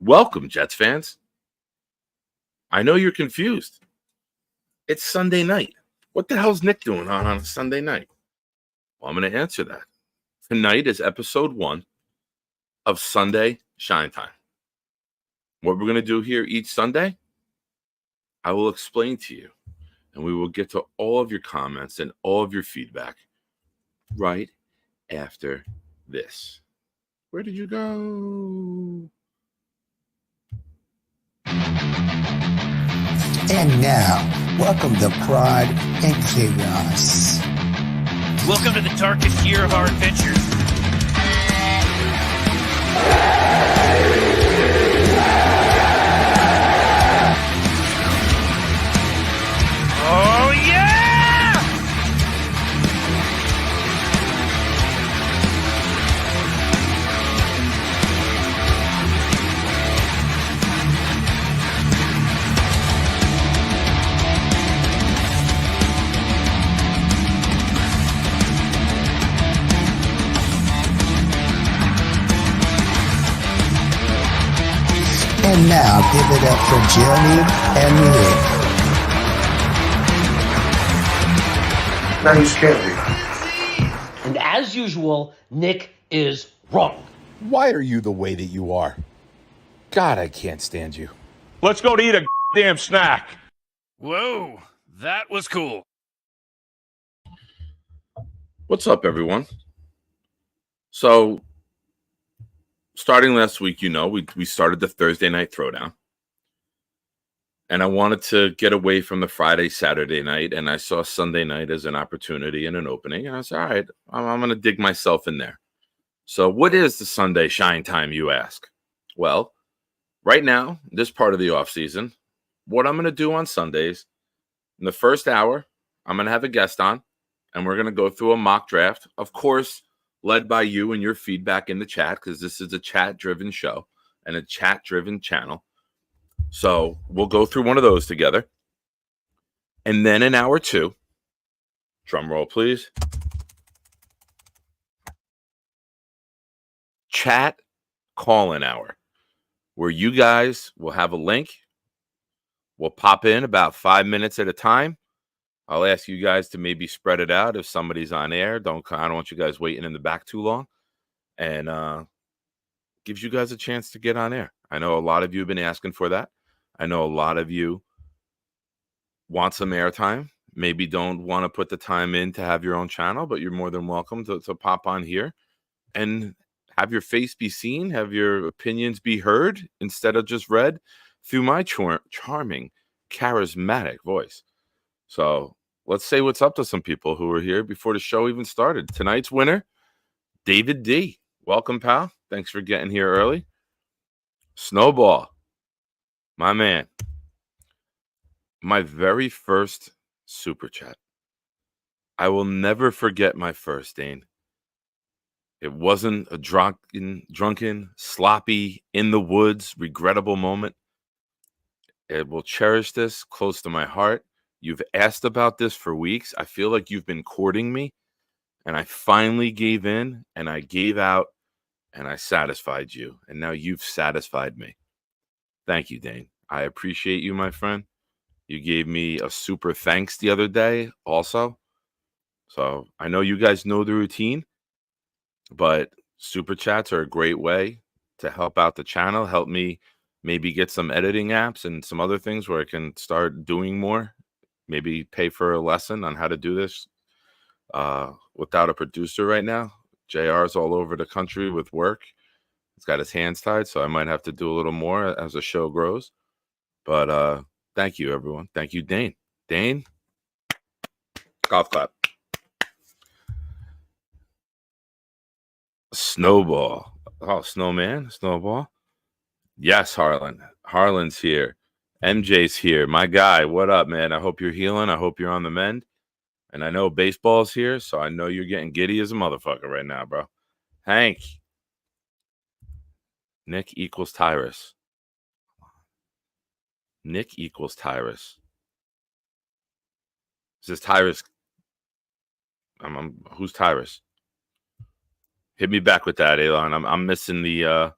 Welcome, Jets fans. I know you're confused. It's Sunday night. What the hell's Nick doing on a Sunday night? Well, I'm going to answer that. Tonight is episode 1 of Sunday Shine Time. What we're going to do here each Sunday, I will explain to you, and we will get to all of your comments and all of your feedback right after this. Where did you go? And now, welcome to Pride and Chaos. Welcome to the darkest year of our adventures. Oh, yeah! And now, give it up for Jeremy and Nick. Now you scared me. And as usual, Nick is wrong. Why are you the way that you are? God, I can't stand you. Let's go to eat a damn snack. Whoa, that was cool. What's up, everyone? So, starting last week, we started the Thursday night throwdown. And I wanted to get away from the Friday, Saturday night. And I saw Sunday night as an opportunity and an opening. And I said, all right, I'm going to dig myself in there. So what is the Sunday Shine Time, you ask? Well, right now, this part of the off season, what I'm going to do on Sundays, in the first hour, I'm going to have a guest on. And we're going to go through a mock draft. Of course, led by you and your feedback in the chat, because this is a chat-driven show and a chat-driven channel. So we'll go through one of those together. And then in hour 2, drum roll, please. Chat call-in hour, where you guys will have a link. We'll pop in about 5 minutes at a time. I'll ask you guys to maybe spread it out if somebody's on air. I don't want you guys waiting in the back too long. And gives you guys a chance to get on air. I know a lot of you have been asking for that. I know a lot of you want some airtime. Maybe don't want to put the time in to have your own channel, but you're more than welcome to pop on here and have your face be seen, have your opinions be heard instead of just read through my charming, charismatic voice. So let's say what's up to some people who were here before the show even started. Tonight's winner, David D. Welcome, pal. Thanks for getting here early. Snowball, my man. My very first super chat. I will never forget my first, Dane. It wasn't a drunken, sloppy, in the woods, regrettable moment. I will cherish this close to my heart. You've asked about this for weeks. I feel like you've been courting me, and I finally gave in, and I gave out, and I satisfied you, and now you've satisfied me. Thank you, Dane. I appreciate you, my friend. You gave me a super thanks the other day also. So I know you guys know the routine, but super chats are a great way to help out the channel, help me maybe get some editing apps and some other things where I can start doing more. Maybe pay for a lesson on how to do this without a producer right now. JR's all over the country with work. He's got his hands tied, so I might have to do a little more as the show grows. But thank you, everyone. Thank you, Dane. Dane, golf clap. Snowball. Oh, Snowman, Snowball. Yes, Harlan. Harlan's here. MJ's here. My guy, what up, man? I hope you're healing. I hope you're on the mend. And I know baseball's here, so I know you're getting giddy as a motherfucker right now, bro. Hank. Nick equals Tyrus. Nick equals Tyrus. Is this Tyrus? Who's Tyrus? Hit me back with that, Elon. I'm missing the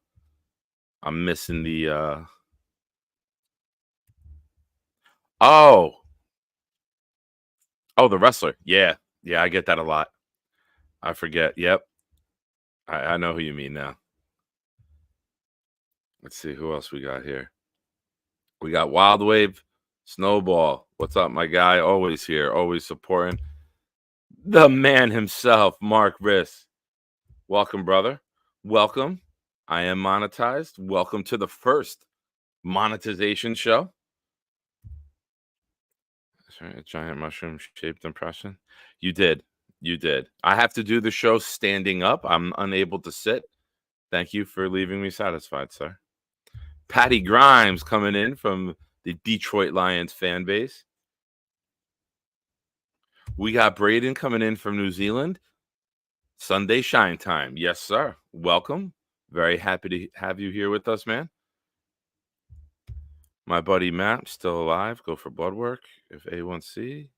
I'm missing the oh, the wrestler. Yeah. Yeah, I get that a lot. I forget. Yep. I know who you mean now. Let's see who else we got here. We got Wild Wave, Snowball. What's up, my guy? Always here, always supporting. The man himself, Mark Riss. Welcome, brother. Welcome. I am monetized. Welcome to the first monetization show. Sorry, a giant mushroom shaped impression. You did. You did. I have to do the show standing up. I'm unable to sit. Thank you for leaving me satisfied, sir. Patty Grimes coming in from the Detroit Lions fan base. We got Braden coming in from New Zealand. Sunday Shine Time. Yes, sir. Welcome. Very happy to have you here with us, man. My buddy Matt, still alive. Go for blood work. If A1C.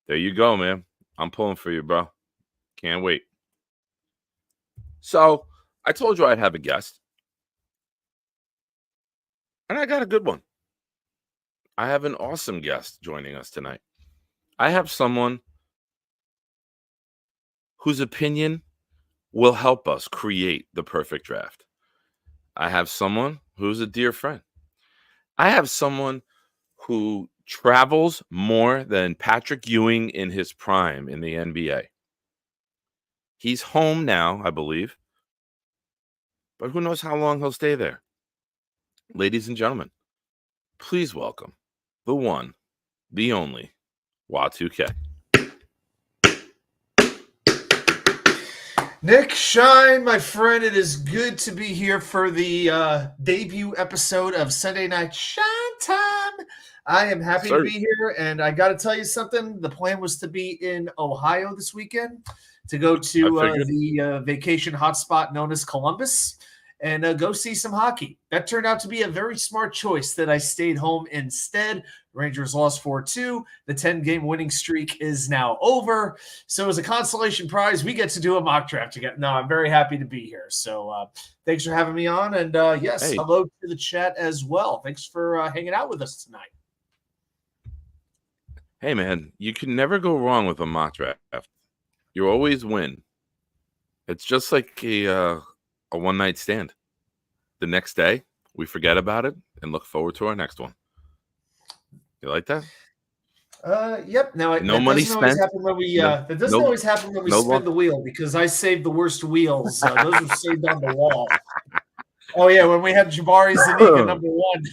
There you go, man. I'm pulling for you, bro. Can't wait. So, I told you I'd have a guest. And I got a good one. I have an awesome guest joining us tonight. I have someone whose opinion will help us create the perfect draft. I have someone who's a dear friend. I have someone who travels more than Patrick Ewing in his prime in the NBA. He's home now, I believe, but who knows how long he'll stay there. Ladies and gentlemen, please welcome the one, the only, Y2K. Nick Shine, my friend, it is good to be here for the debut episode of Sunday Night Shine Time. I am happy to be here, and I got to tell you something. The plan was to be in Ohio this weekend to go to the vacation hotspot known as Columbus and go see some hockey. That turned out to be a very smart choice that I stayed home instead. Rangers lost 4-2. The 10-game winning streak is now over. So as a consolation prize, we get to do a mock draft together. No, I'm very happy to be here. So thanks for having me on. And yes, hello to the chat as well. Thanks for hanging out with us tonight. Hey, man, you can never go wrong with a mock draft. You always win. It's just like a one-night stand. The next day, we forget about it and look forward to our next one. You like that? Yep. Now, no money spent. That doesn't always happen when we spin the wheel because I saved the worst wheels. Those were saved on the wall. Oh yeah, when we had Jabari Zuniga number one.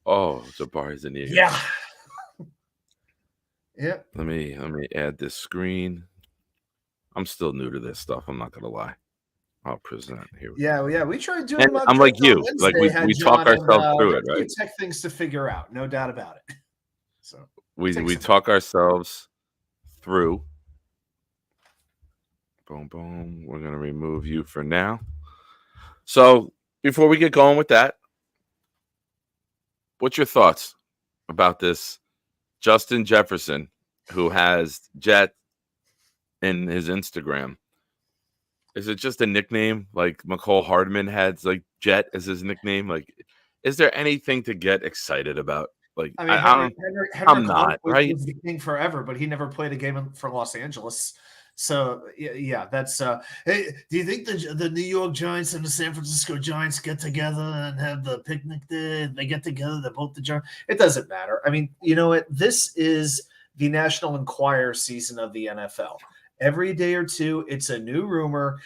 Jabari Zuniga. Yeah. Yep. Let me add this screen. I'm still new to this stuff. I'm not gonna lie. I'll present here. Yeah. We tried doing. And I'm like you. Like we talk ourselves through it, right? Tech things to figure out, no doubt about it. So we talk ourselves through. Boom, boom. We're gonna remove you for now. So before we get going with that, what's your thoughts about this Justin Jefferson, who has Jet in his Instagram? Is it just a nickname like McCole Hardman had like Jet as his nickname? Like, is there anything to get excited about? Like, I mean, I'm not right. Was the king forever, but he never played a game for Los Angeles. So yeah, that's. Hey, do you think the New York Giants and the San Francisco Giants get together and have the picnic there? They get together. They're both the Giants. It doesn't matter. I mean, you know what? This is the National Enquirer season of the NFL. Every day or two, it's a new rumor.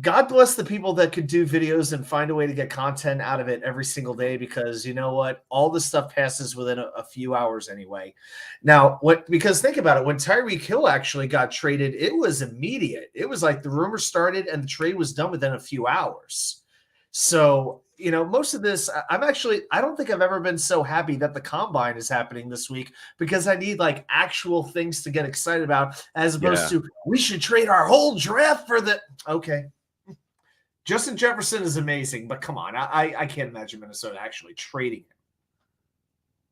God bless the people that could do videos and find a way to get content out of it every single day, because you know what? All this stuff passes within a few hours anyway. Now, because think about it, when Tyreek Hill actually got traded, it was immediate. It was like the rumor started and the trade was done within a few hours. So, you know, most of this, I don't think I've ever been so happy that the combine is happening this week, because I need like actual things to get excited about, as opposed to we should trade our whole draft for the. Okay. Justin Jefferson is amazing, but come on. I can't imagine Minnesota actually trading him.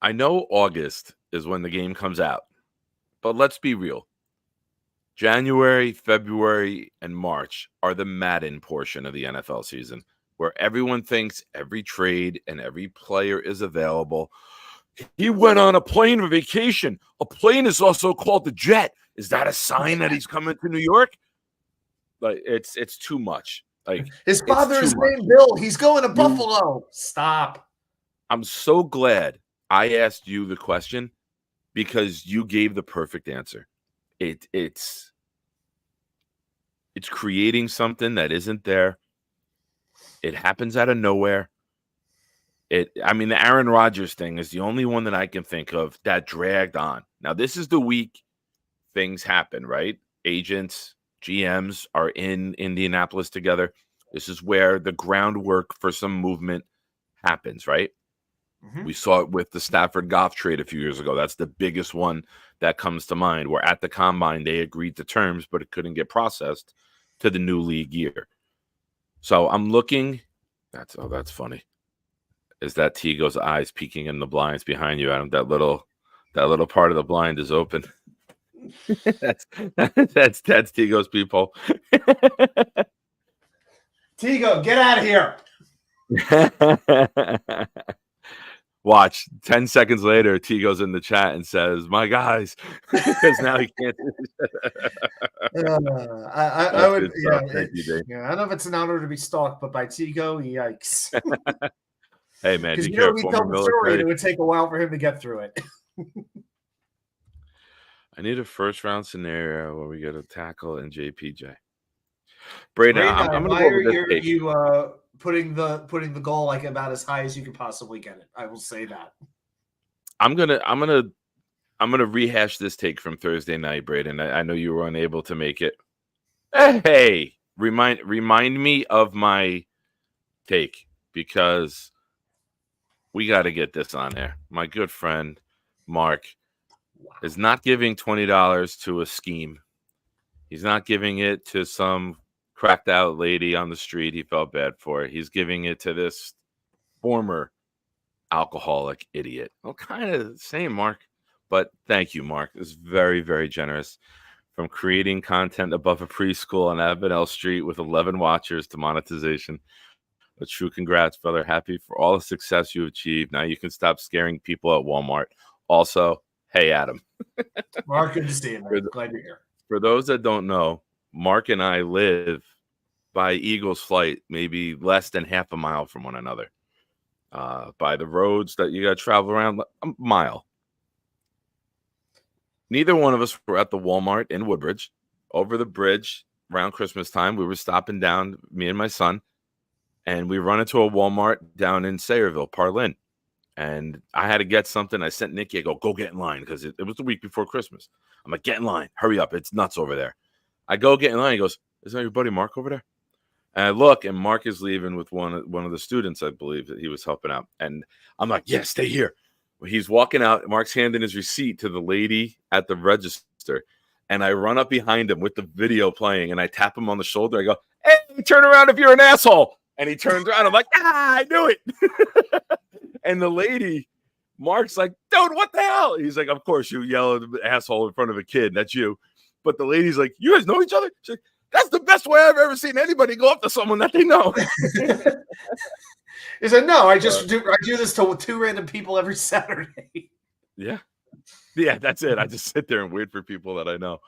I know August is when the game comes out, but let's be real. January, February, and March are the Madden portion of the NFL season, where everyone thinks every trade and every player is available. He went on a plane vacation. A plane is also called the jet. Is that a sign that he's coming to New York? Like it's too much. Like His it's father is too much. named Bill. He's going to Buffalo. Stop. I'm so glad I asked you the question because you gave the perfect answer. It's creating something that isn't there. It happens out of nowhere. I mean, the Aaron Rodgers thing is the only one that I can think of that dragged on. Now, this is the week things happen, right? Agents, GMs are in Indianapolis together. This is where the groundwork for some movement happens, right? Mhm. We saw it with the Stafford Goff trade a few years ago. That's the biggest one that comes to mind, where at the combine they agreed to terms, but it couldn't get processed to the new league year. So I'm looking. That's funny. Is that Tigo's eyes peeking in the blinds behind you, Adam? That little part of the blind is open. that's Tigo's peephole. Tigo, get out of here. Watch 10 seconds later, Tigo's in the chat and says, "My guys," because now he can't. I would, yeah, Thank you, Dave. yeah. I don't know if it's an honor to be stalked, but by Tigo, yikes. Hey man, Because be you know, careful. we tell the story, and it would take a while for him to get through it. I need a first round scenario where we get a tackle and JPJ. Braden, I I'm going to go admire over this take. you putting the goal like about as high as you could possibly get it. I will say that. I'm gonna rehash this take from Thursday night, Braden. I know you were unable to make it. Hey, remind me of my take because we got to get this on there. My good friend Mark is not giving $20 to a scheme. He's not giving it to some cracked out lady on the street he felt bad for. He's giving it to this former alcoholic idiot. Well, kind of the same, Mark. But thank you, Mark. It's very, very generous. From creating content above a preschool on Avenel Street with 11 watchers to monetization. A true congrats, brother. Happy for all the success you achieved. Now you can stop scaring people at Walmart. Also, hey, Adam. Mark, good to see you, man. Glad you're here. For those that don't know, Mark and I live by Eagles Flight, maybe less than half a mile from one another. By the roads that you got to travel around, a mile. Neither one of us were at the Walmart in Woodbridge. Over the bridge around Christmas time, we were stopping down, me and my son, and we run into a Walmart down in Sayreville, Parlin. And I had to get something. I sent Nikki, I go get in line because it was the week before Christmas. I'm like, get in line. Hurry up. It's nuts over there. I go get in line. He goes, is that your buddy Mark over there? And I look, and Mark is leaving with one of the students, I believe, that he was helping out. And I'm like, yeah, stay here. He's walking out. Mark's handing his receipt to the lady at the register. And I run up behind him with the video playing, and I tap him on the shoulder. I go, hey, turn around if you're an asshole. And he turns around. I'm like, I knew it. And the lady, Mark's like, dude, what the hell? He's like, of course, you yell at the asshole in front of a kid. That's you. But the lady's like, you guys know each other? She's like, that's the best way I've ever seen anybody go up to someone that they know. He said, no, I do this to 2 random people every Saturday. Yeah, that's it. I just sit there and wait for people that I know.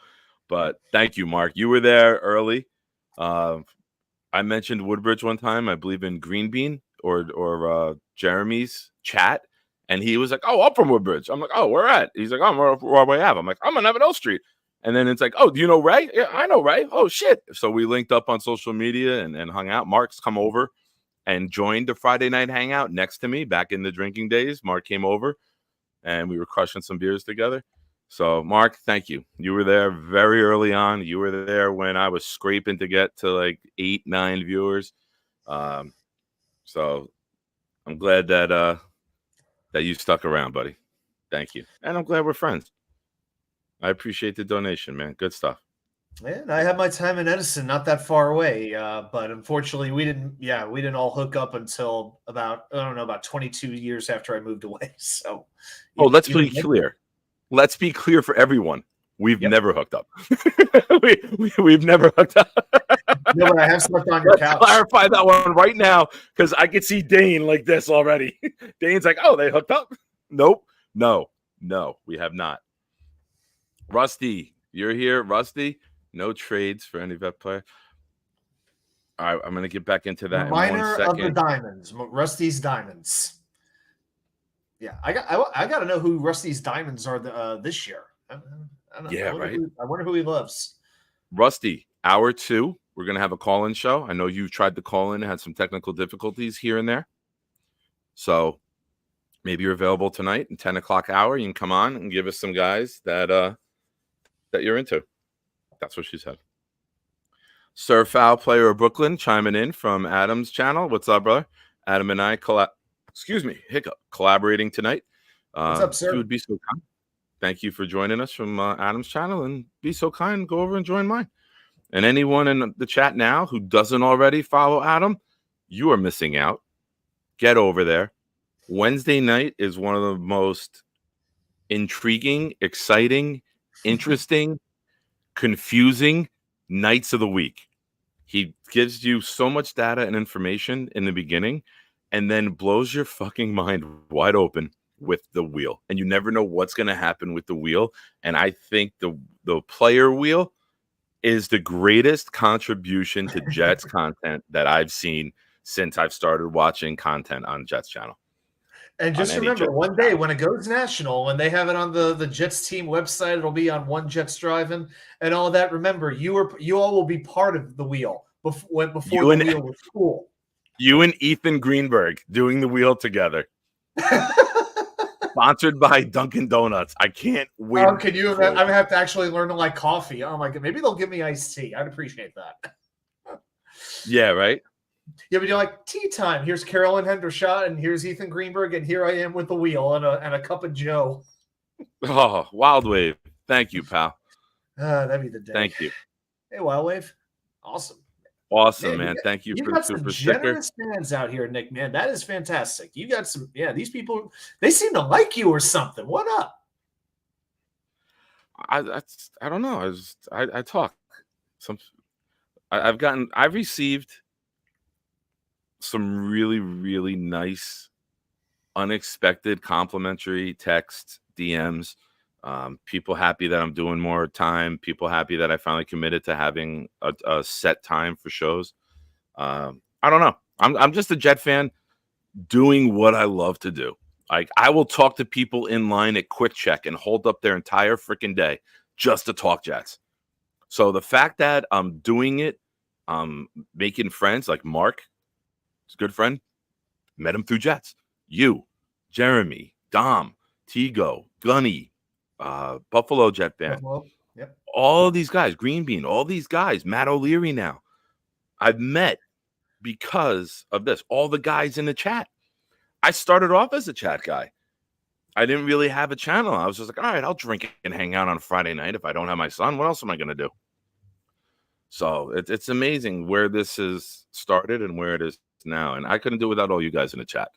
But thank you, Mark. You were there early. I mentioned Woodbridge one time, I believe in Green Bean or Jeremy's chat. And he was like, oh, I'm from Woodbridge. I'm like, oh, where at? He's like, oh, I'm where we have. I'm like, I'm on Avenel Street. And then it's like, oh, do you know Ray? Yeah, I know Ray. Oh, shit. So we linked up on social media and hung out. Mark's come over and joined the Friday night hangout next to me back in the drinking days. Mark came over and we were crushing some beers together. So, Mark, thank you. You were there very early on. You were there when I was scraping to get to like 8, 9 viewers. So I'm glad that you stuck around, buddy. Thank you. And I'm glad we're friends. I appreciate the donation, man. Good stuff. And I had my time in Edison, not that far away. But unfortunately, we didn't all hook up until about 22 years after I moved away. So, let's be clear. Let's be clear for everyone. We've Yep. never hooked up. We've never hooked up. No, but I have slept on your Let's couch. clarify that one right now because I could see Dane like this already. Dane's like, oh, they hooked up? Nope. No, we have not. Rusty, you're here. Rusty, no trades for any vet player. All right, I'm going to get back into that in 1 Reminder of the second. diamonds, Rusty's diamonds. Yeah, I got to know who Rusty's diamonds are this year. I don't know. Yeah, right. I wonder who he loves. Rusty, hour 2, we're going to have a call-in show. I know you've tried to call in and had some technical difficulties here and there. So maybe you're available tonight in 10 o'clock hour. You can come on and give us some guys that you're into. That's what she said. Sir Foul, player of Brooklyn, chiming in from Adam's channel. What's up, brother? Adam and I collaborating tonight. What's up, sir? If you would be so kind. Thank you for joining us from Adam's channel, and be so kind, go over and join mine. And anyone in the chat now who doesn't already follow Adam, you are missing out. Get over there. Wednesday night is one of the most intriguing, exciting, interesting, confusing nights of the week. He gives you so much data and information in the beginning and then blows your fucking mind wide open with the wheel. And you never know what's going to happen with the wheel. And I think the player wheel is the greatest contribution to Jets content that I've seen since I've started watching content on Jets channel. And just remember, one day when it goes national, when they have it on the Jets team website, it'll be on One Jets Driving and all that. Remember, you all will be part of the wheel before the wheel was cool. You and Ethan Greenberg doing the wheel together. Sponsored by Dunkin' Donuts. I can't wait. Oh, can you? I'm gonna have to actually learn to like coffee. Oh my god, maybe they'll give me iced tea. I'd appreciate that. Yeah, right. Yeah, but you're like tea time. Here's Carolyn Hendershot, and here's Ethan Greenberg, and here I am with the wheel and a cup of Joe. Oh, Wild Wave. Thank you, pal. That'd be the day. Thank you. Hey, Wild Wave. Awesome. Awesome, man. Thank you for the super sticker. Generous fans out here, Nick, man. That is fantastic. You got some, these people, they seem to like you or something. What up? I don't know. I talk. I've received some really, really nice, unexpected complimentary texts, DMs. People happy that I'm doing more time. People happy that I finally committed to having a set time for shows. I don't know. I'm just a Jet fan doing what I love to do. Like, I will talk to people in line at Quick Check and hold up their entire freaking day just to talk Jets. So the fact that I'm doing it, making friends like Mark, he's a good friend, met him through Jets. You, Jeremy, Dom, Tigo, Gunny, Buffalo Jet Band. Yep. All of these guys, Green Bean, all these guys, Matt O'Leary now, I've met because of this. All the guys in the chat. I started off as a chat guy. I didn't really have a channel. I was just like, all right, I'll drink and hang out on Friday night if I don't have my son. What else am I going to do? So it's amazing where this has started and where it is now. And I couldn't do it without all you guys in the chat.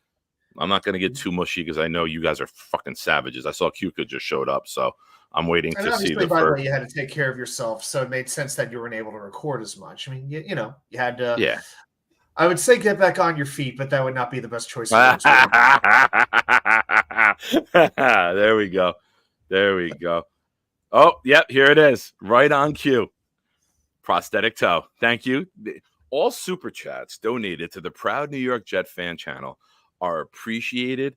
I'm not going to get too mushy because I know you guys are fucking savages. I saw Kuka just showed up, so I'm waiting to see the by the first. way, you had to take care of yourself, so it made sense that you weren't able to record as much. I mean, you had to. Yeah. I would say get back on your feet, but that would not be the best choice. There we go. There we go. Oh, yep, here it is. Right on cue. Prosthetic toe. Thank you. All super chats donated to the Proud New York Jet Fan channel are appreciated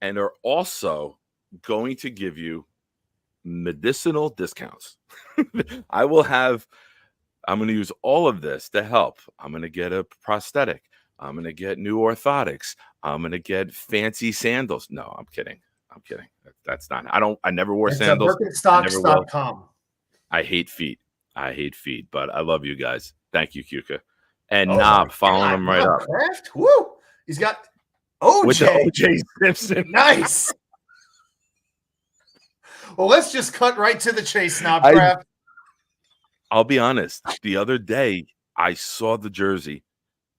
and are also going to give you medicinal discounts. I'm going to use all of this to help. I'm going to get a prosthetic. I'm going to get new orthotics. I'm going to get fancy sandals. No, I'm kidding. That's not. I never wore sandals. Birkenstocks.com. I hate feet. But I love you guys. Thank you, Kuka. And Knob following him right up. Craft? Woo! He's got OJ. With the OJ Simpson. Nice. Well, let's just cut right to the chase, Knobcraft. I'll be honest. The other day, I saw the jersey,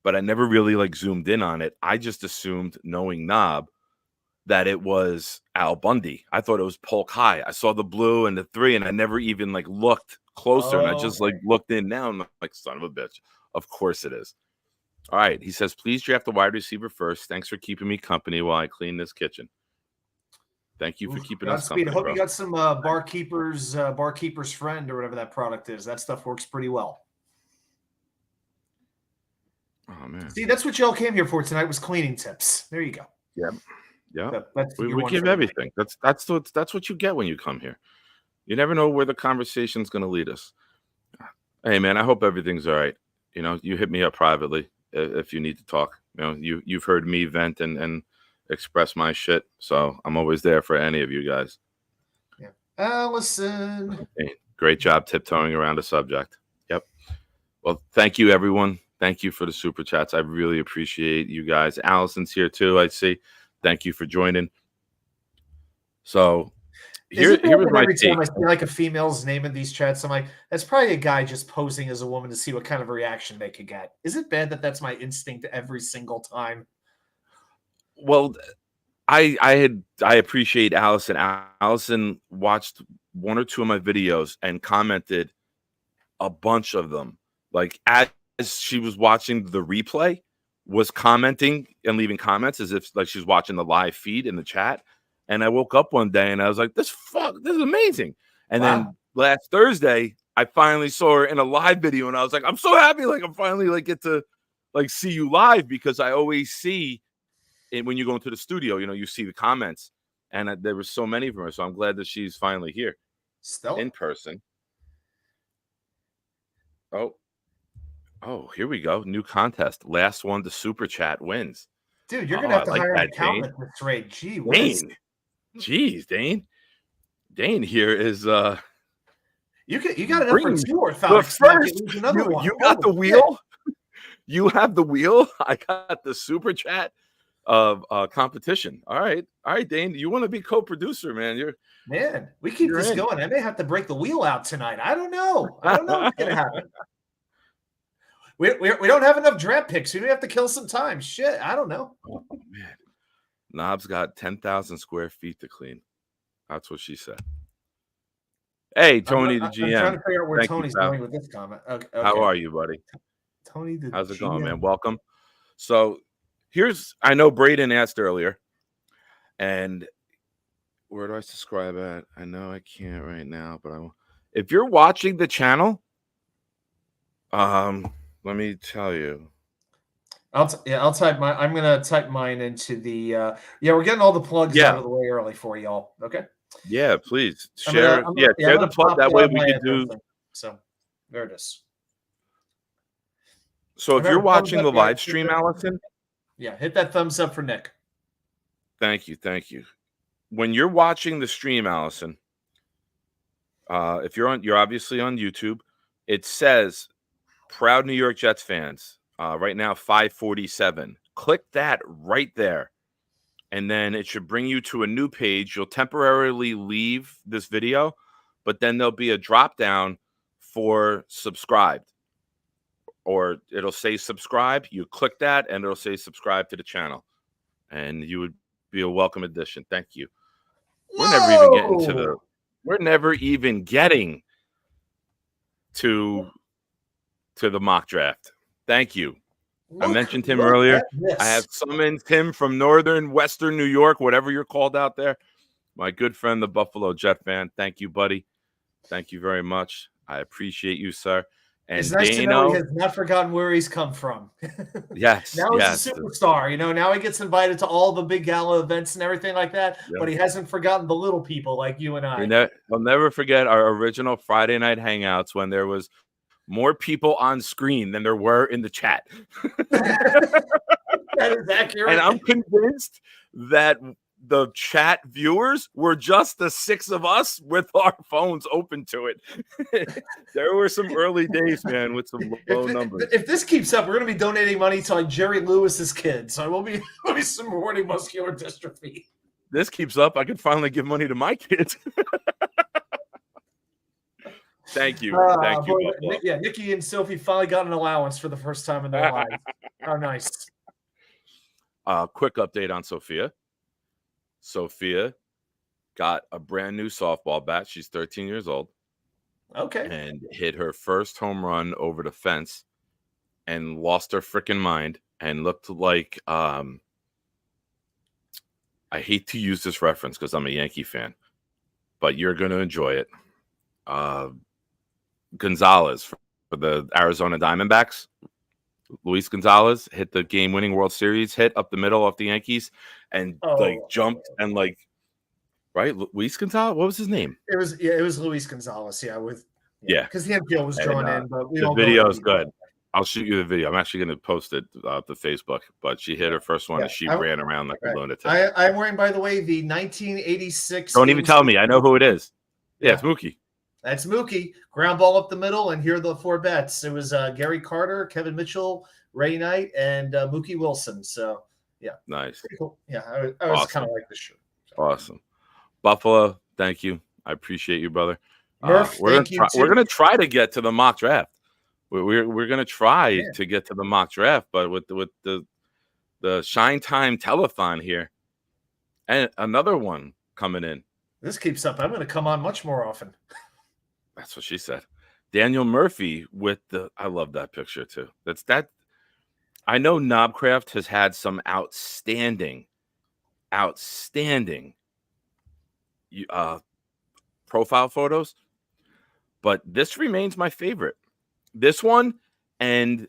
but I never really zoomed in on it. I just assumed, knowing Knob, that it was Al Bundy. I thought it was Polk High. I saw the blue and the 3, and I never even like looked closer. And I just like looked in now. And I'm like, son of a bitch. Of course it is. All right. He says, please draft the wide receiver first. Thanks for keeping me company while I clean this kitchen. Thank you for keeping us company. I hope bro. you got some barkeeper's friend or whatever that product is. That stuff works pretty well. Oh man. See, that's what y'all came here for tonight, was cleaning tips. There you go. Yeah. Yeah. We give everything. That's what you get when you come here. You never know where the conversation's going to lead us. Hey man, I hope everything's all right. You know, you hit me up privately if you need to talk. You know, you've heard me vent and express my shit, so I'm always there for any of you guys. Yeah. Allison. Hey, great job tiptoeing around the subject. Yep. Well, thank you everyone. Thank you for the super chats. I really appreciate you guys. Allison's here too, I see. Thank you for joining. So here was my every take. time I see like a female's name in these chats, I'm like, that's probably a guy just posing as a woman to see what kind of reaction they could get. Is it bad that that's my instinct every single time? Well, I appreciate Allison. Allison watched 1 or 2 of my videos and commented a bunch of them. Like as she was watching the replay, was commenting and leaving comments as if like she's watching the live feed in the chat. And I woke up one day and I was like, this is amazing. And then last Thursday, I finally saw her in a live video and I was like, I'm so happy. Like I'm finally like get to like see you live, because I always see it when you go into the studio, you know, you see the comments, and there were so many from her. So I'm glad that she's finally here in person. Oh, here we go. New contest. Last one to super chat wins. Dude, you're going to have to hire an accountant at this rate. Gee, Dane. Jeez, Dane. Dane here is you got enough for 2 orthotics. First, you got the wheel. You have the wheel. I got the super chat of competition. All right, Dane. You want to be co-producer, man? We keep this going. I may have to break the wheel out tonight. I don't know what's going to happen. We don't have enough draft picks. We may have to kill some time. Shit, I don't know. Oh man, Knob's got 10,000 square feet to clean. That's what she said. Hey, Tony, the GM. I'm trying to figure out where Tony's going with this comment. Okay. How are you, buddy? Tony, the how's it GM. going, man? Welcome. So I know Braden asked earlier, and where do I subscribe at? I know I can't right now, but if you're watching the channel, let me tell you. I'll type mine. I'm gonna type mine into the. We're getting all the plugs out of the way early for y'all. Okay. Yeah, please share. Share the plug. That way we can do. So there it is. So if you're watching the live stream, Allison, hit that thumbs up for Nick. Thank you. When you're watching the stream, Allison, if you're obviously on YouTube, it says "Proud New York Jets fans." Right now, 547. Click that right there, and then it should bring you to a new page. You'll temporarily leave this video, but then there'll be a drop down for subscribed, or it'll say subscribe. You click that, and it'll say subscribe to the channel, and you would be a welcome addition. Thank you. We're never even getting to the mock draft. Thank you. I mentioned him earlier. I have summoned him from northern, western New York, whatever you're called out there. My good friend, the Buffalo Jet fan. Thank you, buddy. Thank you very much. I appreciate you, sir. And it's nice to know he has not forgotten where he's come from. Yes. Now he's a superstar. You know, now he gets invited to all the big gala events and everything like that. Yep. But he hasn't forgotten the little people like you and I. I'll never forget our original Friday night hangouts when there was more people on screen than there were in the chat. That is accurate. And I'm convinced that the chat viewers were just the 6 of us with our phones open to it. There were some early days, man, with some low numbers. If this keeps up, we're going to be donating money to like Jerry Lewis's kids. So we'll be supporting muscular dystrophy. This keeps up, I can finally give money to my kids. Thank you. Thank you. Nikki and Sophie finally got an allowance for the first time in their lives. How nice. Quick update on Sophia. Sophia got a brand new softball bat. She's 13 years old. Okay. And hit her first home run over the fence and lost her freaking mind and looked like I hate to use this reference because I'm a Yankee fan, but you're going to enjoy it. Gonzalez for the Arizona Diamondbacks. Luis Gonzalez hit the game-winning World Series hit up the middle off the Yankees and jumped and right? Luis Gonzalez? What was his name? It was Luis Gonzalez. Yeah, because the infield was drawn in, but the video is good. I'll shoot you the video. I'm actually going to post it to Facebook. But she hit her first one and she ran around like a lunatic. I'm wearing, by the way, the 1986. Don't even tell me. I know who it is. Yeah, it's Mookie. That's Mookie. Ground ball up the middle, and here are the 4 bets. It was Gary Carter, Kevin Mitchell, Ray Knight, and Mookie Wilson. So, yeah. Nice. Pretty cool. Yeah, I was kind of like this shirt. So. Awesome. Buffalo, thank you. I appreciate you, brother. Murph, we're gonna try to get to the mock draft. We're gonna try to get to the mock draft, but with the Shine Time telethon here, and another one coming in. This keeps up. I'm going to come on much more often. That's what she said. Daniel Murphy with I love that picture too. I know Knobcraft has had some outstanding profile photos, but this remains my favorite. This one, and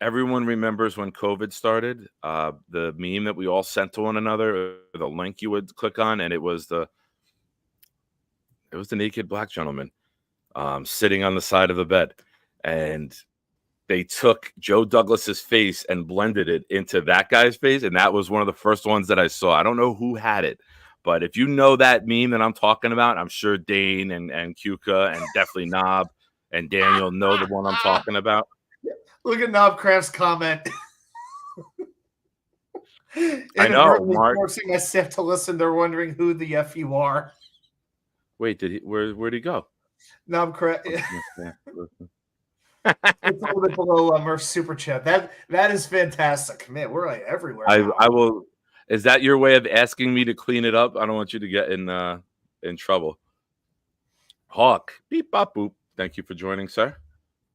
everyone remembers when COVID started, the meme that we all sent to one another, the link you would click on, and it was the naked black gentleman sitting on the side of the bed, and they took Joe Douglas's face and blended it into that guy's face, and that was one of the first ones that I saw. I don't know who had it, but if you know that meme that I'm talking about, I'm sure Dane and Kuka and definitely Knob and Daniel know the one I'm talking about. Look at Knobcraft's comment. I know, Mark. Forcing my staff to listen. They're wondering who the F you are. Wait, where'd he go? Knobcraft. It's a little bit below Murph's super chat. That is fantastic, man. We're like everywhere. I will. Is that your way of asking me to clean it up? I don't want you to get in trouble. Hawk, beep bop boop. Thank you for joining, sir.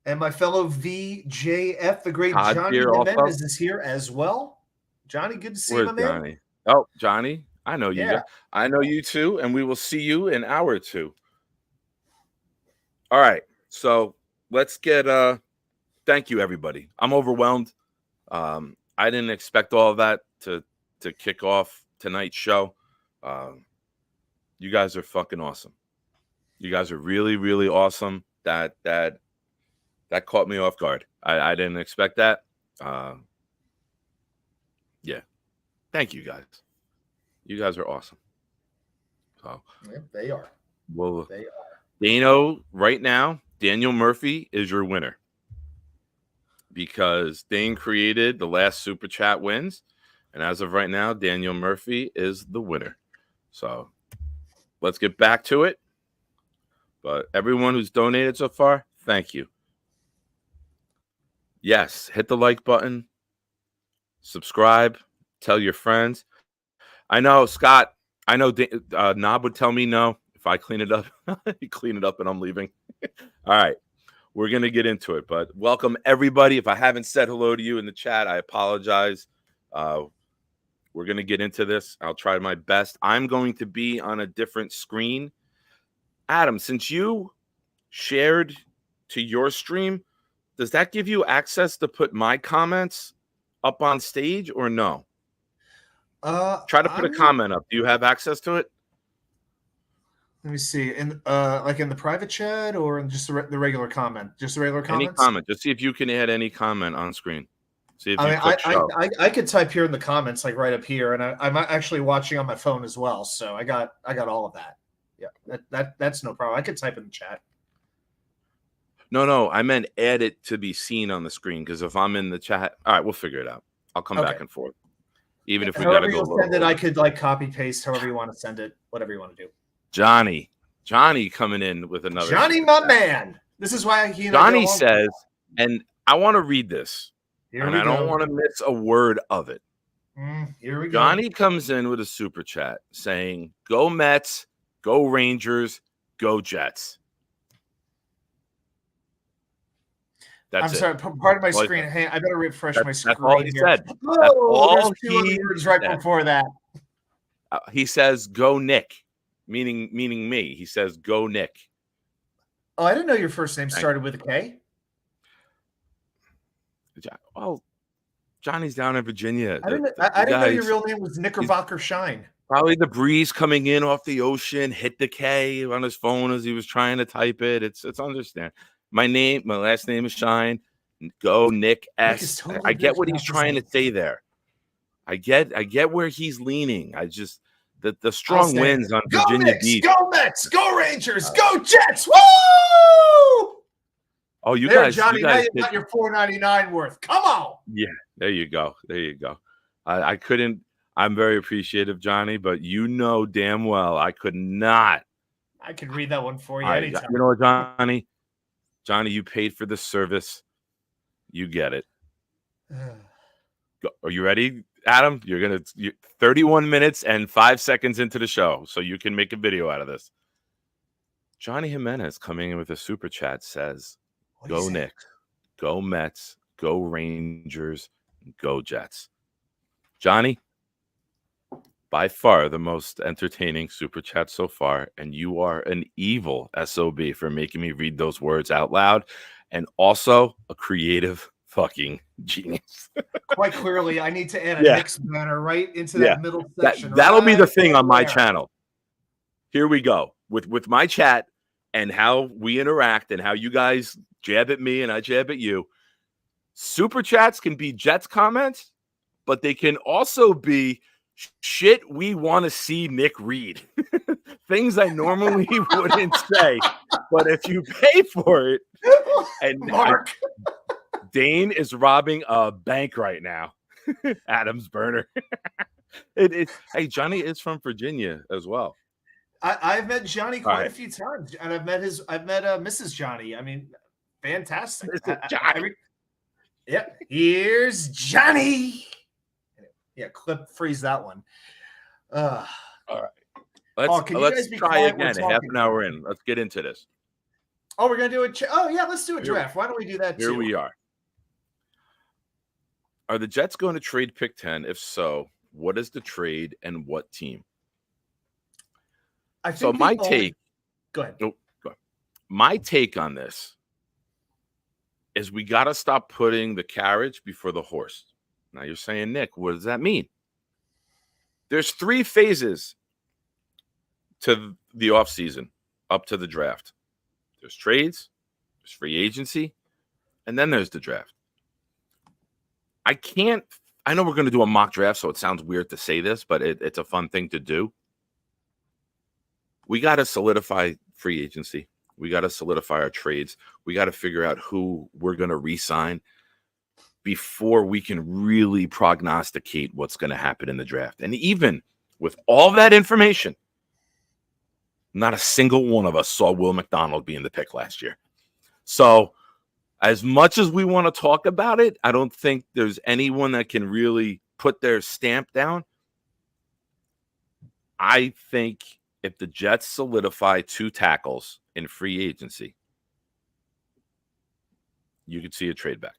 And my fellow VJF, the great Johnny Menendez, is here as well. Johnny, good to see you, my man. Johnny? Oh, Johnny, I know you. Yeah. I know you too, and we will see you in hour 2. All right, so let's get. Thank you, everybody. I'm overwhelmed. I didn't expect all of that to kick off tonight's show. You guys are fucking awesome. You guys are really, really awesome. That caught me off guard. I didn't expect that. Yeah. Thank you guys. You guys are awesome. So yeah, they are. Well, they are. Dano, right now, Daniel Murphy is your winner. Because Dane created the last super chat wins. And as of right now, Daniel Murphy is the winner. So let's get back to it. But everyone who's donated so far, thank you. Yes, hit the like button. Subscribe. Tell your friends. I know, Scott, I know Knob would tell me no. If I clean it up, you clean it up and I'm leaving. All right. We're going to get into it. But welcome, everybody. If I haven't said hello to you in the chat, I apologize. We're going to get into this. I'll try my best. I'm going to be on a different screen. Adam, since you shared to your stream, does that give you access to put my comments up on stage or no? Try to put a comment up. Do you have access to it? Let me see. In like in the private chat or in just the regular comment? Just the regular comments? Any comment. Just see if you can add any comment on screen. See if I could type here in the comments, like right up here, and I'm actually watching on my phone as well. So I got all of that. Yeah, that's no problem. I could type in the chat. No, I meant add it to be seen on the screen, because if I'm in the chat, all right, we'll figure it out. I'll come back and forth. Even if we got to go. Send it, I could like copy paste however you want to send it, whatever you want to do. Johnny coming in with another. Johnny, my man. This is why Johnny says, and I want to read this, and I don't want to miss a word of it. Here we go. Johnny comes in with a super chat saying, "Go Mets, go Rangers, go Jets." I'm That's it. sorry, part of my All he screen. said. Hey, I better refresh my That's all screen he here. said. That's Oh, there's all two other he words right said. before that. He says, "Go Nick," meaning me. He says, "Go Nick." Oh, I didn't know your first name started with a K. Well, Johnny's down in Virginia. I didn't know your real name was Knickerbocker Shine. Probably the breeze coming in off the ocean hit the K on his phone as he was trying to type it. It's understand. My last name is Shine. Go Nick Nick is S. totally I get good what he's trying to say there. I get where he's leaning. I just the strong winds on Go Virginia Knicks, Beach. go Mets, go Rangers, go Jets. Woo! Oh, you there, guys, Johnny, you guys now you got your $4.99 worth. Come on. Yeah, there you go. I couldn't. I'm very appreciative, Johnny, but you know damn well I could not. I can read that one for you anytime. You know what, Johnny? Johnny, you paid for the service. You get it. Are you ready, Adam? You're 31 minutes and 5 seconds into the show, so you can make a video out of this. Johnny Jimenez coming in with a super chat says, "Go Knicks, go Mets, go Rangers, go Jets." Johnny, by far the most entertaining super chat so far, and you are an evil SOB for making me read those words out loud, and also a creative fucking genius. Quite clearly, I need to add a Knicks banner right into that middle section. That'll be the right thing on my there. channel. Here we go with my chat and how we interact and how you guys jab at me and I jab at you. Super chats can be Jets comments, but they can also be shit we want to see Nick read. Things I normally wouldn't say, but if you pay for it, and Mark. Dane is robbing a bank right now. Adam's burner. Hey, Johnny is from Virginia as well. I've met Johnny quite a few times, and I've met Mrs. Johnny. I mean, fantastic. Here's Johnny. Yeah, freeze that one. All right. Let's try again. Half an hour in. Let's get into this. Oh, we're gonna do it. Let's do a draft. Why don't we do that too? Here we are. Are the Jets going to trade pick 10? If so, what is the trade and what team? Go ahead. Go ahead. My take on this is we got to stop putting the carriage before the horse. Now you're saying, Nick, what does that mean? There's 3 phases to the offseason up to the draft. There's trades, there's free agency, and then there's the draft. I know we're going to do a mock draft, so it sounds weird to say this, but it's a fun thing to do. We got to solidify free agency. We got to solidify our trades. We got to figure out who we're going to re-sign before we can really prognosticate what's going to happen in the draft. And even with all that information, not a single one of us saw Will McDonald being the pick last year. So as much as we want to talk about it, I don't think there's anyone that can really put their stamp down. I think if the Jets solidify 2 tackles in free agency, you could see a trade back.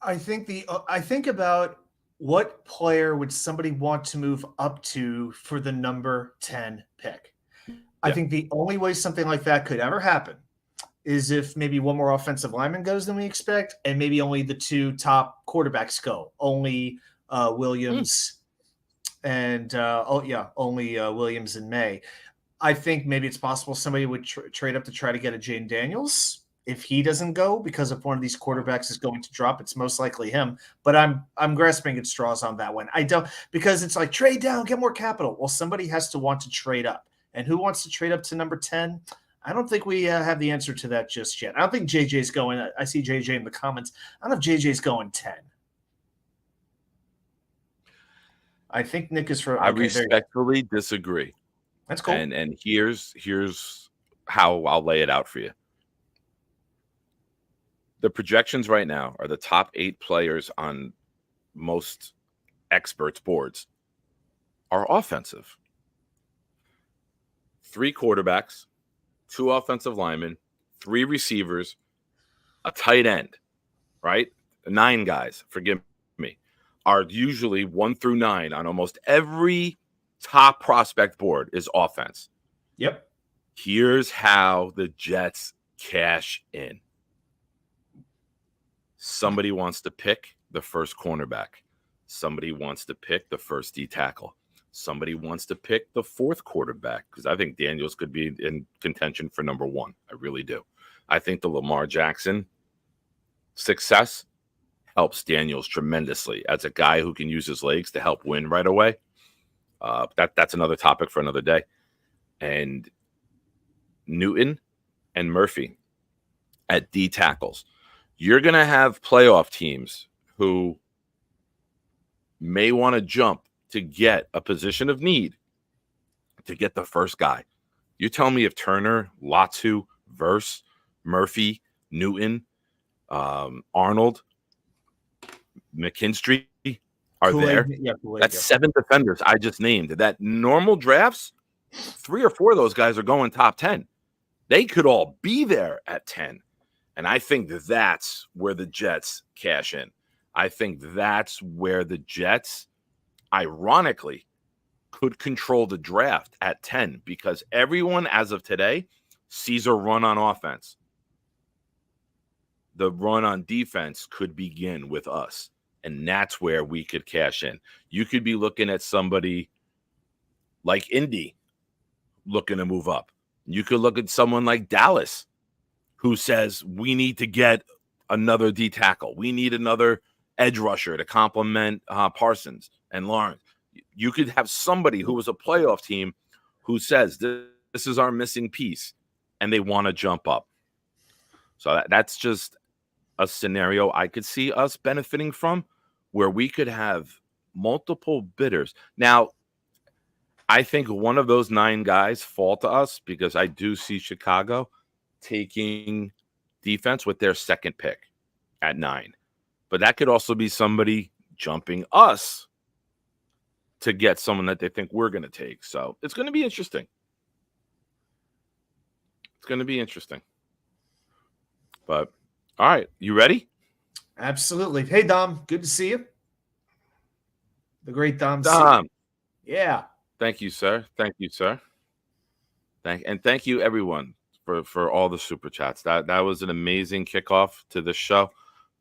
I think about what player would somebody want to move up to for the number 10 pick. Yeah. I think the only way something like that could ever happen is if maybe one more offensive lineman goes than we expect, and maybe only the 2 top quarterbacks go. Only Williams and only Williams and May. I think maybe it's possible somebody would trade up to try to get a Jane Daniels. If he doesn't go, because if one of these quarterbacks is going to drop, it's most likely him. But I'm grasping at straws on that one. I don't, because it's like trade down, get more capital. Well, somebody has to want to trade up, and who wants to trade up to number 10? I don't think we have the answer to that just yet. I don't think JJ's going. I see JJ in the comments. I don't know if JJ's going 10. I think Nick is for. I respectfully disagree. That's cool. And here's how I'll lay it out for you. The projections right now are the top 8 players on most experts' boards are offensive. 3 quarterbacks, 2 offensive linemen, 3 receivers, a tight end, right? 9 guys, forgive me, are usually 1 through 9 on almost every top prospect board is offense. Yep. Here's how the Jets cash in. Somebody wants to pick the first cornerback. Somebody wants to pick the first D tackle. Somebody wants to pick the 4th quarterback, because I think Daniels could be in contention for number 1. I really do. I think the Lamar Jackson success helps Daniels tremendously as a guy who can use his legs to help win right away. That's another topic for another day. And Newton and Murphy at D tackles. You're going to have playoff teams who may want to jump to get a position of need to get the first guy. You tell me if Turner, Latu, Verse, Murphy, Newton, Arnold, McKinstry are Kool-Aid, there. yeah, Kool-Aid, That's yeah. 7 defenders I just named. That normal drafts, 3 or 4 of those guys are going top 10. They could all be there at 10. And I think that's where the Jets cash in. I think that's where the Jets, ironically, could control the draft at 10, because everyone as of today sees a run on offense. The run on defense could begin with us, and that's where we could cash in. You could be looking at somebody like Indy looking to move up. You could look at someone like Dallas who says we need to get another D tackle. We need another edge rusher to complement Parsons and Lawrence. You could have somebody who was a playoff team who says this is our missing piece, and they want to jump up. So that's just a scenario I could see us benefiting from, where we could have multiple bidders. Now, I think one of those 9 guys fall to us, because I do see Chicago taking defense with their second pick at 9. But that could also be somebody jumping us to get someone that they think we're going to take. So it's going to be interesting. It's going to be interesting. But all right, you ready? Absolutely. Hey, Dom, good to see you. The great Dom. Dom. Yeah. Thank you, sir. Thank you, sir. Thank you, everyone, for all the super chats. That was an amazing kickoff to the show.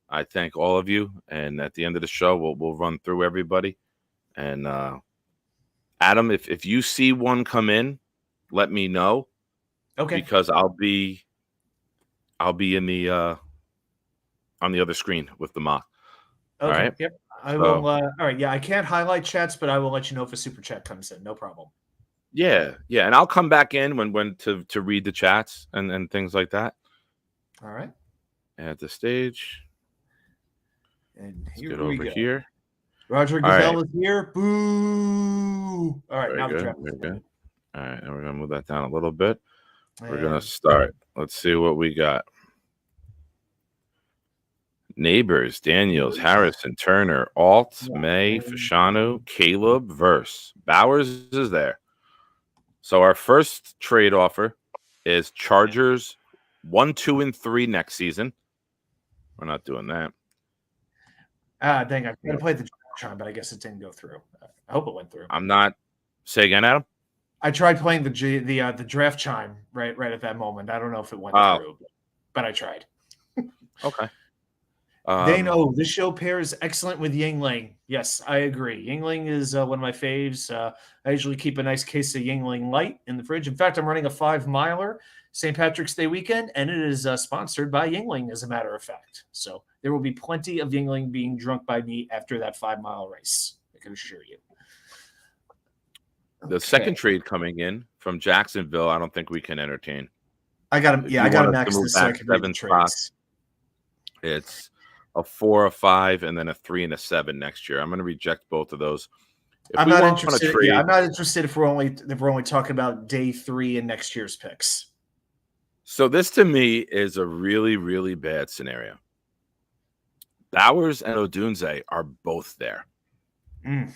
I thank all of you. And at the end of the show, we'll run through everybody. And Adam, if you see one come in, let me know. Okay. Because I'll be in the on the other screen with the mock. Okay. All right. Yep. I will. All right. Yeah, I can't highlight chats, but I will let you know if a super chat comes in. No problem. Yeah, and I'll come back in when to read the chats and things like that. All right. At the stage. And Let's here get we over go. here. Roger Goodell is here. Boo! All right, Very now good, the draft. very good. All right, and we're gonna move that down a little bit. We're gonna And- start. Let's see what we got. Neighbors, Daniels, Harrison, Turner, Alt, May, Fashanu, Caleb, Verse. Bowers is there. So our first trade offer is Chargers 1, 2, and 3 next season. We're not doing that. Dang, I tried to play the draft chime, but I guess it didn't go through. I hope it went through. I'm not. Say again, Adam. I tried playing the draft chime right at that moment. I don't know if it went through, but I tried. Okay. Dano, this show pairs excellent with Yingling. Yes, I agree. Yingling is one of my faves. I usually keep a nice case of Yingling Light in the fridge. In fact, I'm running a 5-miler St. Patrick's Day weekend, and it is sponsored by Yingling, as a matter of fact. So there will be plenty of Yingling being drunk by me after that 5-mile race. I can assure you. The second trade coming in from Jacksonville, I don't think we can entertain. I got to, I got to max move this so I back can read the 7 trades. spots. It's a 4, a 5, and then a 3 and a 7 next year. I'm going to reject both of those. I'm not interested. Yeah, I'm not interested if we're only talking about day 3 in next year's picks. So this to me is a really, really bad scenario. Bowers and Odunze are both there. And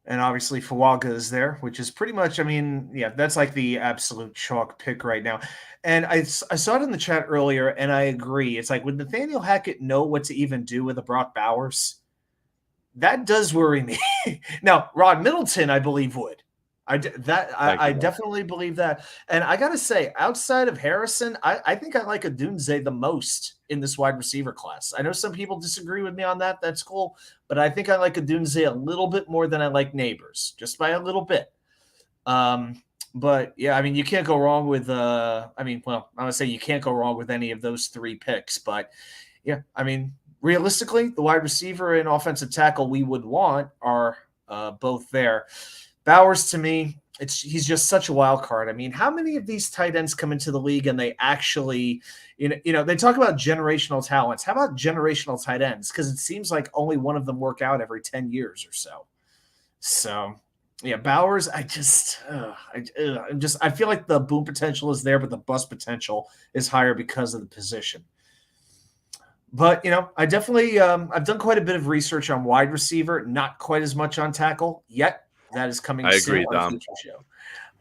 obviously Fuaga is there, which is pretty much, I mean, yeah, that's like the absolute chalk pick right now. And I saw it in the chat earlier, and I agree. It's like, would Nathaniel Hackett know what to even do with a Brock Bowers? That does worry me. Now, Rod Middleton, I believe, would. I definitely believe that. And I got to say, outside of Harrison, I think I like Odunze the most in this wide receiver class. I know some people disagree with me on that. That's cool. But I think I like Odunze a little bit more than I like Neighbors, just by a little bit. But, yeah, I mean, you can't go wrong with I'm going to say you can't go wrong with any of those three picks. But, yeah, I mean, realistically, the wide receiver and offensive tackle we would want are both there. Bowers, to me, he's just such a wild card. I mean, how many of these tight ends come into the league and they actually, they talk about generational talents. How about generational tight ends? Because it seems like only one of them work out every 10 years or so. So, yeah, Bowers, I feel like the boom potential is there, but the bust potential is higher because of the position. But, I definitely, I've done quite a bit of research on wide receiver, not quite as much on tackle yet. That is coming soon. I agree, Dom. Show.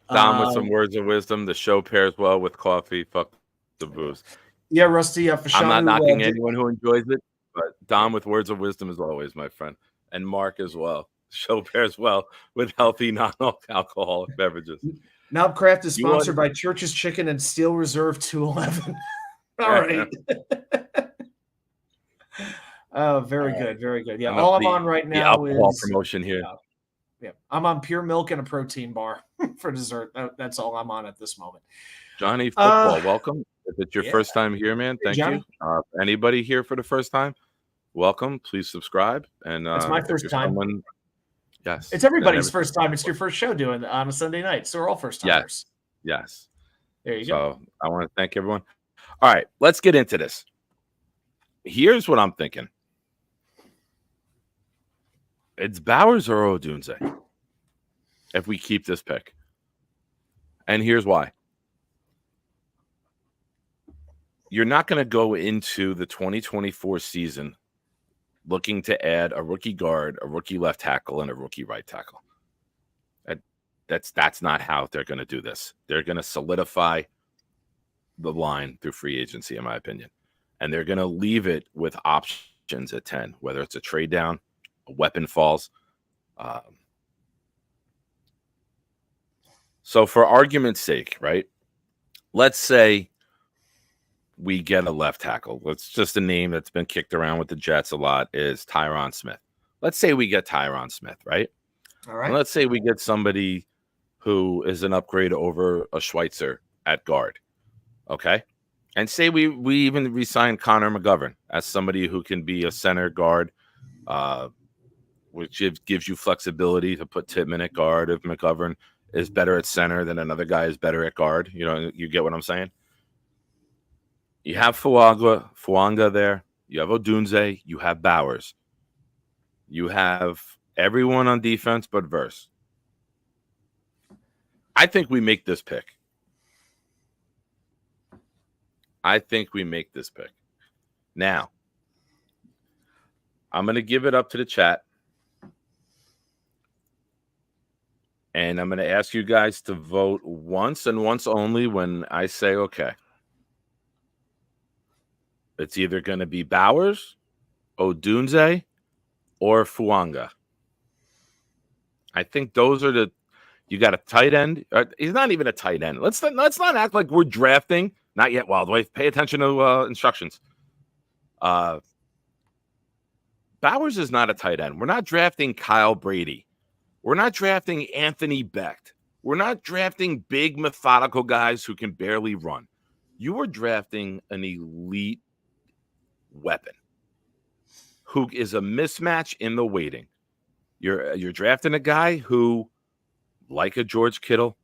Dom with some words of wisdom. The show pairs well with coffee. Fuck the booze. Yeah, Rusty. I'm not knocking anyone who enjoys it, but Dom with words of wisdom as always, my friend. And Mark as well. The show pairs well with healthy, non-alcoholic beverages. Knobcraft is sponsored by Church's Chicken and Steel Reserve 211. All right. Oh, very good. Very good. Yeah, all I'm on right now is promotion here. Yeah, I'm on pure milk and a protein bar for dessert. That's all I'm on at this moment. Johnny Football, welcome. If it's your first time here, man, thank you. Anybody here for the first time, welcome. Please subscribe. And it's my first time. Yes, it's everybody's first time. It's your first show doing it on a Sunday night, so we're all first timers. Yes. There you go. So I want to thank everyone. All right, let's get into this. Here's what I'm thinking. It's Bowers or Odunze if we keep this pick. And here's why. You're not going to go into the 2024 season looking to add a rookie guard, a rookie left tackle, and a rookie right tackle. That's not how they're going to do this. They're going to solidify the line through free agency, in my opinion. And they're going to leave it with options at 10, whether it's a trade down, a weapon falls. So for argument's sake, right? Let's say we get a left tackle. It's just a name that's been kicked around with the Jets a lot is Tyron Smith. Let's say we get Tyron Smith, right? All right. And let's say we get somebody who is an upgrade over a Schweitzer at guard. Okay. And say we even re-sign Connor McGovern as somebody who can be a center guard, which gives you flexibility to put Tittman at guard if McGovern is better at center than another guy is better at guard. You get what I'm saying? You have Fuanga there. You have Odunze. You have Bowers. You have everyone on defense but Verse. I think we make this pick. Now, I'm going to give it up to the chat. And I'm going to ask you guys to vote once and once only when I say okay. It's either going to be Bowers, Odunze, or Fuanga. I think those are you got a tight end. He's not even a tight end. Let's not act like we're drafting. Not yet, Wild Wave. Pay attention to instructions. Bowers is not a tight end. We're not drafting Kyle Brady. We're not drafting Anthony Becht. We're not drafting big methodical guys who can barely run. You are drafting an elite weapon who is a mismatch in the weighting. You're drafting a guy who, like a George Kittle,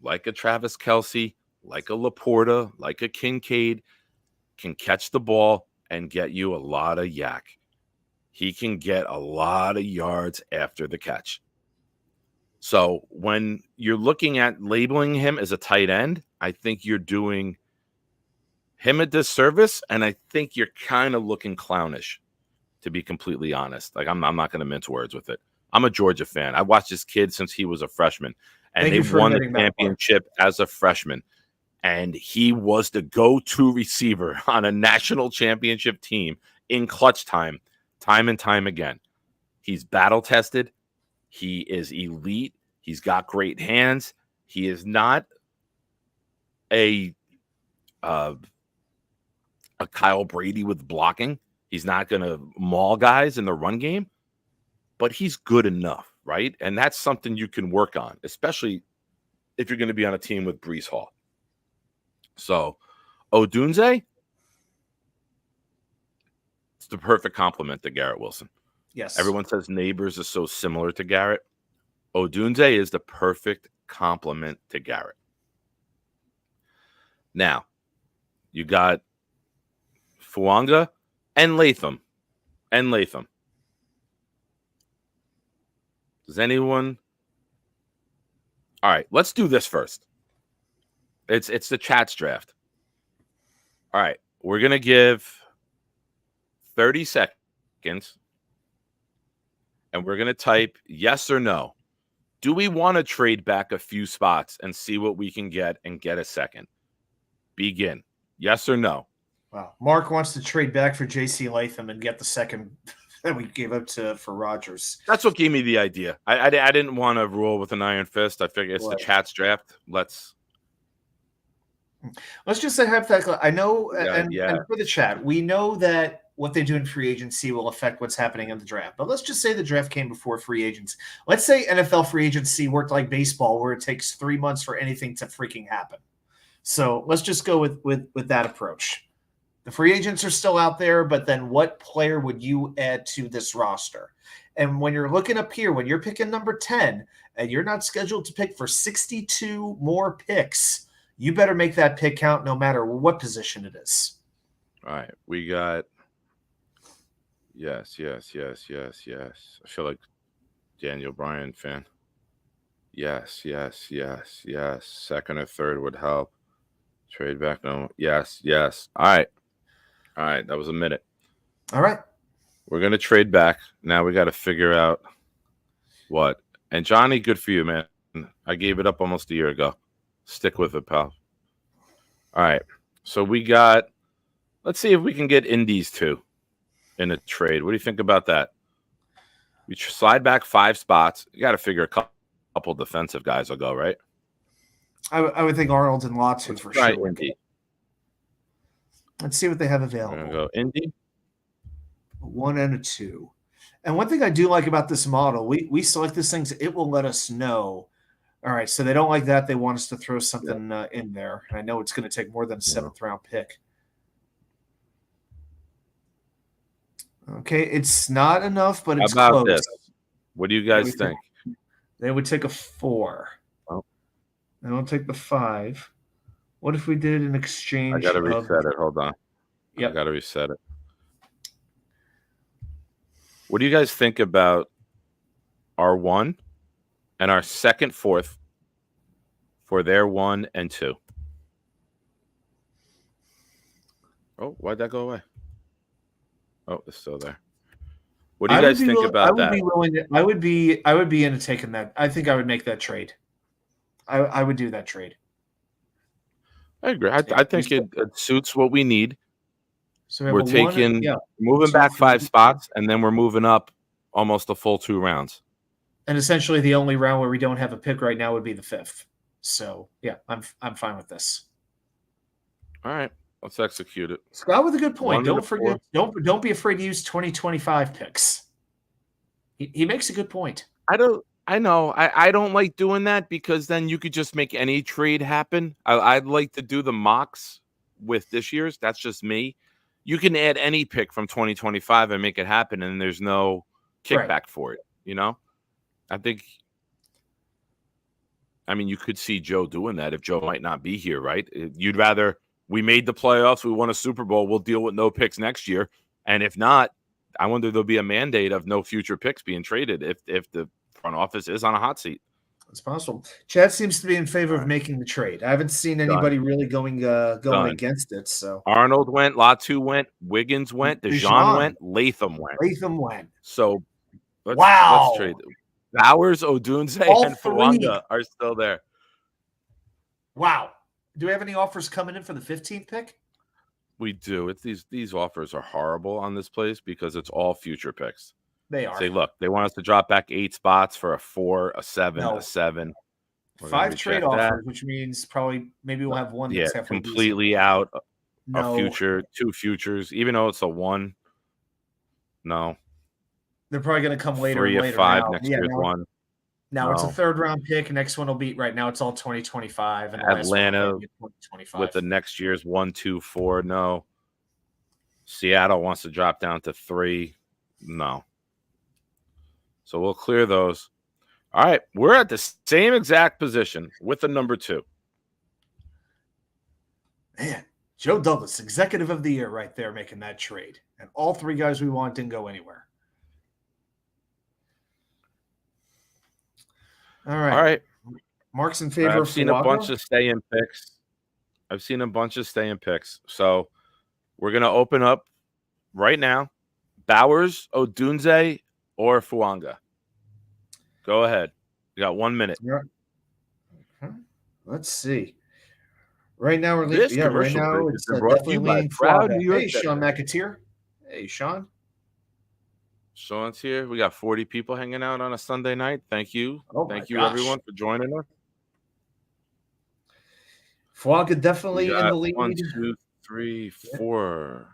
like a Travis Kelce, like a Laporta, like a Kincaid, can catch the ball and get you a lot of yak. He can get a lot of yards after the catch. So when you're looking at labeling him as a tight end, I think you're doing him a disservice, and I think you're kind of looking clownish, to be completely honest. Like, I'm not going to mince words with it. I'm a Georgia fan. I watched this kid since he was a freshman, and Thank you they for won the admitting that, Mark. championship as a freshman. And he was the go-to receiver on a national championship team in clutch time and time again. He's battle-tested. He is elite. He's got great hands. He is not a Kyle Brady with blocking. He's not going to maul guys in the run game, but he's good enough, right? And that's something you can work on, especially if you're going to be on a team with Breece Hall. So, Odunze, it's the perfect compliment to Garrett Wilson. Yes. Everyone says Neighbors is so similar to Garrett. Odunze is the perfect compliment to Garrett. Now, you got Fuanga and Latham. Does anyone? All right, let's do this first. It's the Chats draft. All right, we're going to give 30 seconds, and we're going to type yes or no. Do we want to trade back a few spots and see what we can get and get a second? Begin. Yes or no? Wow. Mark wants to trade back for J.C. Latham and get the second that we gave up for Rodgers. That's what gave me the idea. I didn't want to rule with an iron fist. I figured it's the Chats draft. Let's just say hypothetical. I know, and for the chat, we know that what they do in free agency will affect what's happening in the draft. But let's just say the draft came before free agents. Let's say NFL free agency worked like baseball, where it takes 3 months for anything to freaking happen. So let's just go with that approach. The free agents are still out there, but then what player would you add to this roster? And when you're looking up here, when you're picking number 10, and you're not scheduled to pick for 62 more picks, you better make that pick count no matter what position it is. All right. We got yes. I feel like Daniel Bryan fan. Yes. Second or third would help. Trade back. No. Yes. All right. That was a minute. All right. We're going to trade back. Now we got to figure out what. And Johnny, good for you, man. I gave it up almost a year ago. Stick with it, pal. All right. So we got, let's see if we can get Indies too in a trade. What do you think about that? We slide back 5 spots. You got to figure a couple defensive guys will go, right? I would think Arnold and Latu for sure. Indy. Let's see what they have available. We're going to go Indy. 1 and a 2. And one thing I do like about this model, we select these things, it will let us know. All right, so they don't like that. They want us to throw something in there. And I know it's going to take more than a 7th-round pick. Okay, it's not enough, but it's How about close. this? What do you guys think? They would take a 4. Oh. They won't take the 5. What if we did an exchange? I got to reset it. Hold on. Yep. I got to reset it. What do you guys think about our 1 and our second, 4th for their 1 and 2? Oh, why'd that go away? Oh, it's still there. What do you guys think about that? I would be into taking that. I think I would make that trade. I would do that trade. I agree. I think it suits what we need. So we're moving back 5 spots, and then we're moving up almost a full 2 rounds. And essentially, the only round where we don't have a pick right now would be the 5th. So yeah, I'm fine with this. All right, let's execute it. Scott with a good point. Don't forget. Don't be afraid to use 2025 picks. He makes a good point. I know. I don't like doing that because then you could just make any trade happen. I'd like to do the mocks with this year's. That's just me. You can add any pick from 2025 and make it happen, and there's no kickback for it. You know, I mean, you could see Joe doing that if Joe might not be here, right? You'd rather we made the playoffs, we won a Super Bowl, we'll deal with no picks next year, and if not, I wonder if there'll be a mandate of no future picks being traded if the front office is on a hot seat. It's possible. Chad seems to be in favor of making the trade. I haven't seen anybody really going against it. So Arnold went, Latu went, Wiggins went, DeJean went, Latham went. Latham went. So let's trade. Bowers, Odunze, and Fuanga are still there. Wow. Do we have any offers coming in for the 15th pick? We do. It's these offers are horrible on this place because it's all future picks. They are. Say, look, they want us to drop back 8 spots for a 4, a 7, a 7. 5 trade offers, which means maybe we'll have one. Yeah, completely out. A future, 2 futures, even though it's a 1. No. They're probably going to come later. 3 and or later 5 now. next year's 1. Now it's a 3rd round pick. Next one will be right now. It's all 2025. And Atlanta with the next year's 1, 2, 4. No. Seattle wants to drop down to 3. No. So we'll clear those. All right. We're at the same exact position with the number 2. Man, Joe Douglas, executive of the year right there, making that trade. And all 3 guys we want didn't go anywhere. All right. Mark's in favor of I've seen a bunch of stay-in picks. So we're going to open up right now. Bowers, Odunze, or Fuanga. Go ahead. You got 1 minute. Okay. Let's see. Right now we're leading. Yeah, right now it's definitely leaning Fuanga. Hey, Sean McAteer. Hey, Sean. Sean's here. We got 40 people hanging out on a Sunday night. Thank you. Thank you, everyone, for joining us. Fuanga definitely in the lead. 1, 2, 3, 4.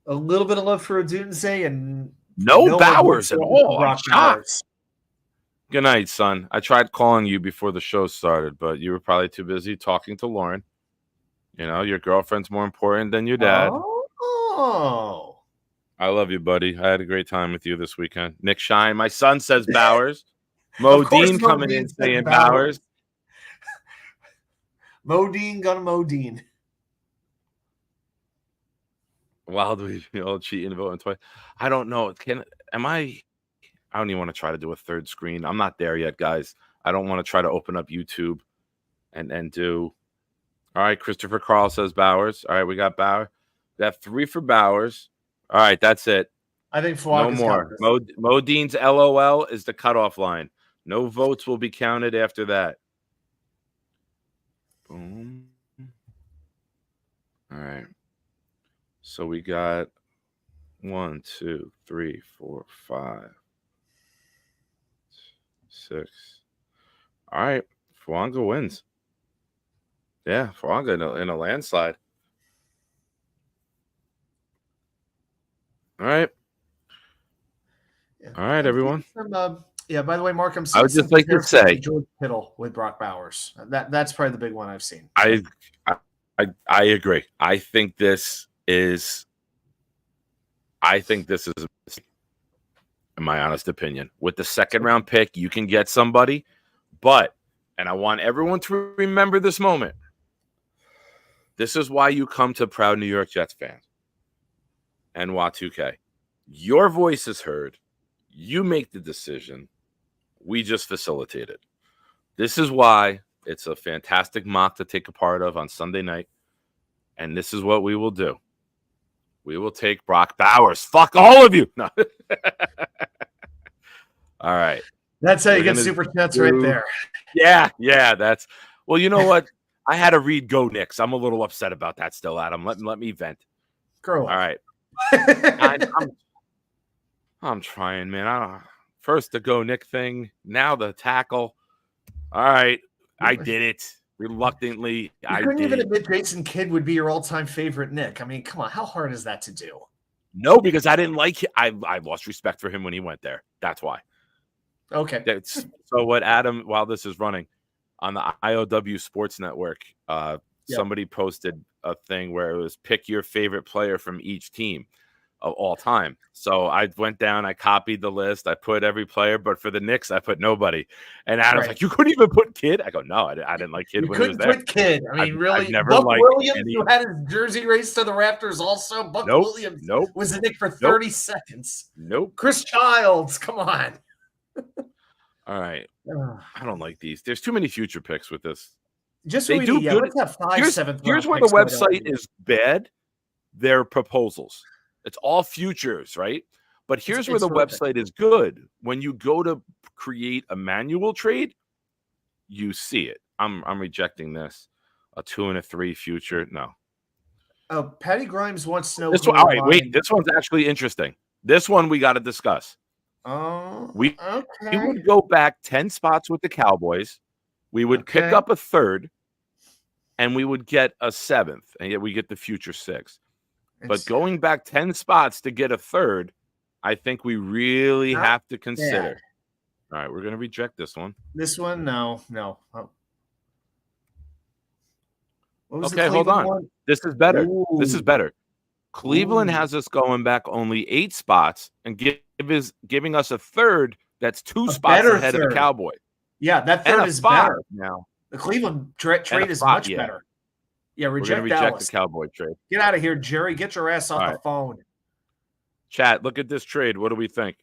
A little bit of love for Odunze and no Bowers at all. I'm shocked. Good night, son. I tried calling you before the show started, but you were probably too busy talking to Lauren. You know, your girlfriend's more important than your dad. Oh. I love you, buddy. I had a great time with you this weekend. Nick Shine. My son says Bowers. Modine coming in saying Bowers. Modine gonna Modine. Wild we all cheating voting twice. I don't know. I don't even want to try to do a 3rd screen. I'm not there yet, guys. I don't want to try to open up YouTube and do. All right, Christopher Carl says Bowers. All right, we got Bowers. We got 3 for Bowers. All right, that's it. I think Fuaga's no more. Modine's LOL is the cutoff line. No votes will be counted after that. Boom. All right. So we got 1, 2, 3, 4, 5, 6. All right. Fuanga wins. Yeah, Fuanga in a landslide. All right. Yeah. All right, everyone. By the way, Mark, I would just like to say George Kittle with Brock Bowers. That's probably the big one I've seen. I agree. I think this is in my honest opinion. With the 2nd round pick, you can get somebody, and I want everyone to remember this moment. This is why you come to Proud New York Jets fans and NY2K. Your voice is heard. You make the decision. We just facilitate it. This is why it's a fantastic mock to take a part of on Sunday night. And this is what we will do. We will take Brock Bowers. Fuck all of you. No. All right. That's how you get super chats right there. Yeah. That's well, you know what? I had to read Go Knicks. I'm a little upset about that still, Adam. Let me vent. Grow up. All right. I'm trying, man. First the Go Nick thing, now the tackle. All right. I did it. Reluctantly, you couldn't even admit Jason Kidd would be your all-time favorite Nick. I mean, come on, how hard is that to do? No, because I didn't like him. I lost respect for him when he went there. That's why. Okay. So what, Adam, while this is running, on the IOW Sports Network, somebody posted a thing where it was pick your favorite player from each team of all time. So I went down, I copied the list, I put every player, but for the Knicks, I put nobody. And Adam's like, you couldn't even put Kidd? I go, no, I didn't like Kidd when he was there. You couldn't put Kidd. I mean, really? I've never Buck liked Williams, who had his jersey raised to the Raptors also. Buck Williams was a Knick for 30 seconds. Nope. Chris Childs, come on. All right. Ugh. I don't like these. There's too many future picks with this. Just They what we do need. Yeah, good. let's have 5 Here's 7th here's round where the picks going website on. is bad. They're proposals. It's all futures, right? But here's where the horrific. website is good. When you go to create a manual trade, you see it. I'm rejecting this. A 2 and a 3 future. No. Oh, Patty Grimes wants to know This who one, all right, mine- wait. This one's actually interesting. This one we got to discuss. Oh, We okay. would go back 10 spots with the Cowboys. We would pick Okay. up a third, and we would get a 7th, and yet we get the future 6. But going back 10 spots to get a third, I think we really Not have to consider. bad. All right, we're going to reject this one. This one, no. Oh. What was the Okay, hold Cleveland on. one? This is better. This is Ooh. better. Cleveland Ooh. has us going back only 8 spots and giving us a third that's 2 spots better ahead of the third. Cowboy. Yeah, that And third a is 5 better. now. The Cleveland trade is 5, much yeah. better. Yeah, We're going reject to reject Dallas. the Cowboy trade. Get out of here, Jerry. Get your ass off All the right. phone. Chat, look at this trade. What do we think?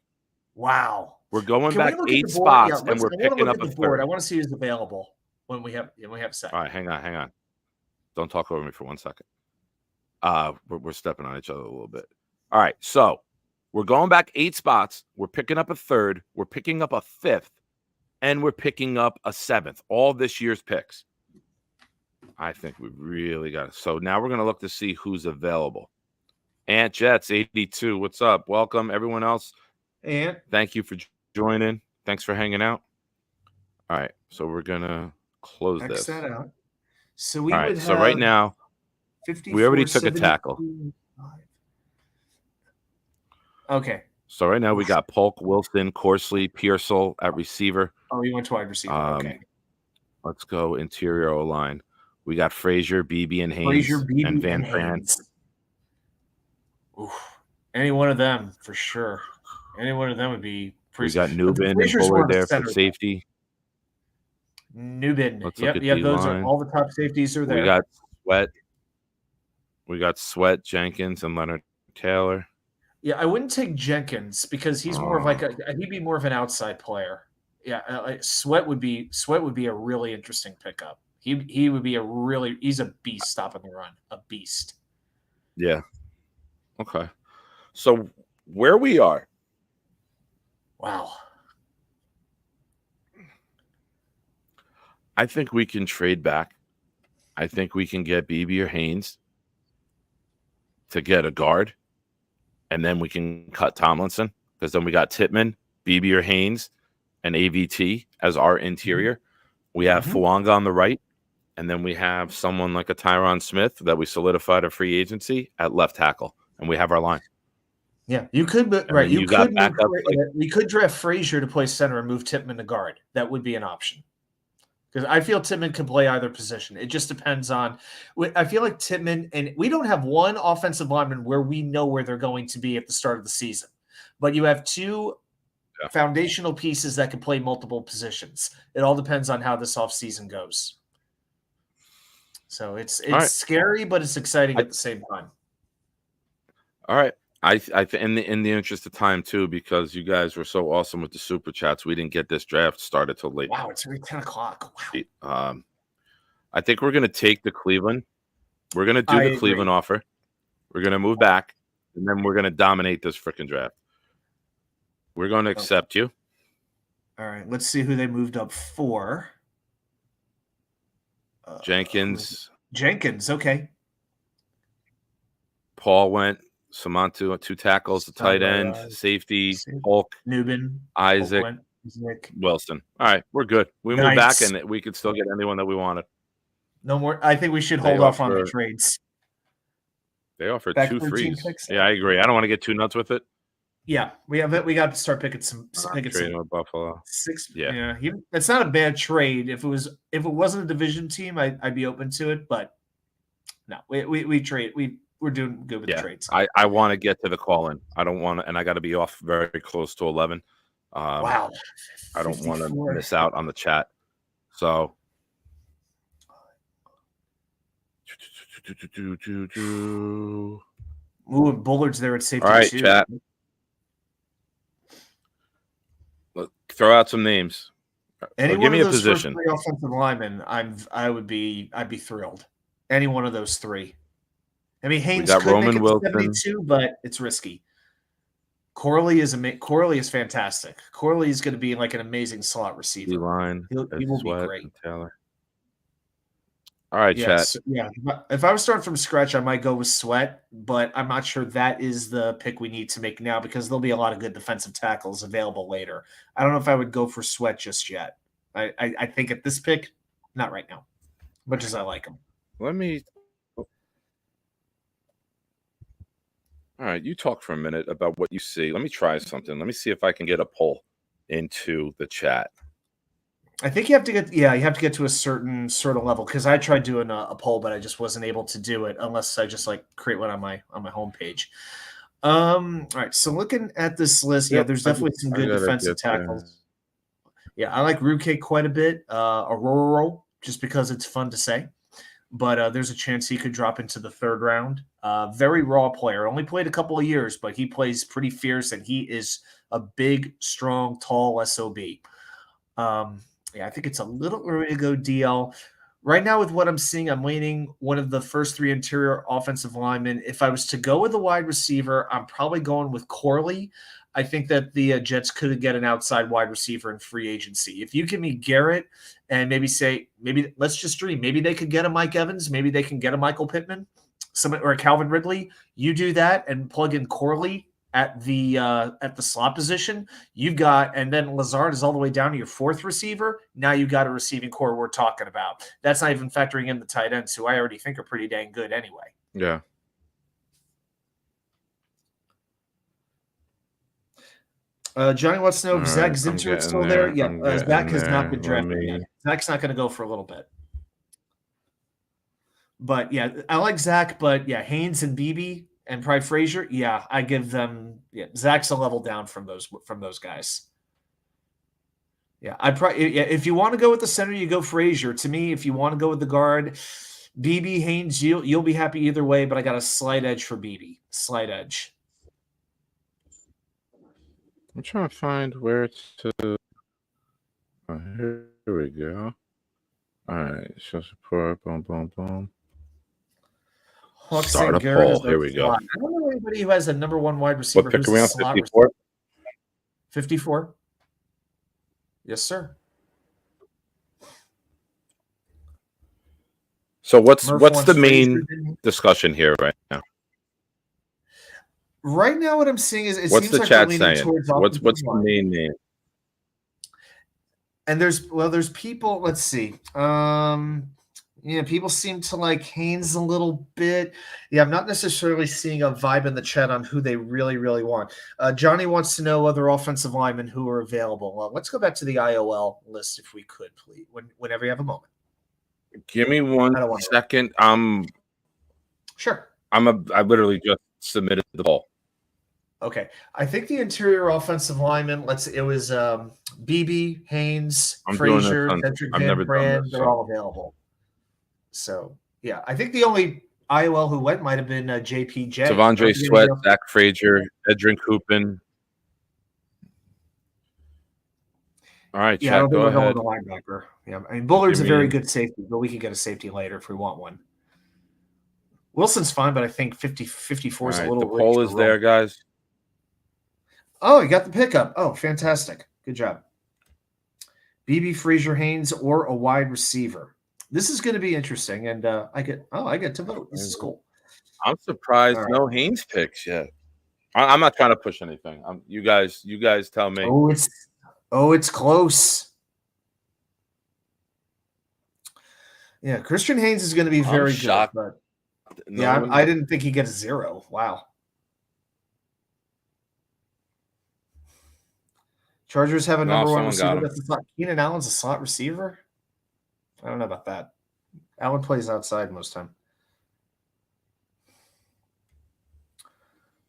Wow. We're going Can we back look at 8 the board? spots, Yeah, and let's- we're I wanna picking look up at a the board. I third. want to see who's available when we have a second. All right, hang on. Don't talk over me for 1 second. We're stepping on each other a little bit. All right, so we're going back 8 spots. We're picking up a third. We're picking up a 5th, and we're picking up a 7th. All this year's picks. I think we really got it. So now we're going to look to see who's available. Ant Jets 82. What's up? Welcome, everyone else. And Thank you for joining. Thanks for hanging out. All right, so we're gonna close X this. that out. So we All right, would so have right now 54, we already took a tackle. 75. Okay. So right now we got Polk, Wilson, Corsley, Pearsall at receiver. Oh, you went to wide receiver. Okay. Let's go interior O line. We got Frazier, Beebe, and Haynes, Frazier, Beebe, and Van and Fran. Haynes. Oof. Any one of them for sure. Any one of them would be We pretty. got Newbin and Frazier's more Buller of a there for center, safety. Newbin. Let's look Yep. at Those D-line. are all the top safeties are there. We got Sweat. We got Sweat, Jenkins, and Leonard Taylor. Yeah, I wouldn't take Jenkins because he's more of like he'd be more of an outside player. Yeah, Sweat would be a really interesting pickup. He would be he's a beast stopping the run, a beast. Yeah. Okay. So where we are, Wow. I think we can trade back. I think we can get Beebe or Haynes to get a guard, and then we can cut Tomlinson because then we got Tittman, Beebe or Haynes, and AVT as our interior. We have Fuanga on the right, and then we have someone like a Tyron Smith that we solidified a free agency at left tackle, and we have our line. Yeah, you could, but right, you got backup, we could draft Frazier to play center and move Tittman to guard. That would be an option. Because I feel Tittman can play either position. It just depends on. I feel like Tittman, and we don't have one offensive lineman where we know where they're going to be at the start of the season, but you have 2 foundational pieces that can play multiple positions. It all depends on how this offseason goes. So it's scary, but it's exciting at the same time. All right. I in the interest of time too, because you guys were so awesome with the super chats, we didn't get this draft started till late. Wow, it's already 10 o'clock. Wow. I think we're gonna take the Cleveland. We're gonna do the Cleveland offer. We're gonna move back, and then we're gonna dominate this freaking draft. We're gonna accept you. All right, let's see who they moved up for. Jenkins. Okay. Paul went. Samantu, 2 tackles, the tight end, safety, Polk, Newbin, Isaac, Wilson. All right, we're good. We moved back, and we could still get anyone that we wanted. No more. I think we should hold off on the trades. They offered Back 2 13 threes. picks? Yeah, I agree. I don't want to get too nuts with it. Yeah, we got to start picking some. Trading with Buffalo. 6. Yeah. It's not a bad trade. If it wasn't a division team, I'd be open to it. But no, we trade. We're doing good with the trades. I want to get to the call-in. I don't want to, and I got to be off very close to 11. Wow. I don't want to miss out on the chat. So. Ooh, Bullard's there at safety. All right, too. chat. Look, throw out some names. Any Or one give of me a those first position. 3 offensive linemen, I'd be thrilled. Any one of those 3. I mean, We Haynes got could make Roman it to Wilson. 72, but it's risky. Corley is fantastic. Corley is going to be like an amazing slot receiver. D-line, He will be Sweat, great. and Taylor. All right, chat. Yes, yeah. If I was starting from scratch, I might go with Sweat, but I'm not sure that is the pick we need to make now because there'll be a lot of good defensive tackles available later. I don't know if I would go for Sweat just yet. I think at this pick, not right now, much as I like him. Let me. All right, you talk for a minute about what you see. Let me try something. Let me see if I can get a poll into the chat. I think you have to get to a certain sort of level because I tried doing a poll, but I just wasn't able to do it unless I just like create one on my homepage. All right, so looking at this list, Yep, there's definitely some good gotta defensive get there. tackles. Yeah, I like Ruke quite a bit. Aurora, just because it's fun to say. But there's a chance he could drop into the 3rd round. Very raw player. Only played a couple of years, but he plays pretty fierce, and he is a big, strong, tall SOB. I think it's a little early to go DL. Right now, with what I'm seeing, I'm leaning one of the first 3 interior offensive linemen. If I was to go with a wide receiver, I'm probably going with Corley. I think that the Jets could get an outside wide receiver in free agency. If you give me Garrett and maybe let's just dream. Maybe they could get a Mike Evans. Maybe they can get a Michael Pittman, or a Calvin Ridley. You do that and plug in Corley at the slot position. You've got, and then Lazard is all the way down to your 4th receiver. Now you've got a receiving core we're talking about. That's not even factoring in the tight ends, who I already think are pretty dang good anyway. Yeah. Johnny wants to know if Zach Zinter is still there. Yeah, Zach has not been drafted yet. Zach's not going to go for a little bit. But yeah, I like Zach, but yeah, Haynes and Beebe and probably Frazier. Yeah, I give them. Yeah, Zach's a level down from those guys. Yeah, if you want to go with the center, you go Frazier. To me, if you want to go with the guard, Beebe, Haynes, you'll be happy either way. But I got a slight edge for Beebe. Slight edge. I'm trying to find where to. Oh, here we go. All right, show support. Boom, boom, boom. Start a poll. Here we go. I don't know anybody who has a number 1 wide receiver. What pick are we on? 54? 54. Yes, sir. So what's the main discussion here right now? Right now, what I'm seeing is what's the chat saying? What's the main name? And there's people. Let's see. People seem to like Haynes a little bit. Yeah, I'm not necessarily seeing a vibe in the chat on who they really, really want. Johnny wants to know other offensive linemen who are available. Let's go back to the IOL list if we could, please, whenever you have a moment. Give me 1 second. Sure. I literally just submitted the poll. Okay. I think the interior offensive linemen, it was Beebe, Haynes, Frazier, Cedric Van Brand, they're all available. So, yeah, I think the only IOL who went might have been JPJ. Savondre Sweat, Zach Frazier, Edrin Coopin. All right, yeah, chat, go ahead. The linebacker. Yeah, I mean, Bullard's a very good safety, but we could get a safety later if we want one. Wilson's fine, but I think 54 is a little. The poll is there, guys. Oh, you got the pickup. Oh, fantastic. Good job. Beebe, Frazier, Haynes, or a wide receiver. This is going to be interesting, and I get to vote. This is cool. I'm surprised no Haynes picks yet. I'm not trying to push anything. You guys tell me. It's close. Yeah, Christian Haynes is going to be very good. But I didn't think he'd get a 0. Wow. Chargers have a number 1 receiver. That's a slot. Keenan Allen's a slot receiver. I don't know about that. Allen plays outside most time.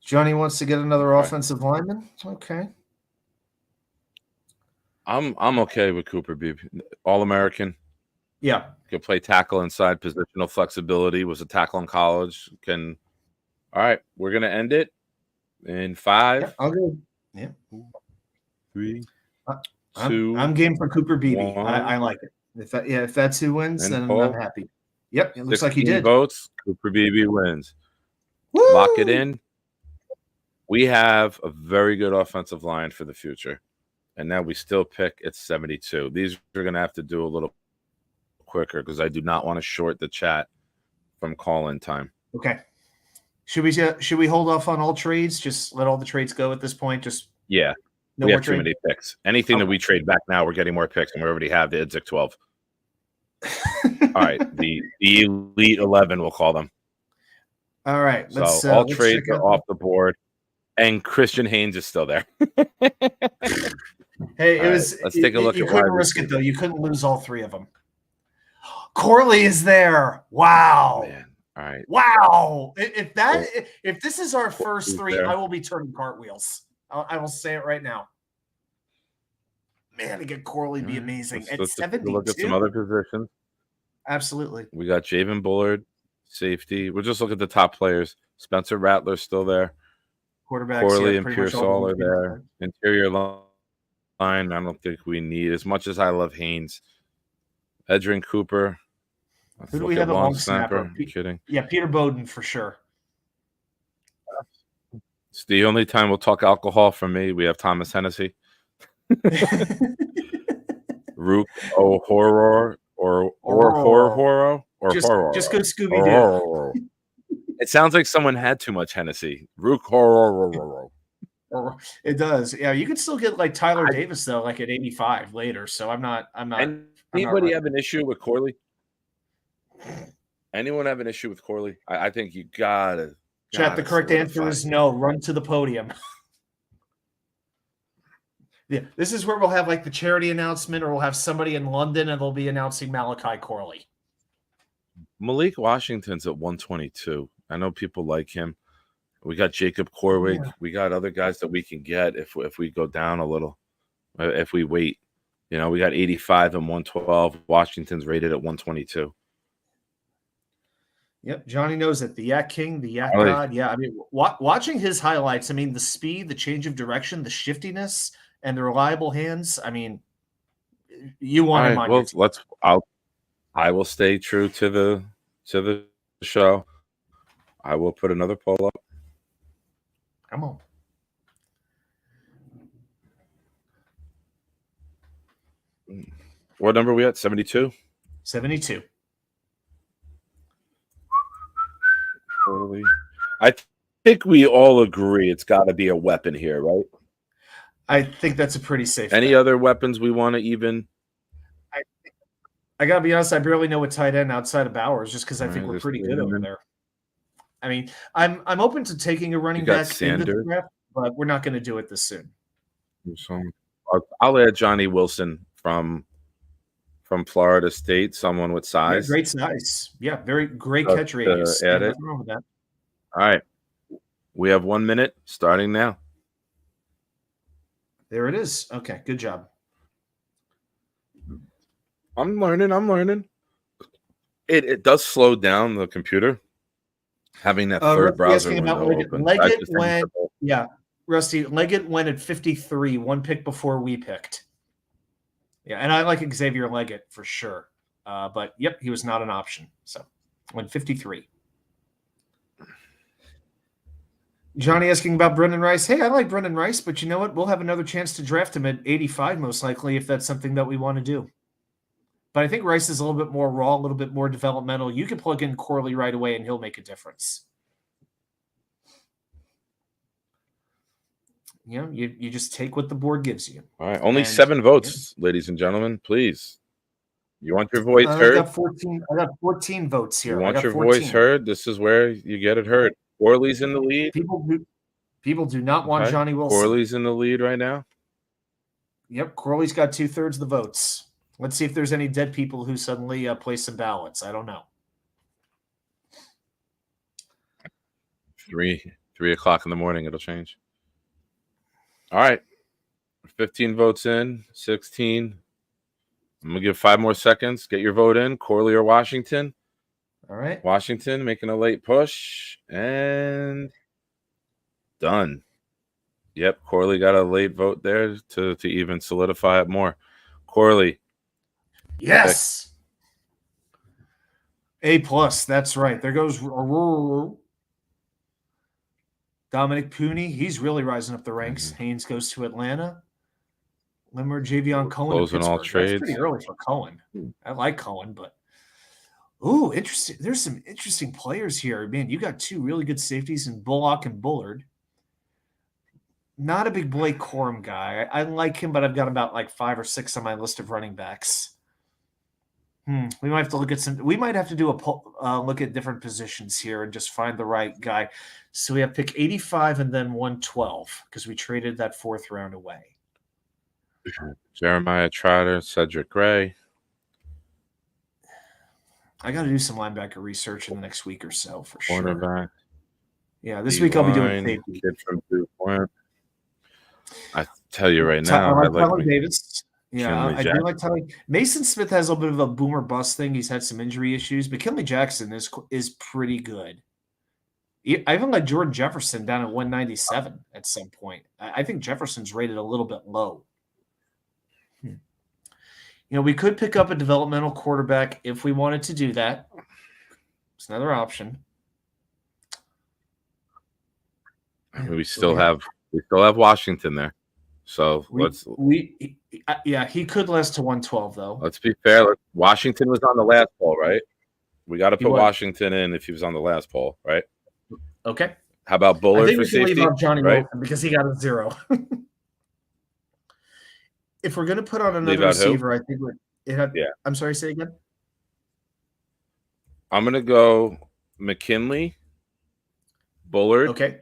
Johnny wants to get another offensive lineman. Okay. I'm okay with Cooper Beebe. All-American. Yeah. Can play tackle inside, positional flexibility, was a tackle in college. All right, we're gonna end it in 5. Yeah, I'll go. Yeah. 3, I'm game for Cooper Beebe. I 1, like it. If that's who wins, and then I'm Paul. happy. Yep, it looks like he 16 did. votes. Cooper Beebe wins. Woo! Lock it in. We have a very good offensive line for the future. And now we still pick at 72. These are going to have to do a little quicker because I do not want to short the chat from call-in time. Okay. Should we hold off on all trades? Just let all the trades go at this point. Just Yeah. no We more have too trade. many picks. Anything that Okay. we trade back now, we're getting more picks, and we already have the Idzik 12. All right. The Elite 11, we'll call them. All right. So Let's all let's trades check are out- off the board. And Christian Haynes is still there. Hey, All right, let's take a look You at couldn't wide risk it receiver. though. You couldn't lose all three of them. Corley is there. Wow. Man. All right. Wow. If this is our first Who's three, there? I will be turning cartwheels. I will say it right now. Man, to get Corley would be amazing. At Let's take a 72. look at some other positions. Absolutely. We got Javen Bullard, safety. We'll just look at the top players. Spencer Rattler's still there. Quarterbacks. Corley yeah, and pretty much all Pearsall the are there. Interior line, I don't think we need as much as I love Haynes. Edrin Cooper. Let's Who do look we at have at long long snapper. snapper? I'm kidding. Yeah, Peter Bowden for sure. It's the only time we'll talk alcohol from me. We have Thomas Hennessy. Rook O'Horror or Horror or just Horror. go Scooby Doo. Horror. It sounds like someone had too much Hennessy. Rook Horror. It does. Yeah, you could still get like Tyler Davis though, like at 85 later. So I'm not. Anybody have an issue with Corley? Anyone have an issue with Corley? I think you gotta. Chat. The correct answer is no. Run to the podium. Yeah, this is where we'll have like the charity announcement, or we'll have somebody in London and they'll be announcing Malachi Corley. Malik Washington's at 122. I know people like him. We got Jacob Corwig. Yeah. We got other guys that we can get if we go down a little. If we wait, we got 85 and 112. Washington's rated at 122. Yep, Johnny knows it. The Yak King, the Yak God. Yeah, I mean, watching his highlights. I mean, the speed, the change of direction, the shiftiness, and the reliable hands. I mean, you want him on your team. I will stay true to the show. I will put another poll up. Come on. What number are we at? 72? 72. Totally. I think we all agree it's got to be a weapon here, right? I think that's a pretty safe Any bet. other weapons we want to even? I got to be honest, I barely know a tight end outside of Bowers just because I think we're pretty good over there. I mean, I'm open to taking a running back into the draft, but we're not going to do it this soon. I'll add Johnny Wilson from Florida State, someone with size. Yeah, great size. Yeah, very great catch radius. Nothing wrong with that. All right. We have 1 minute starting now. There it is. Okay, good job. I'm learning. It does slow down the computer. Having that third browser window open. Rusty, Leggett went at 53, one pick before we picked. Yeah, and I like Xavier Leggett for sure. But, yep, he was not an option. So, went 53. Johnny asking about Brendan Rice. Hey, I like Brendan Rice, but you know what? We'll have another chance to draft him at 85 most likely if that's something that we want to do. But I think Rice is a little bit more raw, a little bit more developmental. You can plug in Corley right away and he'll make a difference. You just take what the board gives you. All right. Only 7 votes, ladies and gentlemen. Please. You want your voice heard? I got 14 votes here. You want your voice heard? This is where you get it heard. Corley's in the lead. People do not want Johnny Wilson. Corley's in the lead right now. Yep, Corley's got 2/3 of the votes. Let's see if there's any dead people who suddenly place some ballots. I don't know. 3 o'clock in the morning, it'll change. All right. 15 votes in, 16. I'm going to give 5 more seconds. Get your vote in. Corley or Washington? All right. Washington making a late push. And done. Yep, Corley got a late vote there to even solidify it more. Corley. Yes. A+. That's right. There goes Dominic Pooney. He's really rising up the ranks. Haynes goes to Atlanta. Limmer, Javion Cohen to Closing all Pittsburgh. That's pretty trades. early for Cohen. I like Cohen, but ooh, interesting. There's some interesting players here. Man, you got two really good safeties in Bullock and Bullard. Not a big Blake Corum guy. I like him, but I've got about like 5 or 6 on my list of running backs. We might have to look at some. We might have to do a look at different positions here and just find the right guy. So we have pick 85 and then 112 because we traded that 4th round away. Jeremiah Trotter, Cedric Gray. I got to do some linebacker research in the next week or so for sure. Cornerback. Yeah, this week I'll be doing safety. Kid from DuPont. I tell you right now, I like Tyler Davis. Yeah, I do like Tyler. Mason Smith has a little bit of a boomer bust thing. He's had some injury issues, but Kinley Jackson is pretty good. I even like Jordan Jefferson down at 197 at some point. I think Jefferson's rated a little bit low. We could pick up a developmental quarterback if we wanted to do that. It's another option. We still have Washington there. So he could last to 112 though. Let's be fair. Washington was on the last poll, right? We got to put Washington in if he was on the last poll, right? Okay. How about Bullard for safety? Leave off Johnny right? Wilson because he got a 0. If we're going to put on another receiver, I think I'm sorry, say again. I'm going to go McKinley, Bullard, okay,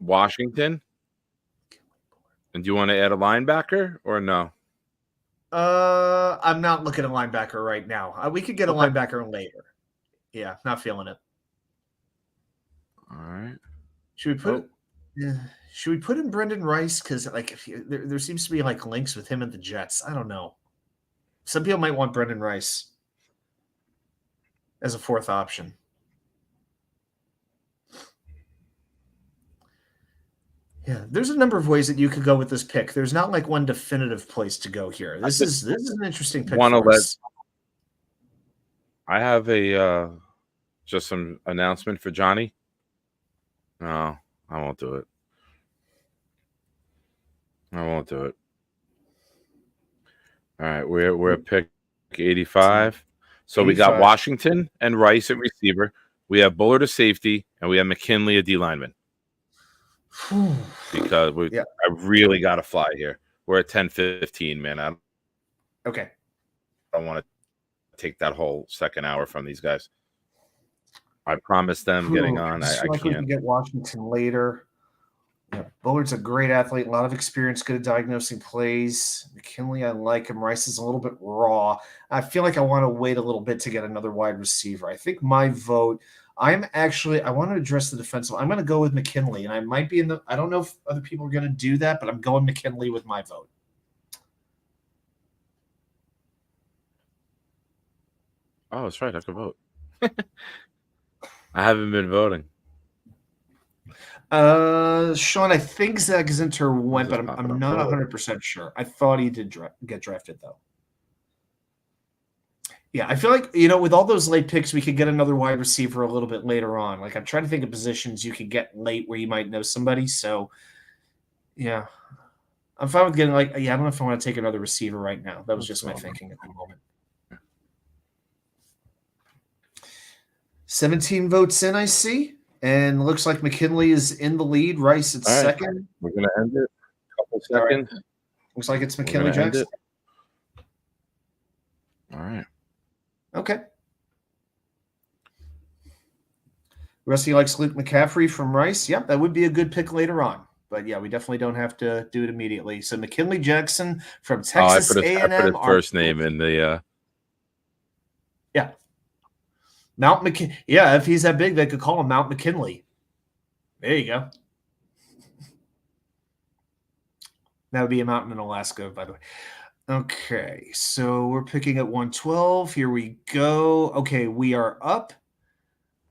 Washington. And do you want to add a linebacker or no? I'm not looking at linebacker right now. We could get a linebacker later. Yeah, not feeling it. All right. Should we put in Brendan Rice? Because there seems to be like links with him and the Jets. I don't know. Some people might want Brendan Rice as a 4th option. Yeah, there's a number of ways that you could go with this pick. There's not like one definitive place to go here. This is an interesting pick. I have a just some announcement for Johnny. No, I won't do it. All right, we're at pick 85. So 85. We got Washington and Rice at receiver. We have Bullard at safety, and we have McKinley at D lineman. Because I really got to fly here. We're at 10:15, man. I don't want to take that whole second hour from these guys. I promised them getting on. I can't. We can get Washington later. Yeah, Bullard's a great athlete, a lot of experience, good at diagnosing plays. McKinley, I like him. Rice is a little bit raw. I feel like I want to wait a little bit to get another wide receiver. I think my vote. I want to address the defensive. I'm going to go with McKinley, and I might be I don't know if other people are going to do that, but I'm going McKinley with my vote. Oh, that's right. I can vote. I haven't been voting. Sean, I think Zach Zinter went, but I'm not 100% sure. I thought he did get drafted, though. Yeah, I feel like, with all those late picks, we could get another wide receiver a little bit later on. Like, I'm trying to think of positions you could get late where you might know somebody. So, yeah. I'm fine with getting, I don't know if I want to take another receiver right now. That was just my thinking at the moment. 17 votes in, I see. And looks like McKinley is in the lead. Rice at second. We're going to end it. A couple seconds. Right. Looks like it's McKinley Jackson. All right. Okay. Rusty likes Luke McCaffrey from Rice. Yep, that would be a good pick later on. But, yeah, we definitely don't have to do it immediately. So, McKinley Jackson from Texas A&M. I put his first name in the Yeah. Mount McKinley. Yeah, if he's that big, they could call him Mount McKinley. There you go. That would be a mountain in Alaska, by the way. Okay, so we're picking at 112. Here we go. Okay, we are up.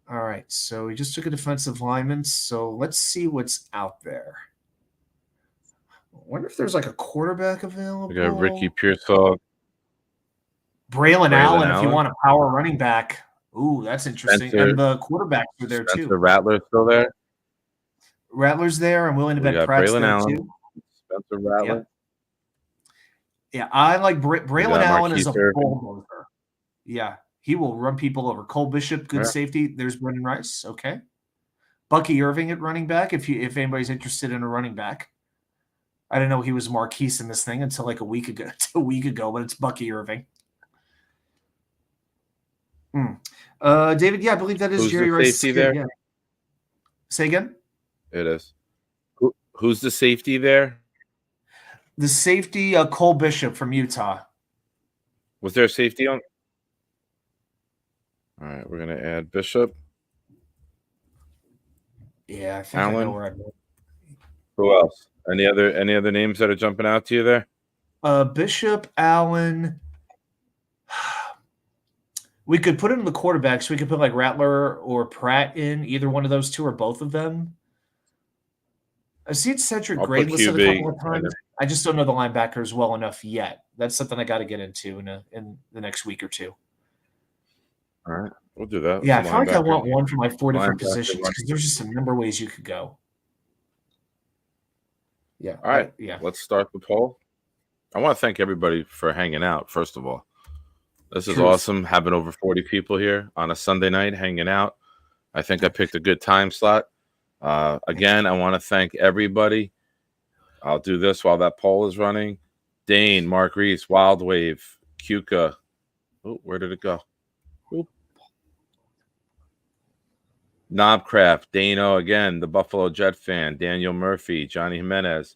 All right, so we just took a defensive lineman. So let's see what's out there. wonder if there's like a quarterback available. We got Ricky Pearsall. Braylon Allen, if you Allen. want a power running back. Ooh, that's interesting. Spencer- and the quarterbacks are there Spencer too. Rattler still there. Rattler's there. I'm willing to We bet got Pratt's Braylon there Allen. too. Spencer Rattler. Yeah, I like Braylon got Allen as a Marquise Irving. bulldozer. Yeah, he will run people over. Cole Bishop, good Yeah. safety. There's Brendan Rice. Okay. Bucky Irving at running back, if anybody's interested in a running back. I didn't know he was Marquise in this thing until like a week ago, but it's Bucky Irving. David, yeah, I believe that is Who's Jerry the Rice's safety kid, there? yeah. Say again? It is. Who's the safety there? The safety, Cole Bishop from Utah. Was there a safety on? All right, we're gonna add Bishop. Yeah, I think I know Allen. where I'm going. Who else? Any other names that are jumping out to you there? Bishop, Allen. We could put in the quarterbacks. We could put like Rattler or Pratt in, either one of those two or both of them. I've seen Cedric I'll Gray put listed a QB, couple of times. I just don't know the linebackers well enough yet. That's something I got to get into in the next week or two. All right, we'll do that. Yeah, I Some feel like I linebackers. want one for my 4 different Linebacker, positions because there's just a number of ways you could go. Yeah. All right. Yeah. Let's start the poll. I want to thank everybody for hanging out, first of all. This is Truth. awesome having over 40 people here on a Sunday night hanging out. I think I picked a good time slot. Again, I want to thank everybody. I'll do this while that poll is running. Dane, Mark Reese, Wild Wave, Kuka. Oh, where did it go? Oop. Knobcraft, Dano again, the Buffalo Jet fan, Daniel Murphy, Johnny Jimenez.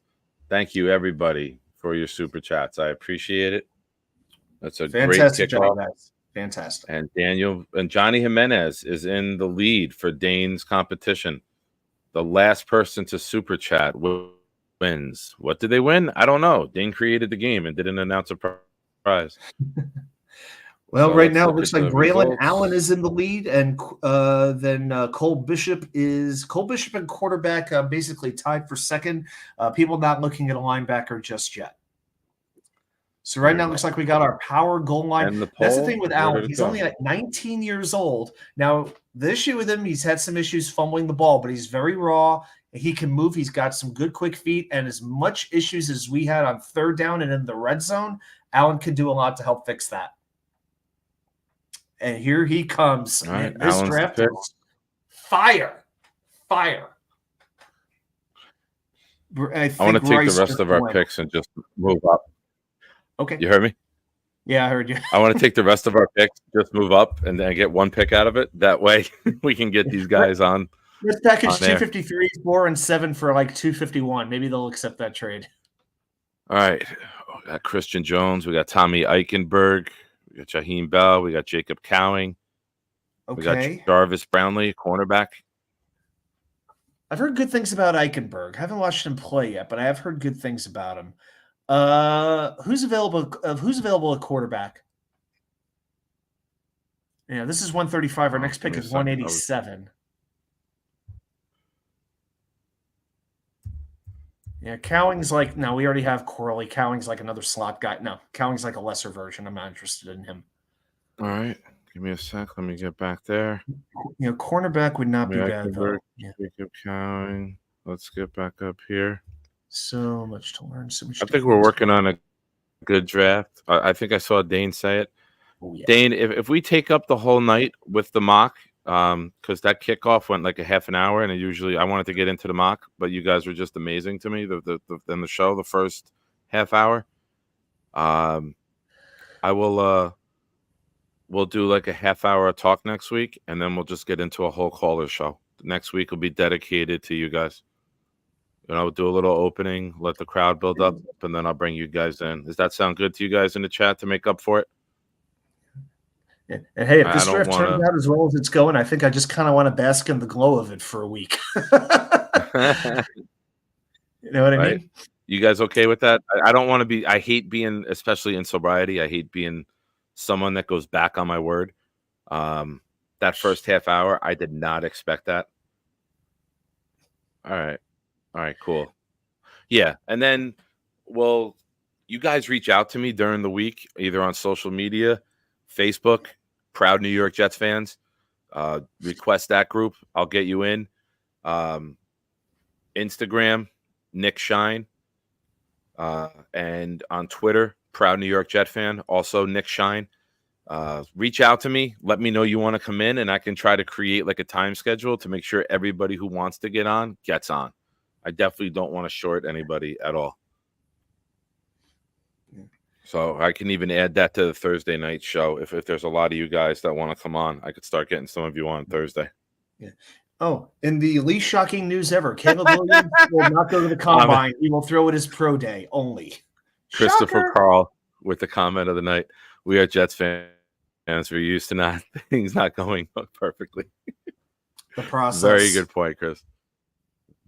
Thank you, everybody, for your super chats. I appreciate it. That's a Fantastic great job, kickoff. guys. Fantastic. And Daniel and Johnny Jimenez is in the lead for Dane's competition. The last person to super chat wins. What did they win? I don't know. Dane created the game and didn't announce a prize. Well, So right let's now it look looks at like the Braylon results. Allen is in the lead, and then Cole Bishop and quarterback basically tied for second. People not looking at a linebacker just yet. So right now it looks like we got our power goal line. And the That's the poll, thing with where Allen. did it He's go? only at 19 years old. Now, the issue with him, he's had some issues fumbling the ball, but he's very raw. He can move. He's got some good quick feet. And as much issues as we had on third down and in the red zone, Allen can do a lot to help fix that. And here he comes. All right, This Allen's draft the pick. is fire. Fire. I want to take the rest of our picks and just move up. Okay. You heard me? Yeah, I heard you. I want to take the rest of our picks, just move up, and then get one pick out of it. That way we can get these guys on. Let's package on there. 253, 4, and 7 for like 251. Maybe they'll accept that trade. All right. We got Christian Jones. We got Tommy Eichenberg. We got Jaheim Bell. We got Jacob Cowing. We got Okay. Jarvis Brownlee, cornerback. I've heard good things about Eichenberg. I haven't watched him play yet, but I have heard good things about him. Who's available at quarterback? Yeah, this is 135. Our next pick give me is a second. 187. Yeah, Cowing's like, no, we already have Corley. Cowing's like another slot guy. No, Cowing's like a lesser version. I'm not interested in him. All right. Give me a sec. Let me get back there. You know, cornerback would not be bad, though. Eichenberg, Yeah. Jacob Cowing. Let's get back up here. So much to learn. So much. I think we're working on a good draft. I think I saw Dane say it. Oh, yeah. Dane, if we take up the whole night with the mock, because that kickoff went like a half an hour, and I wanted to get into the mock, but you guys were just amazing to me. In the show, the first half hour, I will. We'll do like a half hour talk next week, and then we'll just get into a whole caller show. Next week will be dedicated to you guys. We'll do a little opening, let the crowd build up, and then I'll bring you guys in. Does that sound good to you guys in the chat to make up for it? And hey, if I this don't draft turns out as well as it's going, I think I just kind of want to bask in the glow of it for a week. You know what I Right? mean? You guys okay with that? I don't want to be. I hate being, especially in sobriety. I hate being someone that goes back on my word. That first half hour, I did not expect that. All right, cool. Yeah, and then Well, you guys reach out to me during the week, either on social media, Facebook, Proud New York Jets fans. Request that group. I'll get you in. Instagram, Nick Shine. And on Twitter, Proud New York Jet fan, also Nick Shine. Reach out to me. Let me know you want to come in, and I can try to create like a time schedule to make sure everybody who wants to get on gets on. I definitely don't want to short anybody at all. So I can even add that to the Thursday night show. If there's a lot of you guys that want to come on, I could start getting some of you on Thursday. Yeah. Oh, in the least shocking news ever, Caleb Williams will not go to the combine. He will throw at his pro day only. Christopher Shocker. Carl with the comment of the night. We are Jets fans. We're used to things not going perfectly. The process. Very good point, Chris.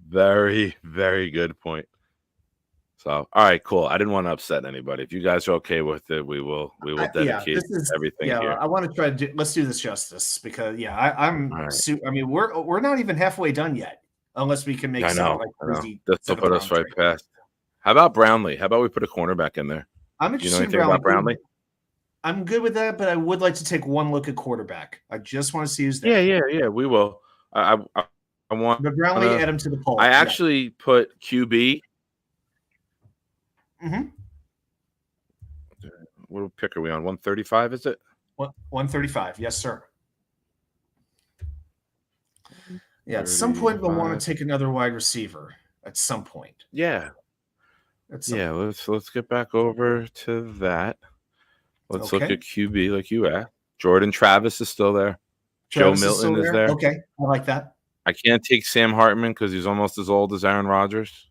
Very, very good point. So, all right, cool. I didn't want to upset anybody. If you guys are okay with it, we will dedicate everything here. I want to try to let's do this justice because I'm right. I mean, we're not even halfway done yet, unless we can make sound like crazy. This will put us right past. How about Brownlee? How about we put a cornerback in there? I'm interested in about Brownlee. I'm good with that, but I would like to take one look at quarterback. I just want to see who's there. Yeah. We will. I want. But Brownlee, add him to the poll. I actually put QB. Mm-hmm. What pick are we on? 135, is it? 135, yes, sir. Yeah, at some point we'll want to take another wide receiver. At some point. Yeah. Let's get back over to that. Let's look at QB like you asked. Jordan Travis is still there. Joe Milton is there. Okay, I like that. I can't take Sam Hartman because he's almost as old as Aaron Rodgers.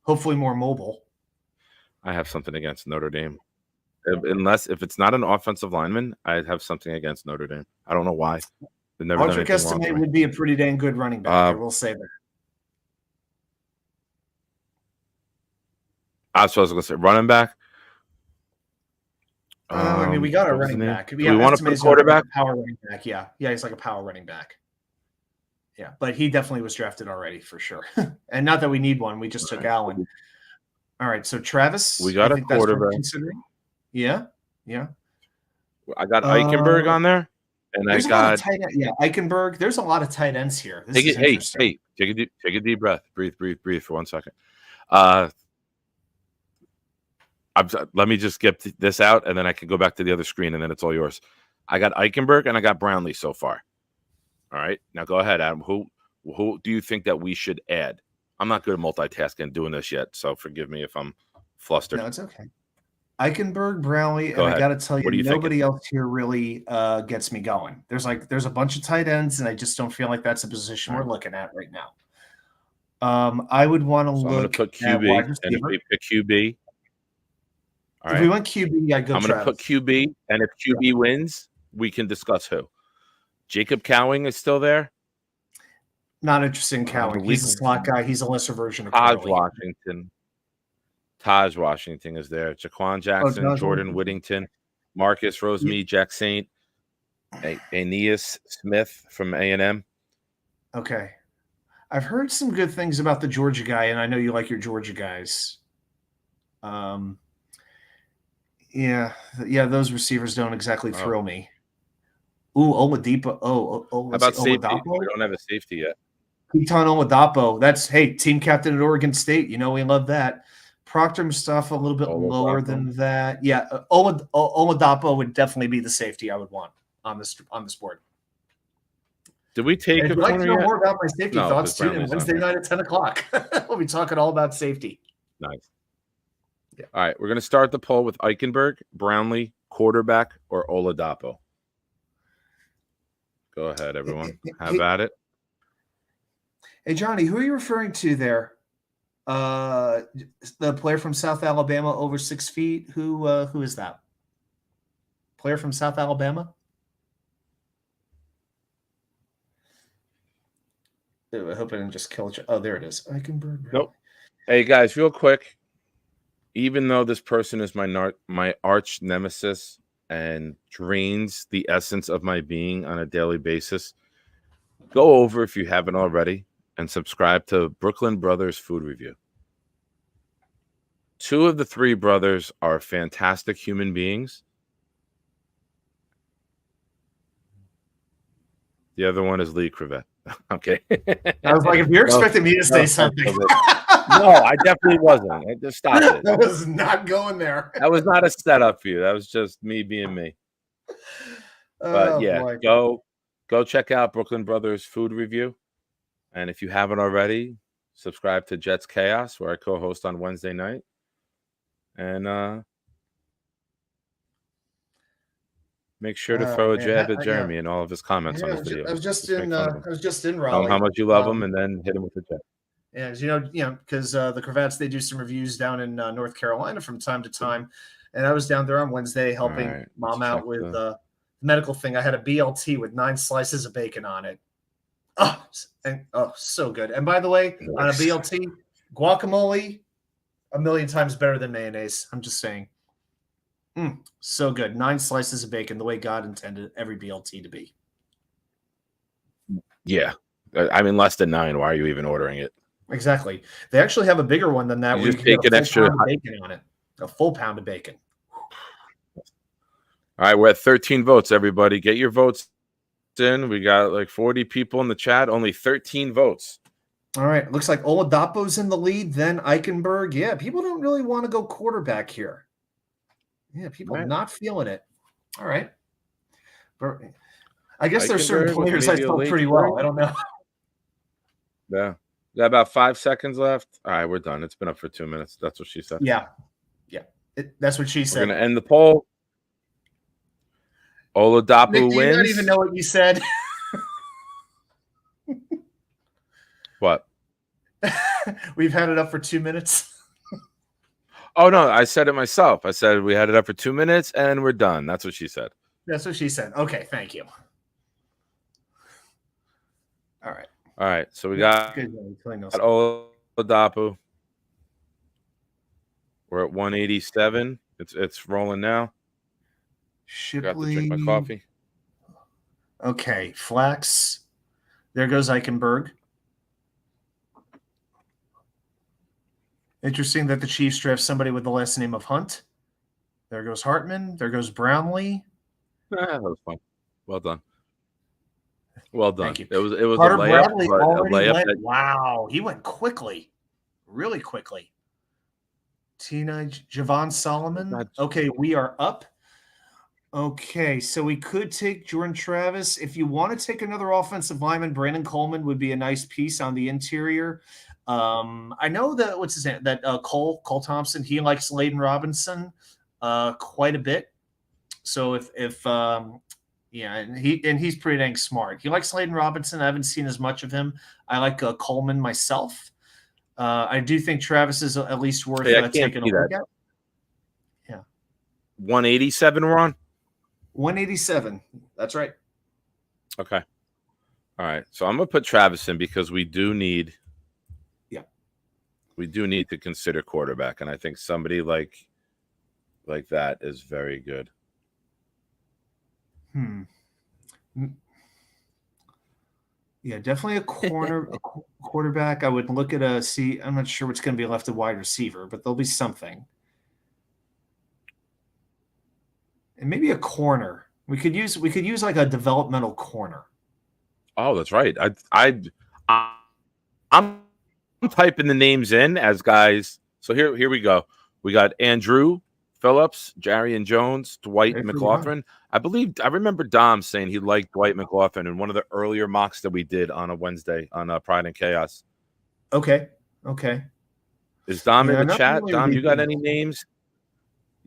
Hopefully more mobile. I have something against Notre Dame. If it's not an offensive lineman, I have something against Notre Dame. I don't know why. They've never done anything wrong to me. would be a pretty dang good running back. I will say that. I was going to say running back. I mean, we got a running back. Do we want to put a quarterback? Power running back. Yeah, he's like a power running back. Yeah, but he definitely was drafted already for sure. And not that we need one. We just took Allen. All right, so Travis. We got a quarterback. Considering. Yeah. I got Eichenberg on there, and I got Eichenberg. There's a lot of tight ends here. Hey, take a deep breath. Breathe for 1 second. Let me just get this out, and then I can go back to the other screen, and then it's all yours. I got Eichenberg, and I got Brownlee so far. All right, now go ahead, Adam. Who do you think that we should add? I'm not good at multitasking doing this yet, so forgive me if I'm flustered. No, it's okay. Eichenberg, Brownlee, and I got to tell you, nobody else here really gets me going. There's a bunch of tight ends, and I just don't feel like that's a position we're looking at right now. I would want to look. I'm going to put QB, and if we pick QB, all right. If we want QB, I'd go. I'm going to put QB, and if QB wins, we can discuss who. Jacob Cowing is still there. Not interested in Cowing. He's a slot guy. He's a lesser version of Taj Washington is there. Jaquan Jackson, Jordan Whittington, Marcus Rosemead, Jack Saint, Aeneas Smith from A&M. Okay. I've heard some good things about the Georgia guy, and I know you like your Georgia guys. Yeah, those receivers don't exactly thrill me. Ooh, Oladipo. How about safety? Oladapo? We don't have a safety yet. Keaton Oladapo. That's team captain at Oregon State. You know we love that. Proctor Mustafa a little bit lower than that. Yeah, Oladapo would definitely be the safety I would want on this board. Did we take? If you'd like to know more about my safety thoughts, tune in Wednesday night at 10:00. We'll be talking all about safety. Nice. Yeah. All right, we're going to start the poll with Eichenberg, Brownlee, quarterback, or Oladapo. Go ahead, everyone. Have at it. Hey, Johnny, who are you referring to there? The player from South Alabama over 6 feet. Who is that? Player from South Alabama? I hope I didn't just kill it. Oh, there it is. Eichenberg. Nope. Hey, guys, real quick. Even though this person is my arch nemesis and drains the essence of my being on a daily basis, go over, if you haven't already, and subscribe to Brooklyn Brothers Food Review. 2 of the 3 brothers are fantastic human beings. The other one is Lee Crevette. Okay. I was like, if you're No, expecting me to say no, something, no, I definitely wasn't. I just stopped it. that was not going there. That was not a setup for you. That was just me being me. But Oh yeah, boy. go check out Brooklyn Brothers Food Review. And if you haven't already, subscribe to Jets Chaos, where I co-host on Wednesday night. And make sure to throw a jab at Jeremy and all of his comments on his videos. I was just make in fun of him. I was just in Tell Raleigh. him how much you love him, and then hit him with the jab. Yeah, because the Cravats, they do some reviews down in North Carolina from time to time, and I was down there on Wednesday helping All right, Mom let's out check with the- medical thing. I had a BLT with 9 slices of bacon on it. So good. And by the way, on a Nice. BLT, guacamole, a million times better than mayonnaise. I'm just saying. So good. 9 slices of bacon, the way God intended every BLT to be. Yeah. I mean, less than 9. Why are you even ordering it? Exactly. They actually have a bigger one than that. You where just you can take get an a full extra- pound of bacon on it. A full pound of bacon. All right, we're at 13 votes, everybody. Get your votes in. We got like 40 people in the chat, only 13 votes. All right. Looks like Oladapo's in the lead, then Eichenberg. Yeah, people don't really want to go quarterback here. Yeah, people Right. not feeling it. All right. But I guess there's certain Eichenberg with players I maybe a felt late pretty well. break. I don't know. Yeah. We got about 5 seconds left. All right, we're done. It's been up for 2 minutes. That's what she said. Yeah. That's what she We're said. going to end the poll. Oladapo Nick, do you wins. not even know what you said? What? We've had it up for 2 minutes. Oh, no, I said it myself. I said we had it up for 2 minutes and we're done. That's what she said. That's what she said. Okay, thank you. All right. All right, so we got Good job telling us. Oladapo. We're at 187. It's rolling now. Got to drink my Shipley. coffee. Okay, Flax. There goes Eichenberg. Interesting that the Chiefs draft somebody with the last name of Hunt. There goes Hartman. There goes Brownlee. That was fun. Well done. Well done. Thank you. It was Carter a layup, Bradley but a already layup went. that Wow, he went quickly, really quickly. Javon Solomon. That's- Okay, we are up. Okay, so we could take Jordan Travis. If you want to take another offensive lineman, Brandon Coleman would be a nice piece on the interior. I know that what's his name? That Cole Thompson. He likes Layden Robinson quite a bit. So and he's pretty dang smart. He likes Layden Robinson. I haven't seen as much of him. I like Coleman myself. I do think Travis is at least worth taking a look at. Yeah, 187 we're on. 187. That's right. Okay. All right. So I'm gonna put Travis in because we do need to consider quarterback, and I think somebody like that is very good. Yeah, definitely a quarterback. I would look at I'm not sure what's going to be left of wide receiver, but there'll be something. And maybe a corner. We could use like a developmental corner. Oh, that's right. I'm typing the names in as guys. So here we go. We got Andrew Phillips, Jarian Jones, Dwight McLaughlin. I remember Dom saying he liked Dwight McLaughlin in one of the earlier mocks that we did on a Wednesday on Pride and Chaos. Okay. Is Dom in the chat? Really Dom, you got any names?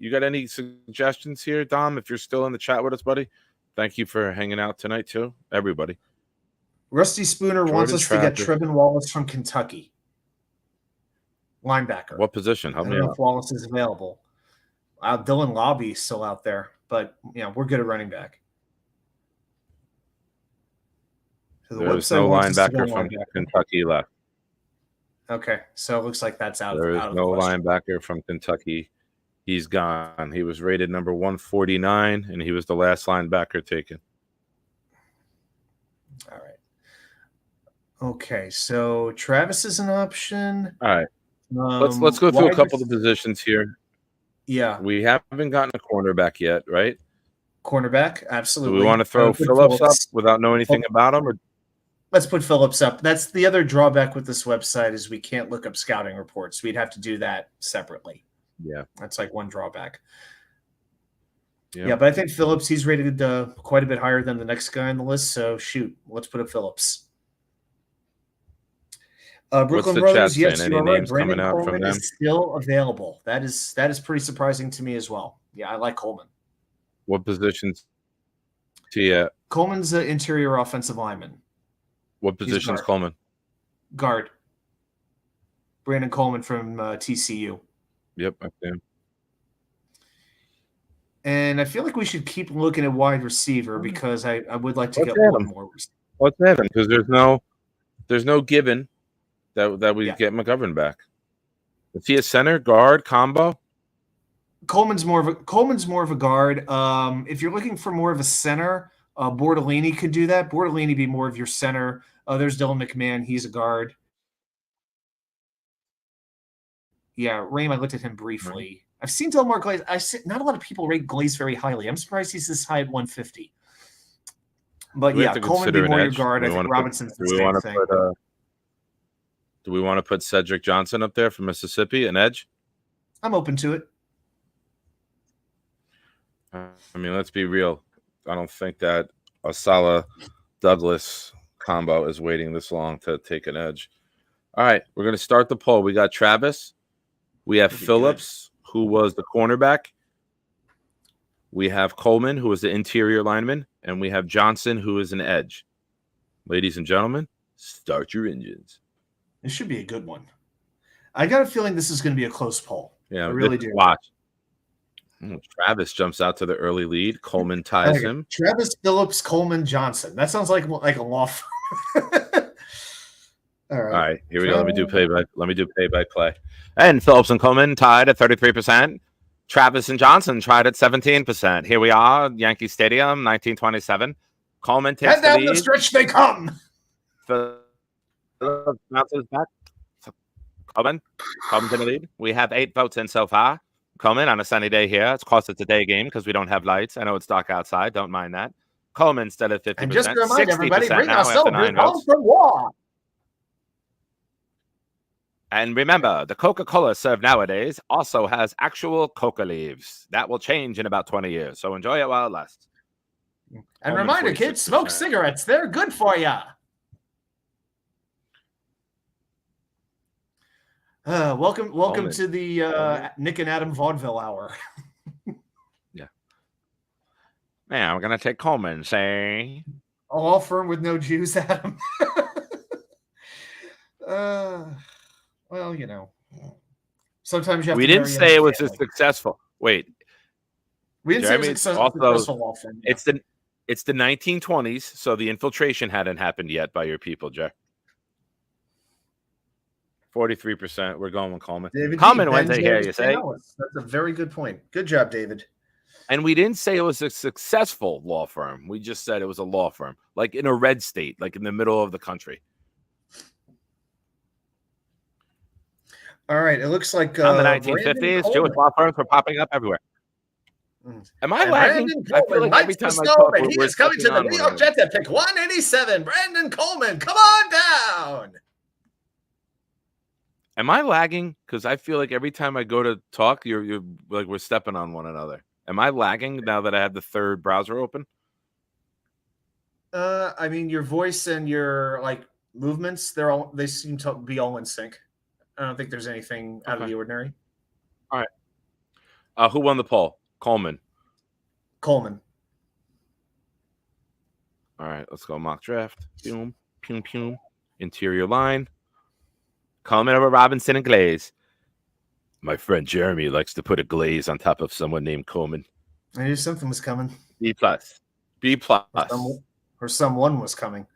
You got any suggestions here, Dom? If you're still in the chat with us, buddy, thank you for hanging out tonight too, everybody. Rusty Spooner wants us to get Trevin Wallace from Kentucky. Linebacker. What position? I don't know if Wallace is available. Dylan Lobby is still out there, but we're good at running back. So there's no linebacker from Kentucky left. Okay, so it looks like that's out. There is out of no the question. linebacker from Kentucky. He's gone. He was rated number 149, and he was the last linebacker taken. All right. Okay, so Travis is an option. All right. Let's go through a Wide couple of rec- positions here. Yeah, We haven't gotten a cornerback yet, right? cornerback, Do absolutely. we want to throw Put Phillips up Phillips. without knowing anything about him? Or Let's put Phillips up. That's the other drawback with this website is we can't look up scouting reports. We'd have to do that separately. yeah, That's like one drawback. yeah. Yeah, but I think Phillips, he's rated quite a bit higher than the next guy on the list. So shoot, let's put up Phillips. What's Brooklyn the Brothers, chat yes, saying? you Any are right. names coming Brandon out from Coleman them? is still available. That is pretty surprising to me as well. Yeah, I like Coleman. What positions? Tia. Coleman's an interior offensive lineman. What position's guard. Coleman? Guard. Brandon Coleman from TCU. Yep, I see him. And I feel like we should keep looking at wide receiver because I would like to Let's get add one him. more. Let's add him because there's no given that we get McGovern back. Is he a center, guard, combo? Coleman's more of a guard. If you're looking for more of a center, Bordellini could do that. Bordellini be more of your center. There's Dylan McMahon. He's a guard. Yeah, Rame, I looked at him briefly. I've seen Delmar Glaze. Not a lot of people rate Glaze very highly. I'm surprised he's this high at 150. But Do we have yeah, to Coleman consider be an more your edge? guard. Do I we think wanna put- Robinson's the do we same wanna thing. Do we want to put Cedric Johnson up there from Mississippi, an edge? I'm open to it. I mean, let's be real. I don't think that a Salah Douglas combo is waiting this long to take an edge. All right, we're going to start the poll. We got Travis. We have Phillips, who was the cornerback. We have Coleman, who is the interior lineman. And we have Johnson, who is an edge. Ladies and gentlemen, start your engines. It should be a good one. I got a feeling this is going to be a close poll. Yeah, I really do. Watch. Travis jumps out to the early lead. Coleman ties him. Travis Phillips, Coleman, Johnson. That sounds like a law firm. All right, here we go. Let me do pay by play. And Phillips and Coleman tied at 33%. Travis and Johnson tied at 17%. Here we are, Yankee Stadium, 1927. Coleman takes Head down the lead. the stretch they come. Phillips bounces back. Coleman's in the lead. We have 8 votes in so far. Coleman on a sunny day here. Of course, it's a day game because we don't have lights. I know it's dark outside. Don't mind that. Coleman instead of 50%. And just to remind everybody, bring now our after 9 soldiers home votes. from war. And remember, the Coca-Cola served nowadays also has actual coca leaves. That will change in about 20 years. So enjoy it while it lasts. And Coleman, reminder, kids, smoke 46%. cigarettes. They're good for you. Welcome Coleman. to the Nick and Adam vaudeville hour. Man, we're going to take Coleman, say. A law firm with no Jews, Adam. Well, you know, sometimes you have We to didn't marry say it was a family. successful. Wait, We didn't Jeremy, say it was a also- successful law firm. it's the 1920s, so the infiltration hadn't happened yet by your people, Jack. 43%. We're going with Coleman. David Coleman D. Wednesday Ben here, James you say? Canales. That's a very good point. Good job, David. And we didn't say it was a successful law firm. We just said it was a law firm, like in a red state, like in the middle of the country. All right, it looks like On the Brandon 1950s, Coleman. Jewish law firms were popping up everywhere. Am I And lagging? Brandon I feel Coleman like every lights time the I stove, talk, and he we're is coming to stepping the on New one York another. Jets at pick 187. Brandon Coleman, come on down. Am I lagging? Because I feel like every time I go to talk, you're like we're stepping on one another. Am I lagging now that I have the third browser open? I mean, your voice and your movements, they seem to be all in sync. I don't think there's anything out of Okay. the ordinary. Who won the poll? Coleman. Coleman. All right, let's go mock draft. Boom, pum, pum. Interior line. Coleman over Robinson and Glaze. My friend Jeremy likes to put a glaze on top of someone named Coleman. I knew something was coming. B plus. B plus. Or someone was coming.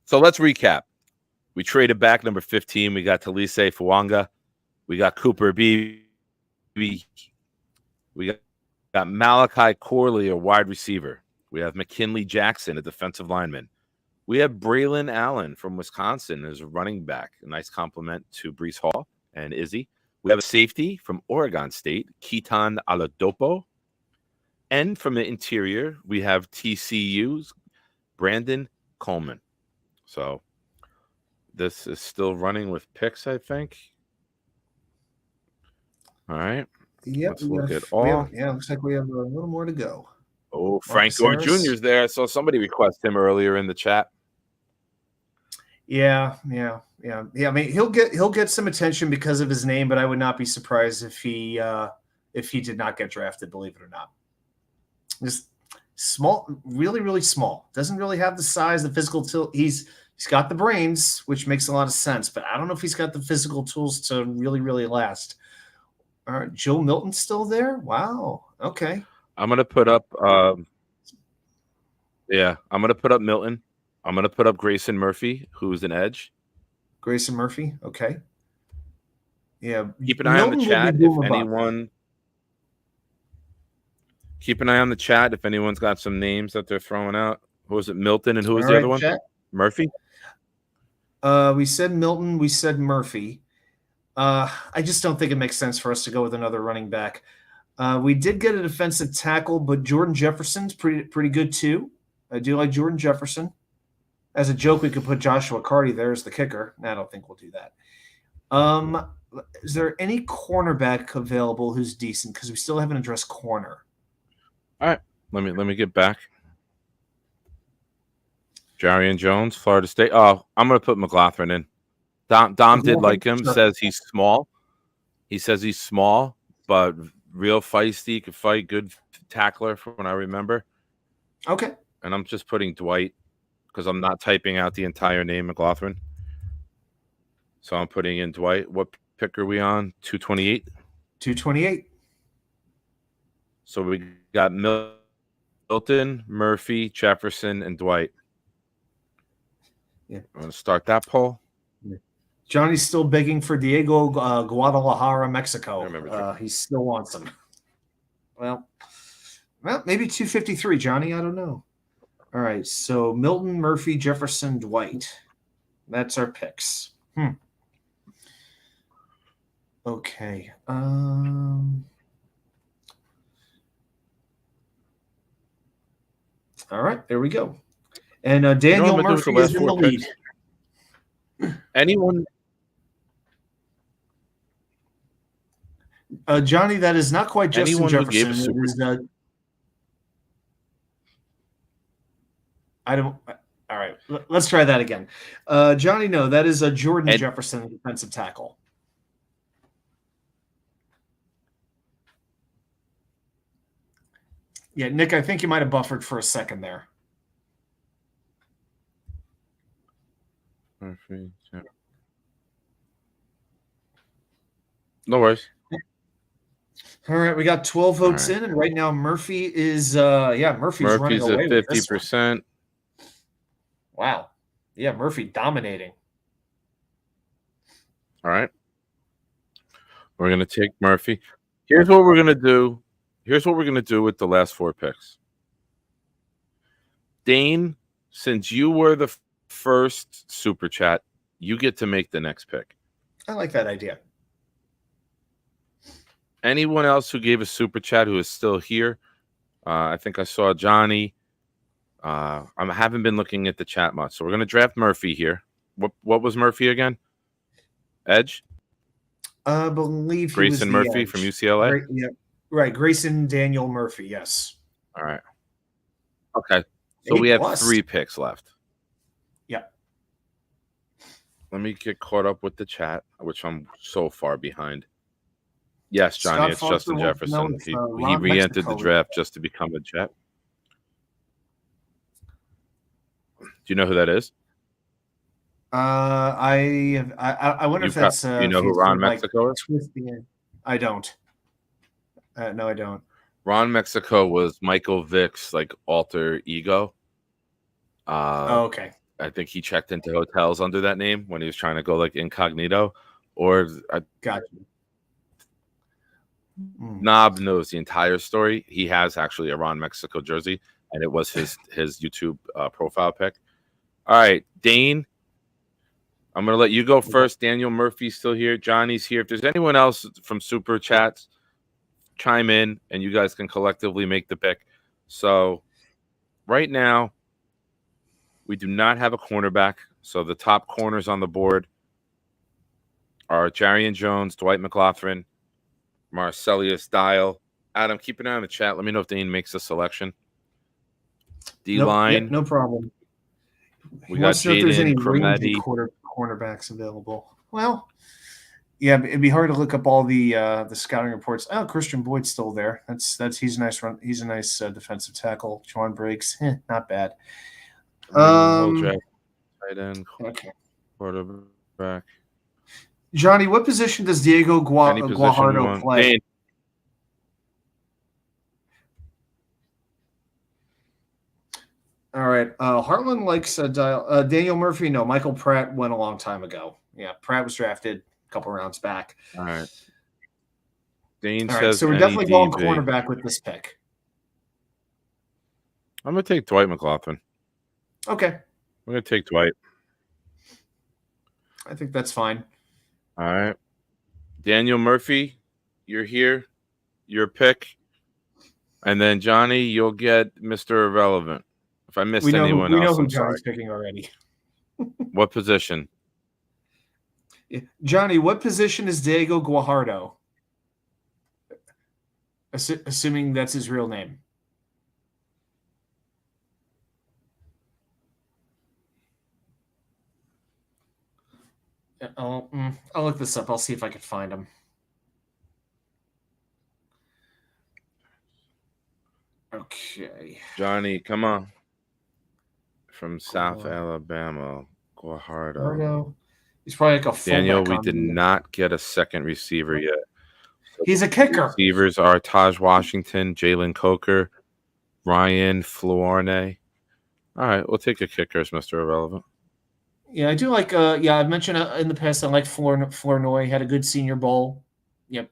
So let's recap. We traded back number 15. We got Talise Fuanga. We got Cooper B. We got Malachi Corley, a wide receiver. We have McKinley Jackson, a defensive lineman. We have Braylon Allen from Wisconsin as a running back. A nice compliment to Brees Hall and Izzy. We have a safety from Oregon State, Keaton Aladopo. And from the interior, we have TCU's Brandon Coleman. So this is still running with picks, I think. All right. Yep. Let's look at all. Looks like we have a little more to go. Oh, Frank Gore Harris. Jr. is there. I saw somebody request him earlier in the chat. Yeah. I mean, he'll get some attention because of his name, but I would not be surprised if he did not get drafted. Believe it or not, just small, really, really small. Doesn't really have the size, the physical tilt. He's got the brains, which makes a lot of sense, but I don't know if he's got the physical tools to really, really last. All right, Joe Milton's still there. Wow. Okay. I'm gonna put up. I'm gonna put up Milton. I'm gonna put up Grayson Murphy, who's an edge. Grayson Murphy. Okay. Yeah. Keep an eye on the chat if anyone. Keep an eye on the chat if anyone's got some names that they're throwing out. Who was it? Milton, and who was the other one? Chat. Murphy. We said Milton. We said Murphy. I just don't think it makes sense for us to go with another running back. We did get a defensive tackle, but Jordan Jefferson's pretty good too. I do like Jordan Jefferson. As a joke, we could put Joshua Carty there as the kicker. I don't think we'll do that. Is there any cornerback available who's decent? Because we still haven't addressed corner. All right, let me get back. Jarian Jones, Florida State. Oh, I'm gonna put McLaughlin in. Dom did like him. Sure. Says he's small. He says he's small, but real feisty. Could fight. Good tackler, from what I remember. Okay. And I'm just putting Dwight because I'm not typing out the entire name McLaughlin. So I'm putting in Dwight. What pick are we on? 228. 228. So we got Milton, Murphy, Jefferson, and Dwight. Yeah. I'm going to start that poll. Johnny's still begging for Diego Guadalajara, Mexico. I remember He still wants him. Well, maybe 253, Johnny. I don't know. All right. So Milton, Murphy, Jefferson, Dwight. That's our picks. Okay. All right. There we go. And Daniel Murphy is in the lead. Anyone? Johnny, that is not quite Justin Anyone Jefferson. who gave a super. It is, I don't. All right, let's try that again. Johnny, no, that is a Jordan Jefferson defensive tackle. Yeah, Nick, I think you might have buffered for a second there. No worries. All right, we got 12 votes in, and right now Murphy is Murphy's running away at 50%. Wow. Yeah, Murphy dominating. All right. We're going to take Murphy. Here's what we're going to do. Here's what we're going to do with the last 4 picks. Dane, since you were the first super chat, you get to make the next pick. I like that idea. Anyone else who gave a super chat who is still here? I think I saw Johnny. I haven't been looking at the chat much, so we're going to draft Murphy here. What was Murphy again? Edge? I believe Grayson Murphy edge. From UCLA? Right. Grayson Daniel Murphy, yes. All right. Okay. So we have 3 picks left. Yeah. Let me get caught up with the chat, which I'm so far behind. Yes, Johnny, it's Justin Jefferson. He re-entered the draft just to become a Jet. Do you know who that is? I wonder if that's. You know who Ron Mexico is? I don't. No, I don't. Ron Mexico was Michael Vick's alter ego. Okay. I think he checked into hotels under that name when he was trying to go incognito. Or Gotcha. Knob knows the entire story. He has actually a Ron Mexico jersey, and it was his YouTube profile pic. All right, Dane, I'm going to let you go first. Daniel Murphy's still here. Johnny's here. If there's anyone else from Super Chats, chime in, and you guys can collectively make the pick. So right now, we do not have a cornerback. So the top corners on the board are Jarian Jones, Dwight McLaughlin, Marcellus Dial. Adam, keep an eye on the chat. Let me know if Dane makes a selection. D-line. Nope, no problem. We He got wants to know if there's any Jaden rangy Crometti. cornerbacks available. Well, yeah, it'd be hard to look up all the scouting reports. Oh, Christian Boyd's still there. He's a nice run. He's a nice defensive tackle. John Briggs, not bad. Tight end, Okay. quarterback. Johnny, what position does Diego Guajardo play? Dane. All right. Heartland likes Daniel Murphy. No, Michael Pratt went a long time ago. Yeah, Pratt was drafted a couple rounds back. All right. Dane All right, says so we're definitely going NEDB. cornerback with this pick. I'm going to take Dwight McLaughlin. Okay. I'm going to take Dwight. I think that's fine. All right. Daniel Murphy, you're here. Your pick. And then, Johnny, you'll get Mr. Irrelevant. If I missed anyone else, we know who I'm sorry. Johnny's picking already. What position? Yeah. Johnny, what position is Diego Guajardo? Assuming that's his real name. I'll look this up. I'll see if I can find him. Okay. Johnny, come on. From South Alabama, Guajardo. Guajardo. He's probably like a fullback. Daniel, we did not get a second receiver yet. He's a kicker. Receivers are Taj Washington, Jalen Coker, Ryan Flournoy. All right, we'll take a kicker as Mr. Irrelevant. Yeah, I do like. I've mentioned in the past I like Flournoy. Had a good Senior Bowl. Yep,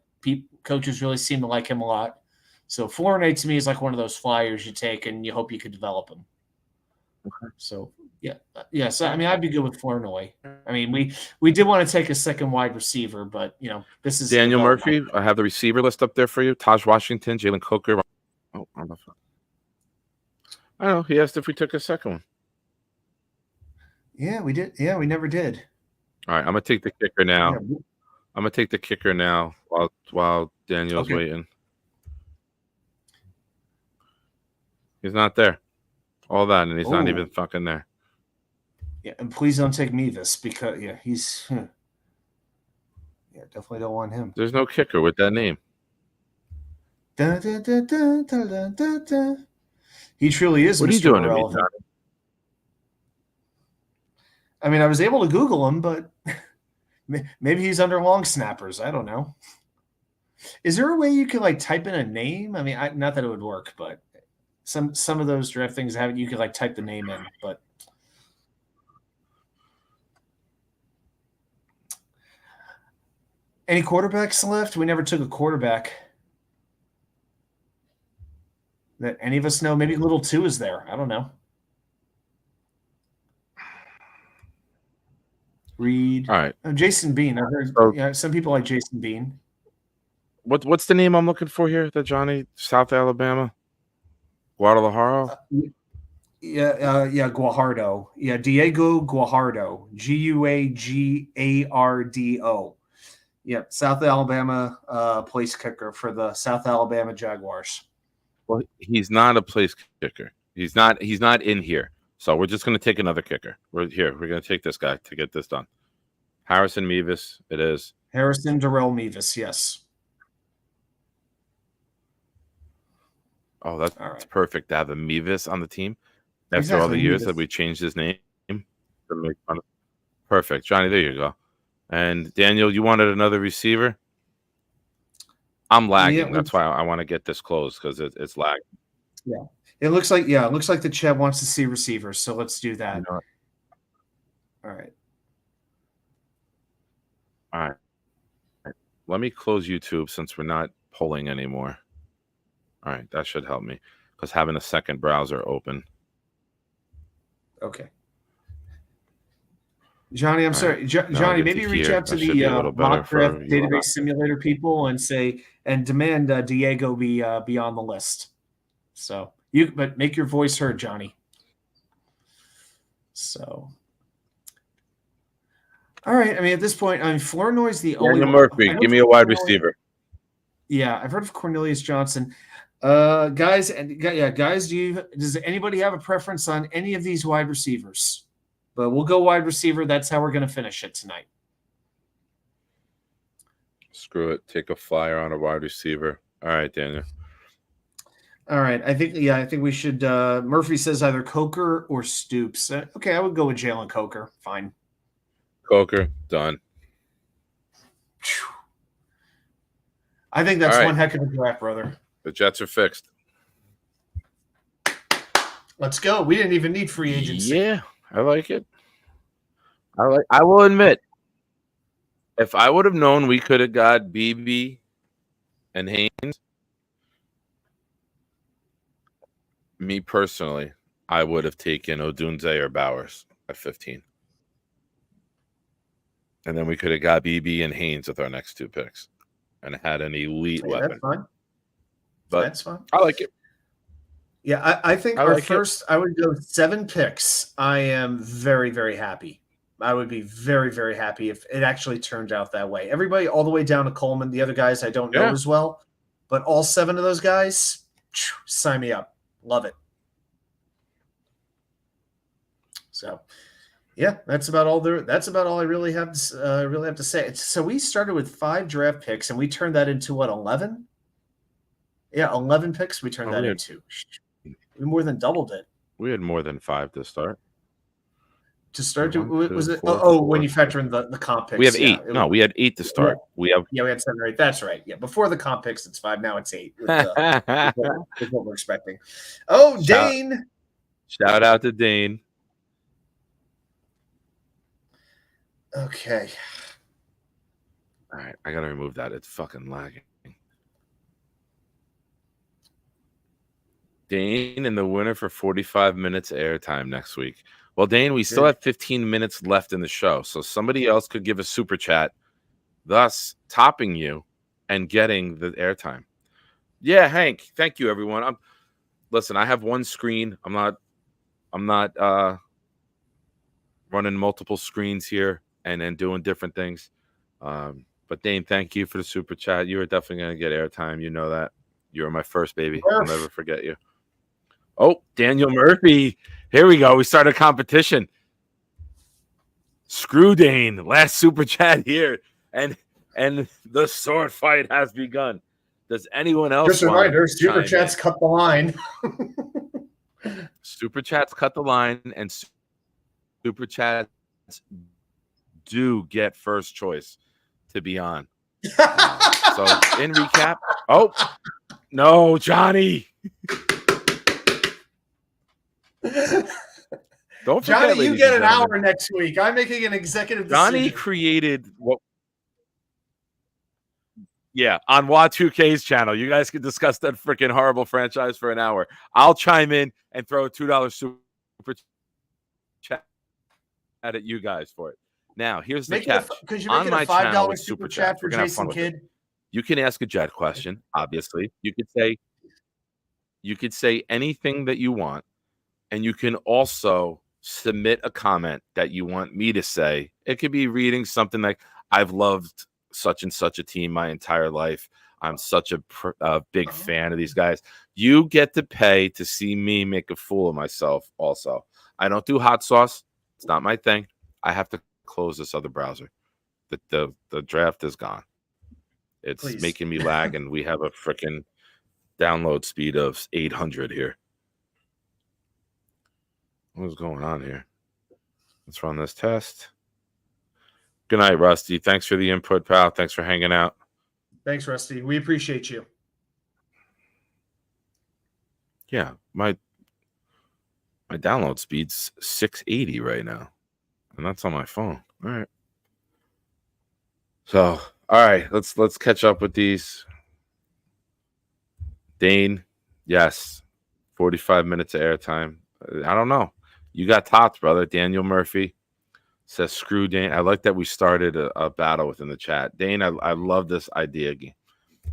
coaches really seem to like him a lot. So Flournoy to me is like one of those flyers you take and you hope you could develop him. Okay. So yeah. So I mean, I'd be good with Flournoy. I mean, we did want to take a second wide receiver, but this is Daniel Murphy. I have the receiver list up there for you. Taj Washington, Jalen Coker. Oh, I'm not. I don't know. He asked if we took a second one. Yeah, we did. Yeah, we never did. All right, I'm gonna take the kicker now. Yeah. I'm gonna take the kicker now while Daniel's waiting. He's not there. All that, and he's not even fucking there. Yeah, and please don't take Mevis because he's definitely don't want him. There's no kicker with that name. Da, da, da, da, da, da, da. He truly is. What Mr. are you doing Irrelevant. to me, Johnny? I mean, I was able to Google him, but maybe he's under long snappers. I don't know. Is there a way you can like type in a name? I mean, not that it would work, but some of those draft things have you could like type the name in. But any quarterbacks left? We never took a quarterback that any of us know. Maybe Little 2 is there. I don't know. Reed. All right. Jason Bean. I heard some people like Jason Bean. What's the name I'm looking for here? That Johnny, South Alabama, Guadalajara. Guajardo. Yeah, Diego Guajardo. Guagardo. Yeah, South Alabama place kicker for the South Alabama Jaguars. Well, he's not a place kicker. He's not in here. So we're just going to take another kicker. We're going to take this guy to get this done. Harrison Mevis, it is. Harrison Darrell Mevis, yes. Oh, that's perfect to have a Mevis on the team after all the years that we changed his name. Perfect. Johnny, there you go. And Daniel, you wanted another receiver? I'm lagging. That's why I want to get this closed because it's lagging. Yeah. It looks like the chat wants to see receivers, so let's do that. All right. All right. Let me close YouTube since we're not polling anymore. All right, that should help me because having a second browser open. Okay. Johnny, I'm All sorry. right. Now I Johnny, get maybe to reach hear. out to That should be a the little better mock draft for you and I. database simulator people and demand Diego be on the list. So but make your voice heard, Johnny. So, all right. I mean, at this point, Flournoy's the only Daniel one. Murphy, give me a wide receiver. Yeah, I've heard of Cornelius Johnson. Guys, does anybody have a preference on any of these wide receivers? But we'll go wide receiver. That's how we're going to finish it tonight. Screw it. Take a flyer on a wide receiver. All right, Daniel. All right. I think we should. Murphy says either Coker or Stoops. Okay, I would go with Jalen Coker. Fine. Coker, done. I think that's All right. one heck of a draft, brother. The Jets are fixed. Let's go. We didn't even need free agency. Yeah, I like it. I will admit, if I would have known we could have got BB and Haynes, me personally, I would have taken Odunze or Bowers at 15. And then we could have got BB and Haynes with our next 2 picks and had an elite weapon. That's fine. But that's fine. I like it. Yeah, I think I would go 7 picks. I am very, very happy. I would be very, very happy if it actually turned out that way. Everybody all the way down to Coleman, the other guys I don't know as well, but all 7 of those guys, sign me up. Love it. So, yeah, that's about all I really have to say. So we started with 5 draft picks and we turned that into what, 11? Yeah, 11 picks we turned that into. We more than doubled it. We had more than 5 to start. Was it? When you factor in the comp picks. We have 8. No, we had 8 to start. We had 7 or 8. That's right. Yeah, before the comp picks, it's 5. Now it's 8. With what we're expecting. Oh, Dane! Shout out to Dane. Okay. All right, I gotta remove that. It's fucking lagging. Dane and the winner for 45 minutes airtime next week. Well, Dane, we still have 15 minutes left in the show, so somebody else could give a super chat, thus topping you and getting the airtime. Yeah, Hank. Thank you, everyone. Listen, I have one screen. I'm not running multiple screens here and doing different things. But Dane, thank you for the super chat. You are definitely gonna get airtime. You know that. You were my first baby. I'll never forget you. Oh, Daniel Murphy. Here we go. We start a competition. Screw Dane. Last super chat here. And the sword fight has begun. Does anyone else? Just a reminder, super chats cut the line. Super chats cut the line, and super chats do get first choice to be on. So in recap, no, Johnny. Don't forget, Johnny, you get an hour next week. I'm making an executive decision. Johnny created what? Yeah, on WA2K's channel. You guys can discuss that freaking horrible franchise for an hour. I'll chime in and throw a $2 super chat at you guys for it. Now, here's the catch. Because you're making a $5 super chat for Jason Kidd. You can ask a Jet question, obviously. You could say anything that you want, and you can also submit a comment that you want me to say. It could be reading something like, I've loved such and such a team my entire life. I'm such a big fan of these guys. You get to pay to see me make a fool of myself also. I don't do hot sauce. It's not my thing. I have to close this other browser. The draft is gone. It's making me lag, and we have a freaking download speed of 800 here. What's going on here? Let's run this test. Good night, Rusty. Thanks for the input, pal. Thanks for hanging out. Thanks, Rusty. We appreciate you. Yeah, my download speed's 680 right now, and that's on my phone. All right. So, all right, let's catch up with these. Dane, yes, 45 minutes of airtime. I don't know. You got tops, brother. Daniel Murphy. Says screw Dane. I like that we started a battle within the chat. Dane, I love this idea.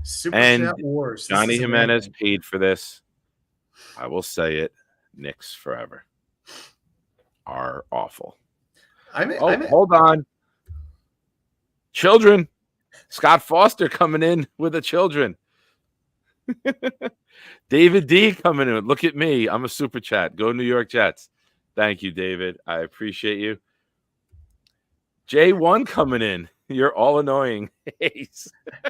Super And Chat Wars. This Johnny is Jimenez amazing. paid for this. I will say it. Knicks forever are awful. Hold on. Children. Scott Foster coming in with the children. David D coming in. Look at me. I'm a super chat. Go New York Jets. Thank you, David. I appreciate you. J1 coming in. You're all annoying.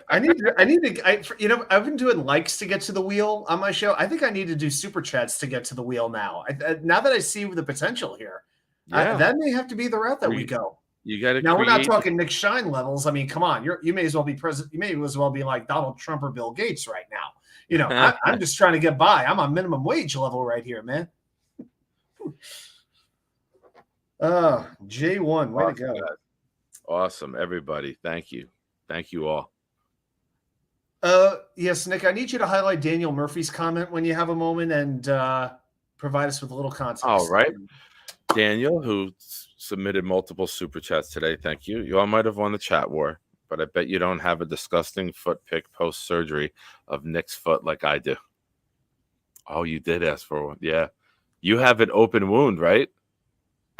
I need to, I've been doing likes to get to the wheel on my show. I think I need to do super chats to get to the wheel now. Now that I see the potential here, that may have to be the route that we go. You got to. Now we're not talking Nick Shine levels. I mean, come on, you may as well be president. You may as well be like Donald Trump or Bill Gates right now. I'm just trying to get by. I'm on minimum wage level right here, man. J1, way to go. Awesome, everybody. Thank you. Thank you all. Yes, Nick, I need you to highlight Daniel Murphy's comment when you have a moment and provide us with a little context. All right. Daniel, who submitted multiple super chats today, thank you. You all might have won the chat war, but I bet you don't have a disgusting foot pick post-surgery of Nick's foot like I do. Oh, you did ask for one. Yeah. You have an open wound, right?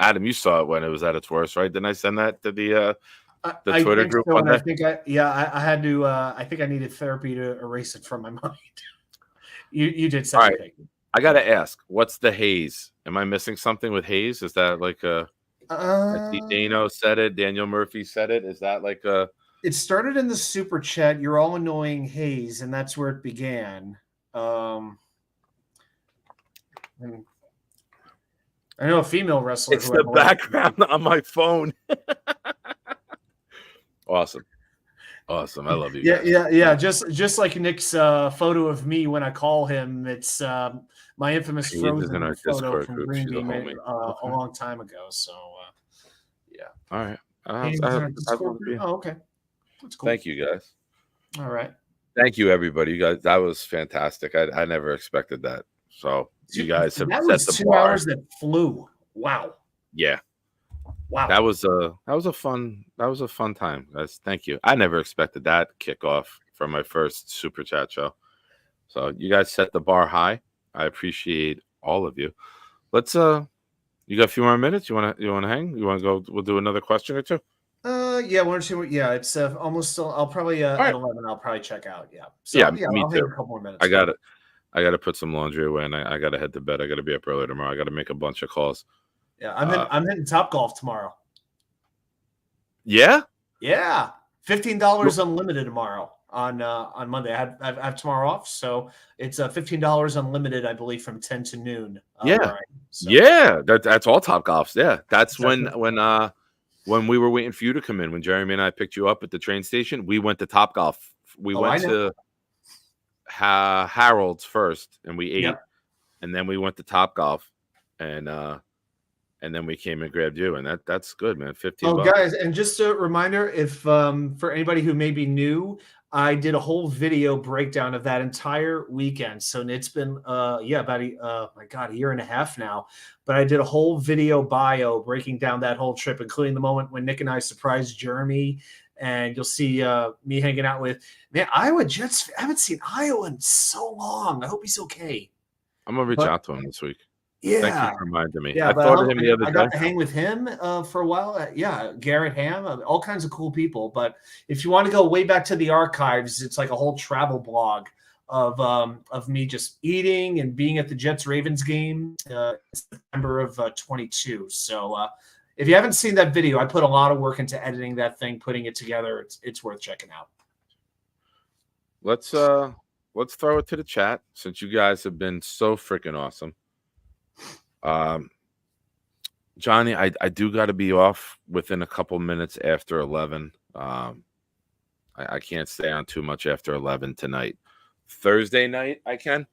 Adam, you saw it when it was at its worst, right? Didn't I send that to the Twitter group? So, I think I had to. I think I needed therapy to erase it from my mind. You did something. All right. I gotta ask, what's the haze? Am I missing something with haze? Is that like Dano said it? Daniel Murphy said it. Is that like a? It started in the super chat. You're all annoying haze, and that's where it began. I know a female wrestler. It's the background on my phone. Awesome. I love you. Yeah. Just like Nick's photo of me when I call him. It's my infamous frozen photo from Green Day a long time ago. So, yeah. All right. Okay. That's cool. Thank you, guys. All right. Thank you, everybody. You guys, that was fantastic. I never expected that. So you guys have set the 2 bar. hours that flew. Wow. Yeah. Wow. That was a fun time, guys. Thank you. I never expected that kickoff for my first super chat show. So you guys set the bar high. I appreciate all of you. Let's you got a few more minutes? You wanna hang? You wanna go? We'll do another question or two. Yeah, one or two. Yeah, it's almost still. I'll probably at 11. I'll probably check out. Yeah. So, yeah, me I'll too. hang a couple more minutes. I got to put some laundry away, and I got to head to bed. I got to be up early tomorrow. I got to make a bunch of calls. Yeah, I'm hitting Top Golf tomorrow. Yeah. Yeah, $15 unlimited tomorrow on Monday. I have tomorrow off, so it's $15 unlimited, I believe, from 10 to noon. Yeah, that's all Top Golfs. Yeah, that's when we were waiting for you to come in. When Jeremy and I picked you up at the train station, we went to Top Golf. We went to Harold's first, and we ate, and then we went to Top Golf, and then we came and grabbed you, and that's good, man. $15. Guys, and just a reminder, if for anybody who may be new, I did a whole video breakdown of that entire weekend. So it's been about a year and a half now. But I did a whole video bio breaking down that whole trip, including the moment when Nick and I surprised Jeremy. And you'll see me hanging out with Iowa Jets. I haven't seen Iowa in so long. I hope he's okay. I'm gonna reach out to him this week. Yeah, thank you for reminding me. Yeah, I thought of him the other day. I got to hang with him for a while. Garrett Ham, all kinds of cool people. But if you want to go way back to the archives, it's like a whole travel blog of me just eating and being at the Jets Ravens game in September of 22. So if you haven't seen that video, I put a lot of work into editing that thing, putting it together. It's worth checking out. Let's throw it to the chat since you guys have been so freaking awesome. Johnny, I do got to be off within a couple minutes after 11. I can't stay on too much after 11 tonight. Thursday night I can,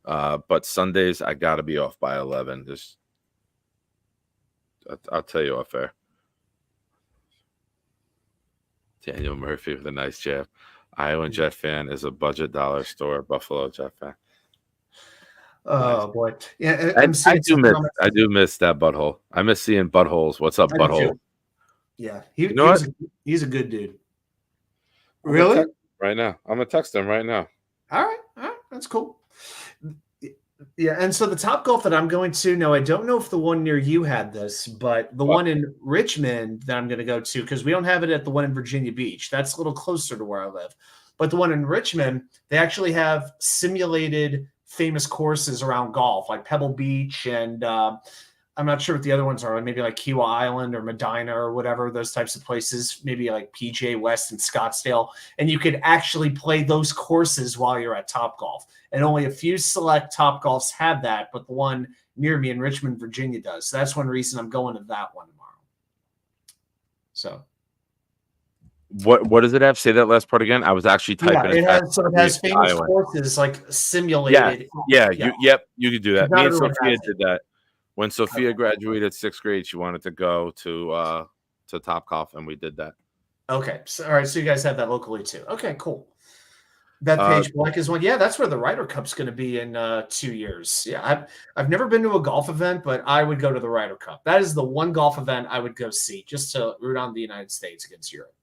but Sundays I got to be off by 11. I'll tell you off air. Daniel Murphy with a nice jab. Iowa Jet fan is a budget dollar store. Buffalo Jet fan. Oh boy, yeah. I do miss that butthole. I miss seeing buttholes. What's up, butthole? Yeah, You know what? he's a good dude. I'm gonna Really? text him right now. I'm gonna text him right now. All right, that's cool. Yeah, and so the Top Golf that I'm going to, now I don't know if the one near you had this, but the What? one in Richmond that I'm going to go to, because we don't have it at the one in Virginia Beach. That's a little closer to where I live. But the one in Richmond, they actually have simulated famous courses around golf, like Pebble Beach, and I'm not sure what the other ones are, maybe like Kiawah Island or Medina or whatever, those types of places, maybe like PJ West and Scottsdale. And you could actually play those courses while you're at Top Golf. And only a few select Top Golfs have that, but the one near me in Richmond, Virginia does. So that's one reason I'm going to that one tomorrow. So What does it have? Say that last part again. I was actually typing. it has famous Iowa. courses like simulated. Yeah. You could do that. Me and everyone Sophia has did that. When Sophia graduated 6th grade, she wanted to go to Top Golf, and we did that. Okay. So, all right. So you guys have that locally too. Okay, cool. Bethpage Black is one. Yeah, that's where the Ryder Cup's going to be in 2 years. Yeah, I've never been to a golf event, but I would go to the Ryder Cup. That is the one golf event I would go see just to root on the United States against Europe.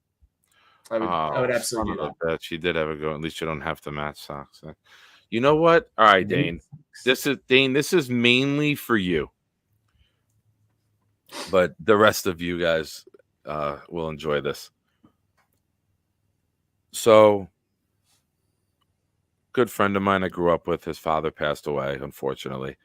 I would absolutely do that. She did ever go. At least you don't have to match socks. You know what? All right, Dane. This is mainly for you, but the rest of you guys will enjoy this. So, good friend of mine I grew up with, his father passed away, unfortunately,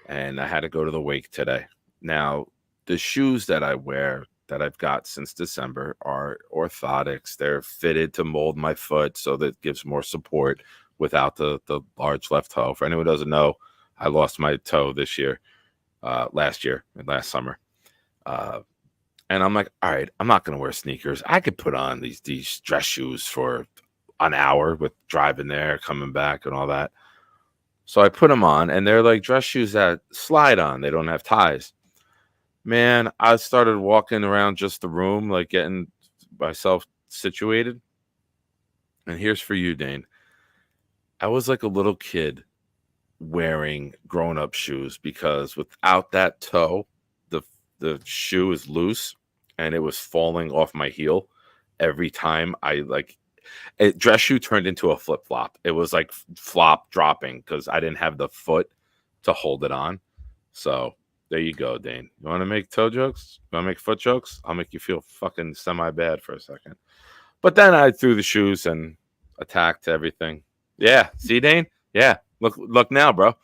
and I had to go to the wake today. Now, the shoes that I wear that I've got since December are orthotics. They're fitted to mold my foot so that it gives more support without the large left toe. For anyone who doesn't know, I lost my toe this year, last summer. And I'm like, all right, I'm not going to wear sneakers. I could put on these dress shoes for an hour with driving there, coming back and all that. So I put them on, and they're like dress shoes that slide on. They don't have ties. Man, I started walking around just the room, like getting myself situated. And here's for you, Dane. I was like a little kid wearing grown-up shoes because without that toe, the shoe is loose and it was falling off my heel every time dress shoe turned into a flip-flop. It was like flop dropping because I didn't have the foot to hold it on. So there you go, Dane. You want to make toe jokes? You want to make foot jokes? I'll make you feel fucking semi-bad for a second. But then I threw the shoes and attacked everything. Yeah. See, Dane? Yeah. Look now, bro.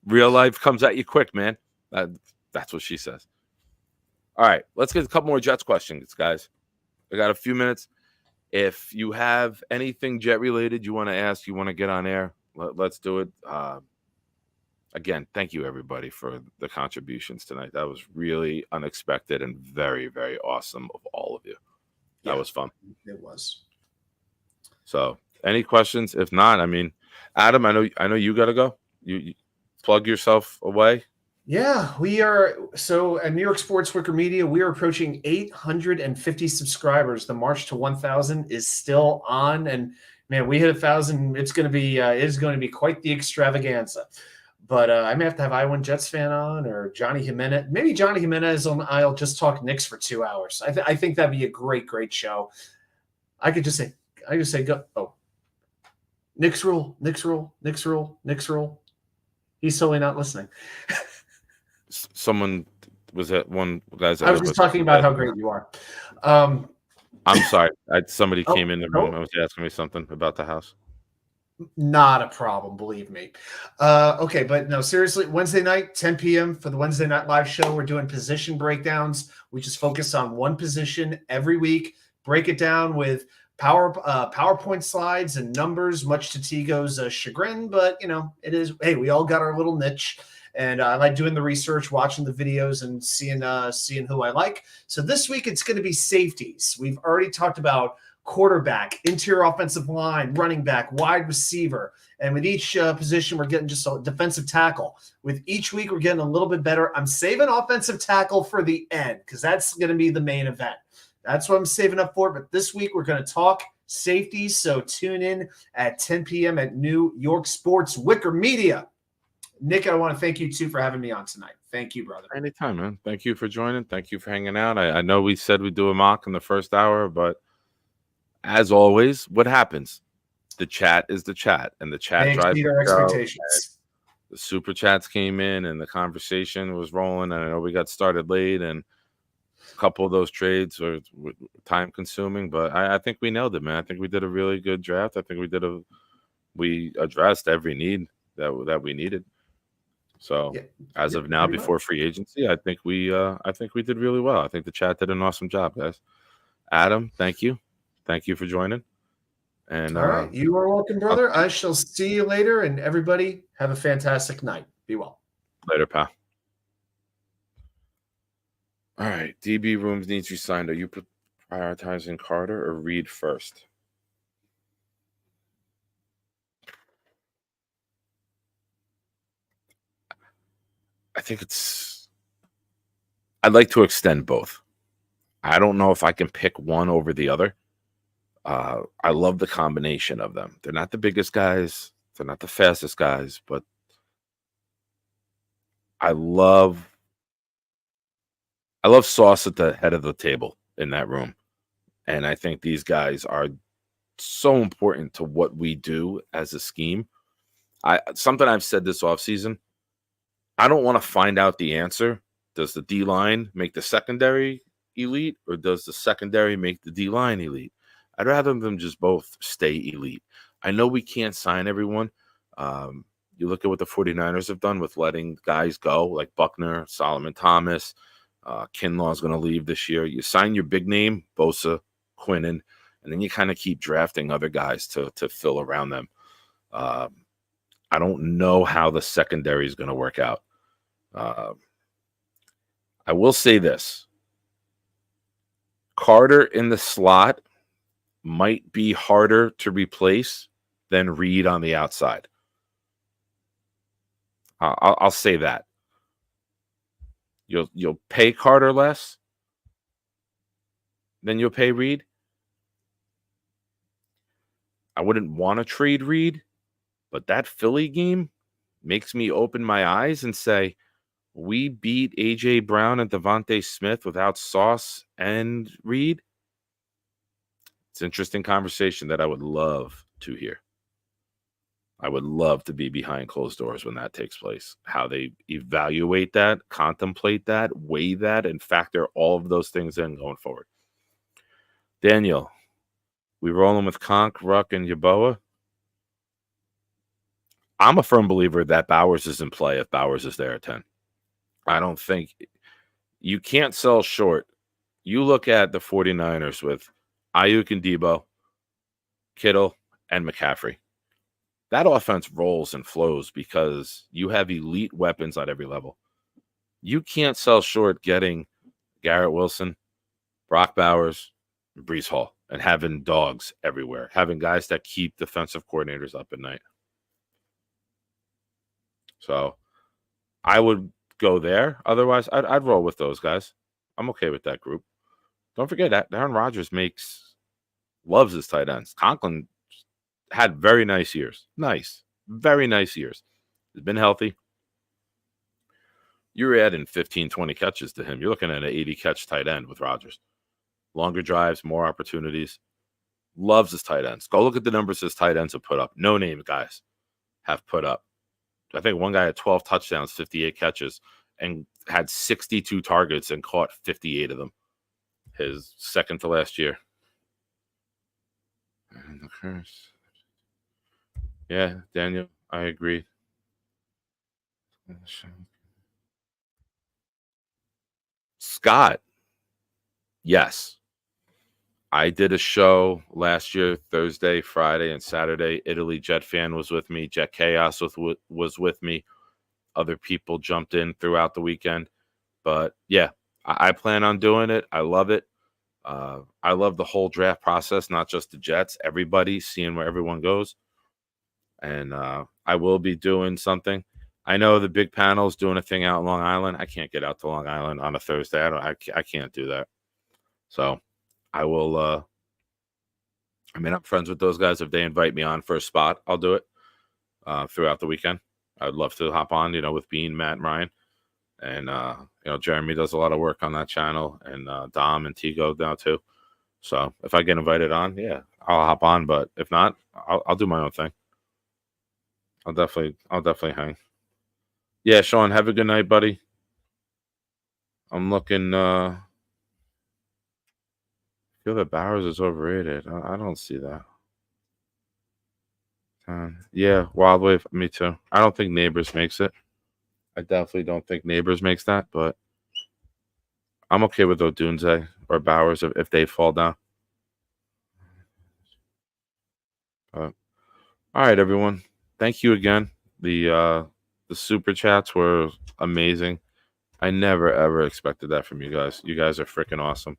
Real life comes at you quick, man. That's what she says. All right. Let's get a couple more Jets questions, guys. I got a few minutes. If you have anything Jet related you want to ask, you want to get on air, let's do it. Again, thank you, everybody, for the contributions tonight. That was really unexpected and very, very awesome of all of you. That was fun. It was. So, any questions? If not, I mean, Adam, I know you got to go. You plug yourself away. Yeah, we are. So at New York Sports Wicker Media, we are approaching 850 subscribers. The march to 1,000 is still on, and man, we hit 1,000. It is going to be quite the extravaganza. But I may have to have I1 Jets fan on or Johnny Jimenez. Maybe Johnny Jimenez on. I'll just talk Knicks for 2 hours. I think that'd be a great show. I just say go. Oh, Knicks rule. He's totally not listening. Someone was at one guy's. I was just talking about how great you are. I'm sorry. Somebody came in the room. I was asking me something about the house. Not a problem, believe me. Okay, but no, seriously, Wednesday night, 10 p.m. for the Wednesday night live show. We're doing position breakdowns. We just focus on one position every week, break it down with PowerPoint slides and numbers, much to Tigo's chagrin, but it is. Hey, we all got our little niche. And I like doing the research, watching the videos, and seeing who I like. So this week it's going to be safeties. We've already talked about quarterback, interior offensive line, running back, wide receiver. And with each position, we're getting just a defensive tackle. With each week, we're getting a little bit better. I'm saving offensive tackle for the end because that's going to be the main event. That's what I'm saving up for. But this week, we're going to talk safeties. So tune in at 10 p.m. at New York Sports Wicker Media. Nick, I want to thank you too for having me on tonight. Thank you, brother. Anytime, man. Thank you for joining. Thank you for hanging out. I know we said we'd do a mock in the first hour, but as always, what happens? The chat is the chat, and the chat They drives exceed the our show. expectations. The super chats came in, and the conversation was rolling. And I know we got started late, and a couple of those trades were time consuming, but I think we nailed it, man. I think we did a really good draft. I think we addressed every need that we needed. So as of now, before free agency, I think we did really well. I think the chat did an awesome job, guys. Adam, thank you for joining. And all right, you are welcome, brother. I shall see you later, and everybody have a fantastic night. Be well. Later, pal. All right, DB Rooms needs you signed. Are you prioritizing Carter or Reed first? I think I'd like to extend both. I don't know if I can pick one over the other. I love the combination of them. They're not the biggest guys. They're not the fastest guys, but I love Sauce at the head of the table in that room. And I think these guys are so important to what we do as a scheme. Something I've said this offseason, I don't want to find out the answer. Does the D-line make the secondary elite, or does the secondary make the D-line elite? I'd rather them just both stay elite. I know we can't sign everyone. You look at what the 49ers have done with letting guys go, like Buckner, Solomon Thomas, Kinlaw's going to leave this year. You sign your big name, Bosa, Quinnen, and then you kind of keep drafting other guys to fill around them. I don't know how the secondary is going to work out. I will say this. Carter in the slot might be harder to replace than Reed on the outside. I'll say that. You'll pay Carter less than you'll pay Reed. I wouldn't want to trade Reed, but that Philly game makes me open my eyes and say, we beat A.J. Brown and Devontae Smith without Sauce and Reed. It's an interesting conversation that I would love to hear. I would love to be behind closed doors when that takes place. How they evaluate that, contemplate that, weigh that, and factor all of those things in going forward. Daniel, we rolling with Conk, Ruck, and Yeboah. I'm a firm believer that Bowers is in play if Bowers is there at 10. I don't think you can't sell short. You look at the 49ers with Ayuk and Debo, Kittle, and McCaffrey. That offense rolls and flows because you have elite weapons at every level. You can't sell short getting Garrett Wilson, Brock Bowers, and Breece Hall, and having dogs everywhere, having guys that keep defensive coordinators up at night. So I would go there. Otherwise, I'd roll with those guys. I'm okay with that group. Don't forget that Aaron Rodgers loves his tight ends. Conklin had very nice years. Very nice years. He's been healthy. You're adding 15, 20 catches to him. You're looking at an 80-catch tight end with Rodgers. Longer drives, more opportunities. Loves his tight ends. Go look at the numbers his tight ends have put up. No-name guys have put up. I think one guy had 12 touchdowns, 58 catches, and had 62 targets and caught 58 of them. His second to last year. And the curse. Yeah, Daniel, I agree. Scott, yes. I did a show last year, Thursday, Friday, and Saturday. Italy Jet Fan was with me. Jet Chaos was with me. Other people jumped in throughout the weekend. But, yeah, I plan on doing it. I love it. I love the whole draft process, not just the Jets. Everybody, seeing where everyone goes. And I will be doing something. I know the big panel is doing a thing out in Long Island. I can't get out to Long Island on a Thursday. I can't do that. So I will. I'm friends with those guys. If they invite me on for a spot, I'll do it throughout the weekend. I'd love to hop on, with Bean, Matt, and Ryan. And, Jeremy does a lot of work on that channel, and Dom and Tigo now too. So if I get invited on, yeah, I'll hop on. But if not, I'll do my own thing. I'll definitely hang. Yeah, Sean, have a good night, buddy. I'm looking. Feel that Bowers is overrated. I don't see that. Yeah, Wild Wave. Me too. I don't think Neighbors makes it. I definitely don't think Neighbors makes that, but I'm okay with Odunze or Bowers if they fall down. All right, everyone. Thank you again. The super chats were amazing. I never ever expected that from you guys. You guys are freaking awesome.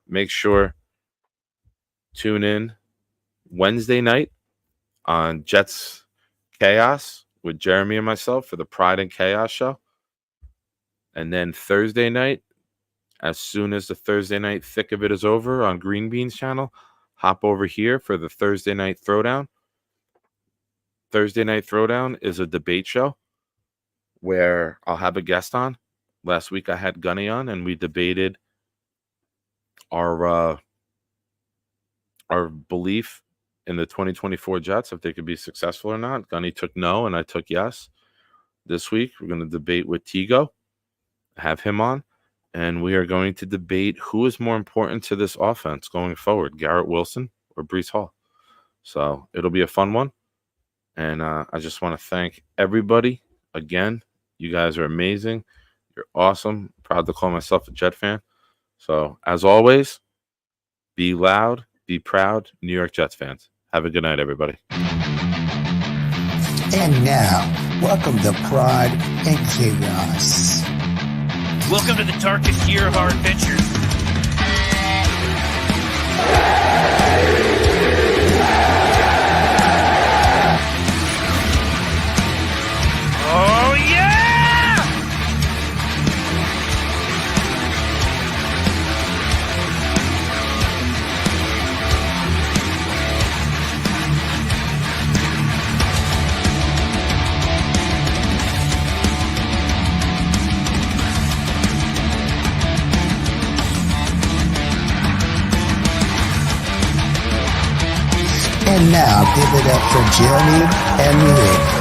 Make sure tune in Wednesday night on Jets Chaos with Jeremy and myself for the Pride and Chaos show. And then Thursday night, as soon as the Thursday night thick of it is over on Green Beans channel, hop over here for the Thursday night throwdown. Thursday night throwdown is a debate show where I'll have a guest on. Last week I had Gunny on, and we debated our belief in the 2024 Jets, if they could be successful or not. Gunny took no, and I took yes. This week we're going to debate with Tigo, have him on, and we are going to debate who is more important to this offense going forward, Garrett Wilson or Breece Hall. So it'll be a fun one. And I just want to thank everybody again. You guys are amazing. You're awesome. Proud to call myself a Jet fan. So as always, be loud, be proud, New York Jets fans. Have a good night, everybody. And now, welcome to Pride and Chaos. Welcome to the darkest year of our adventures. Oh, yeah! And now, give it up for Jeremy and Rick.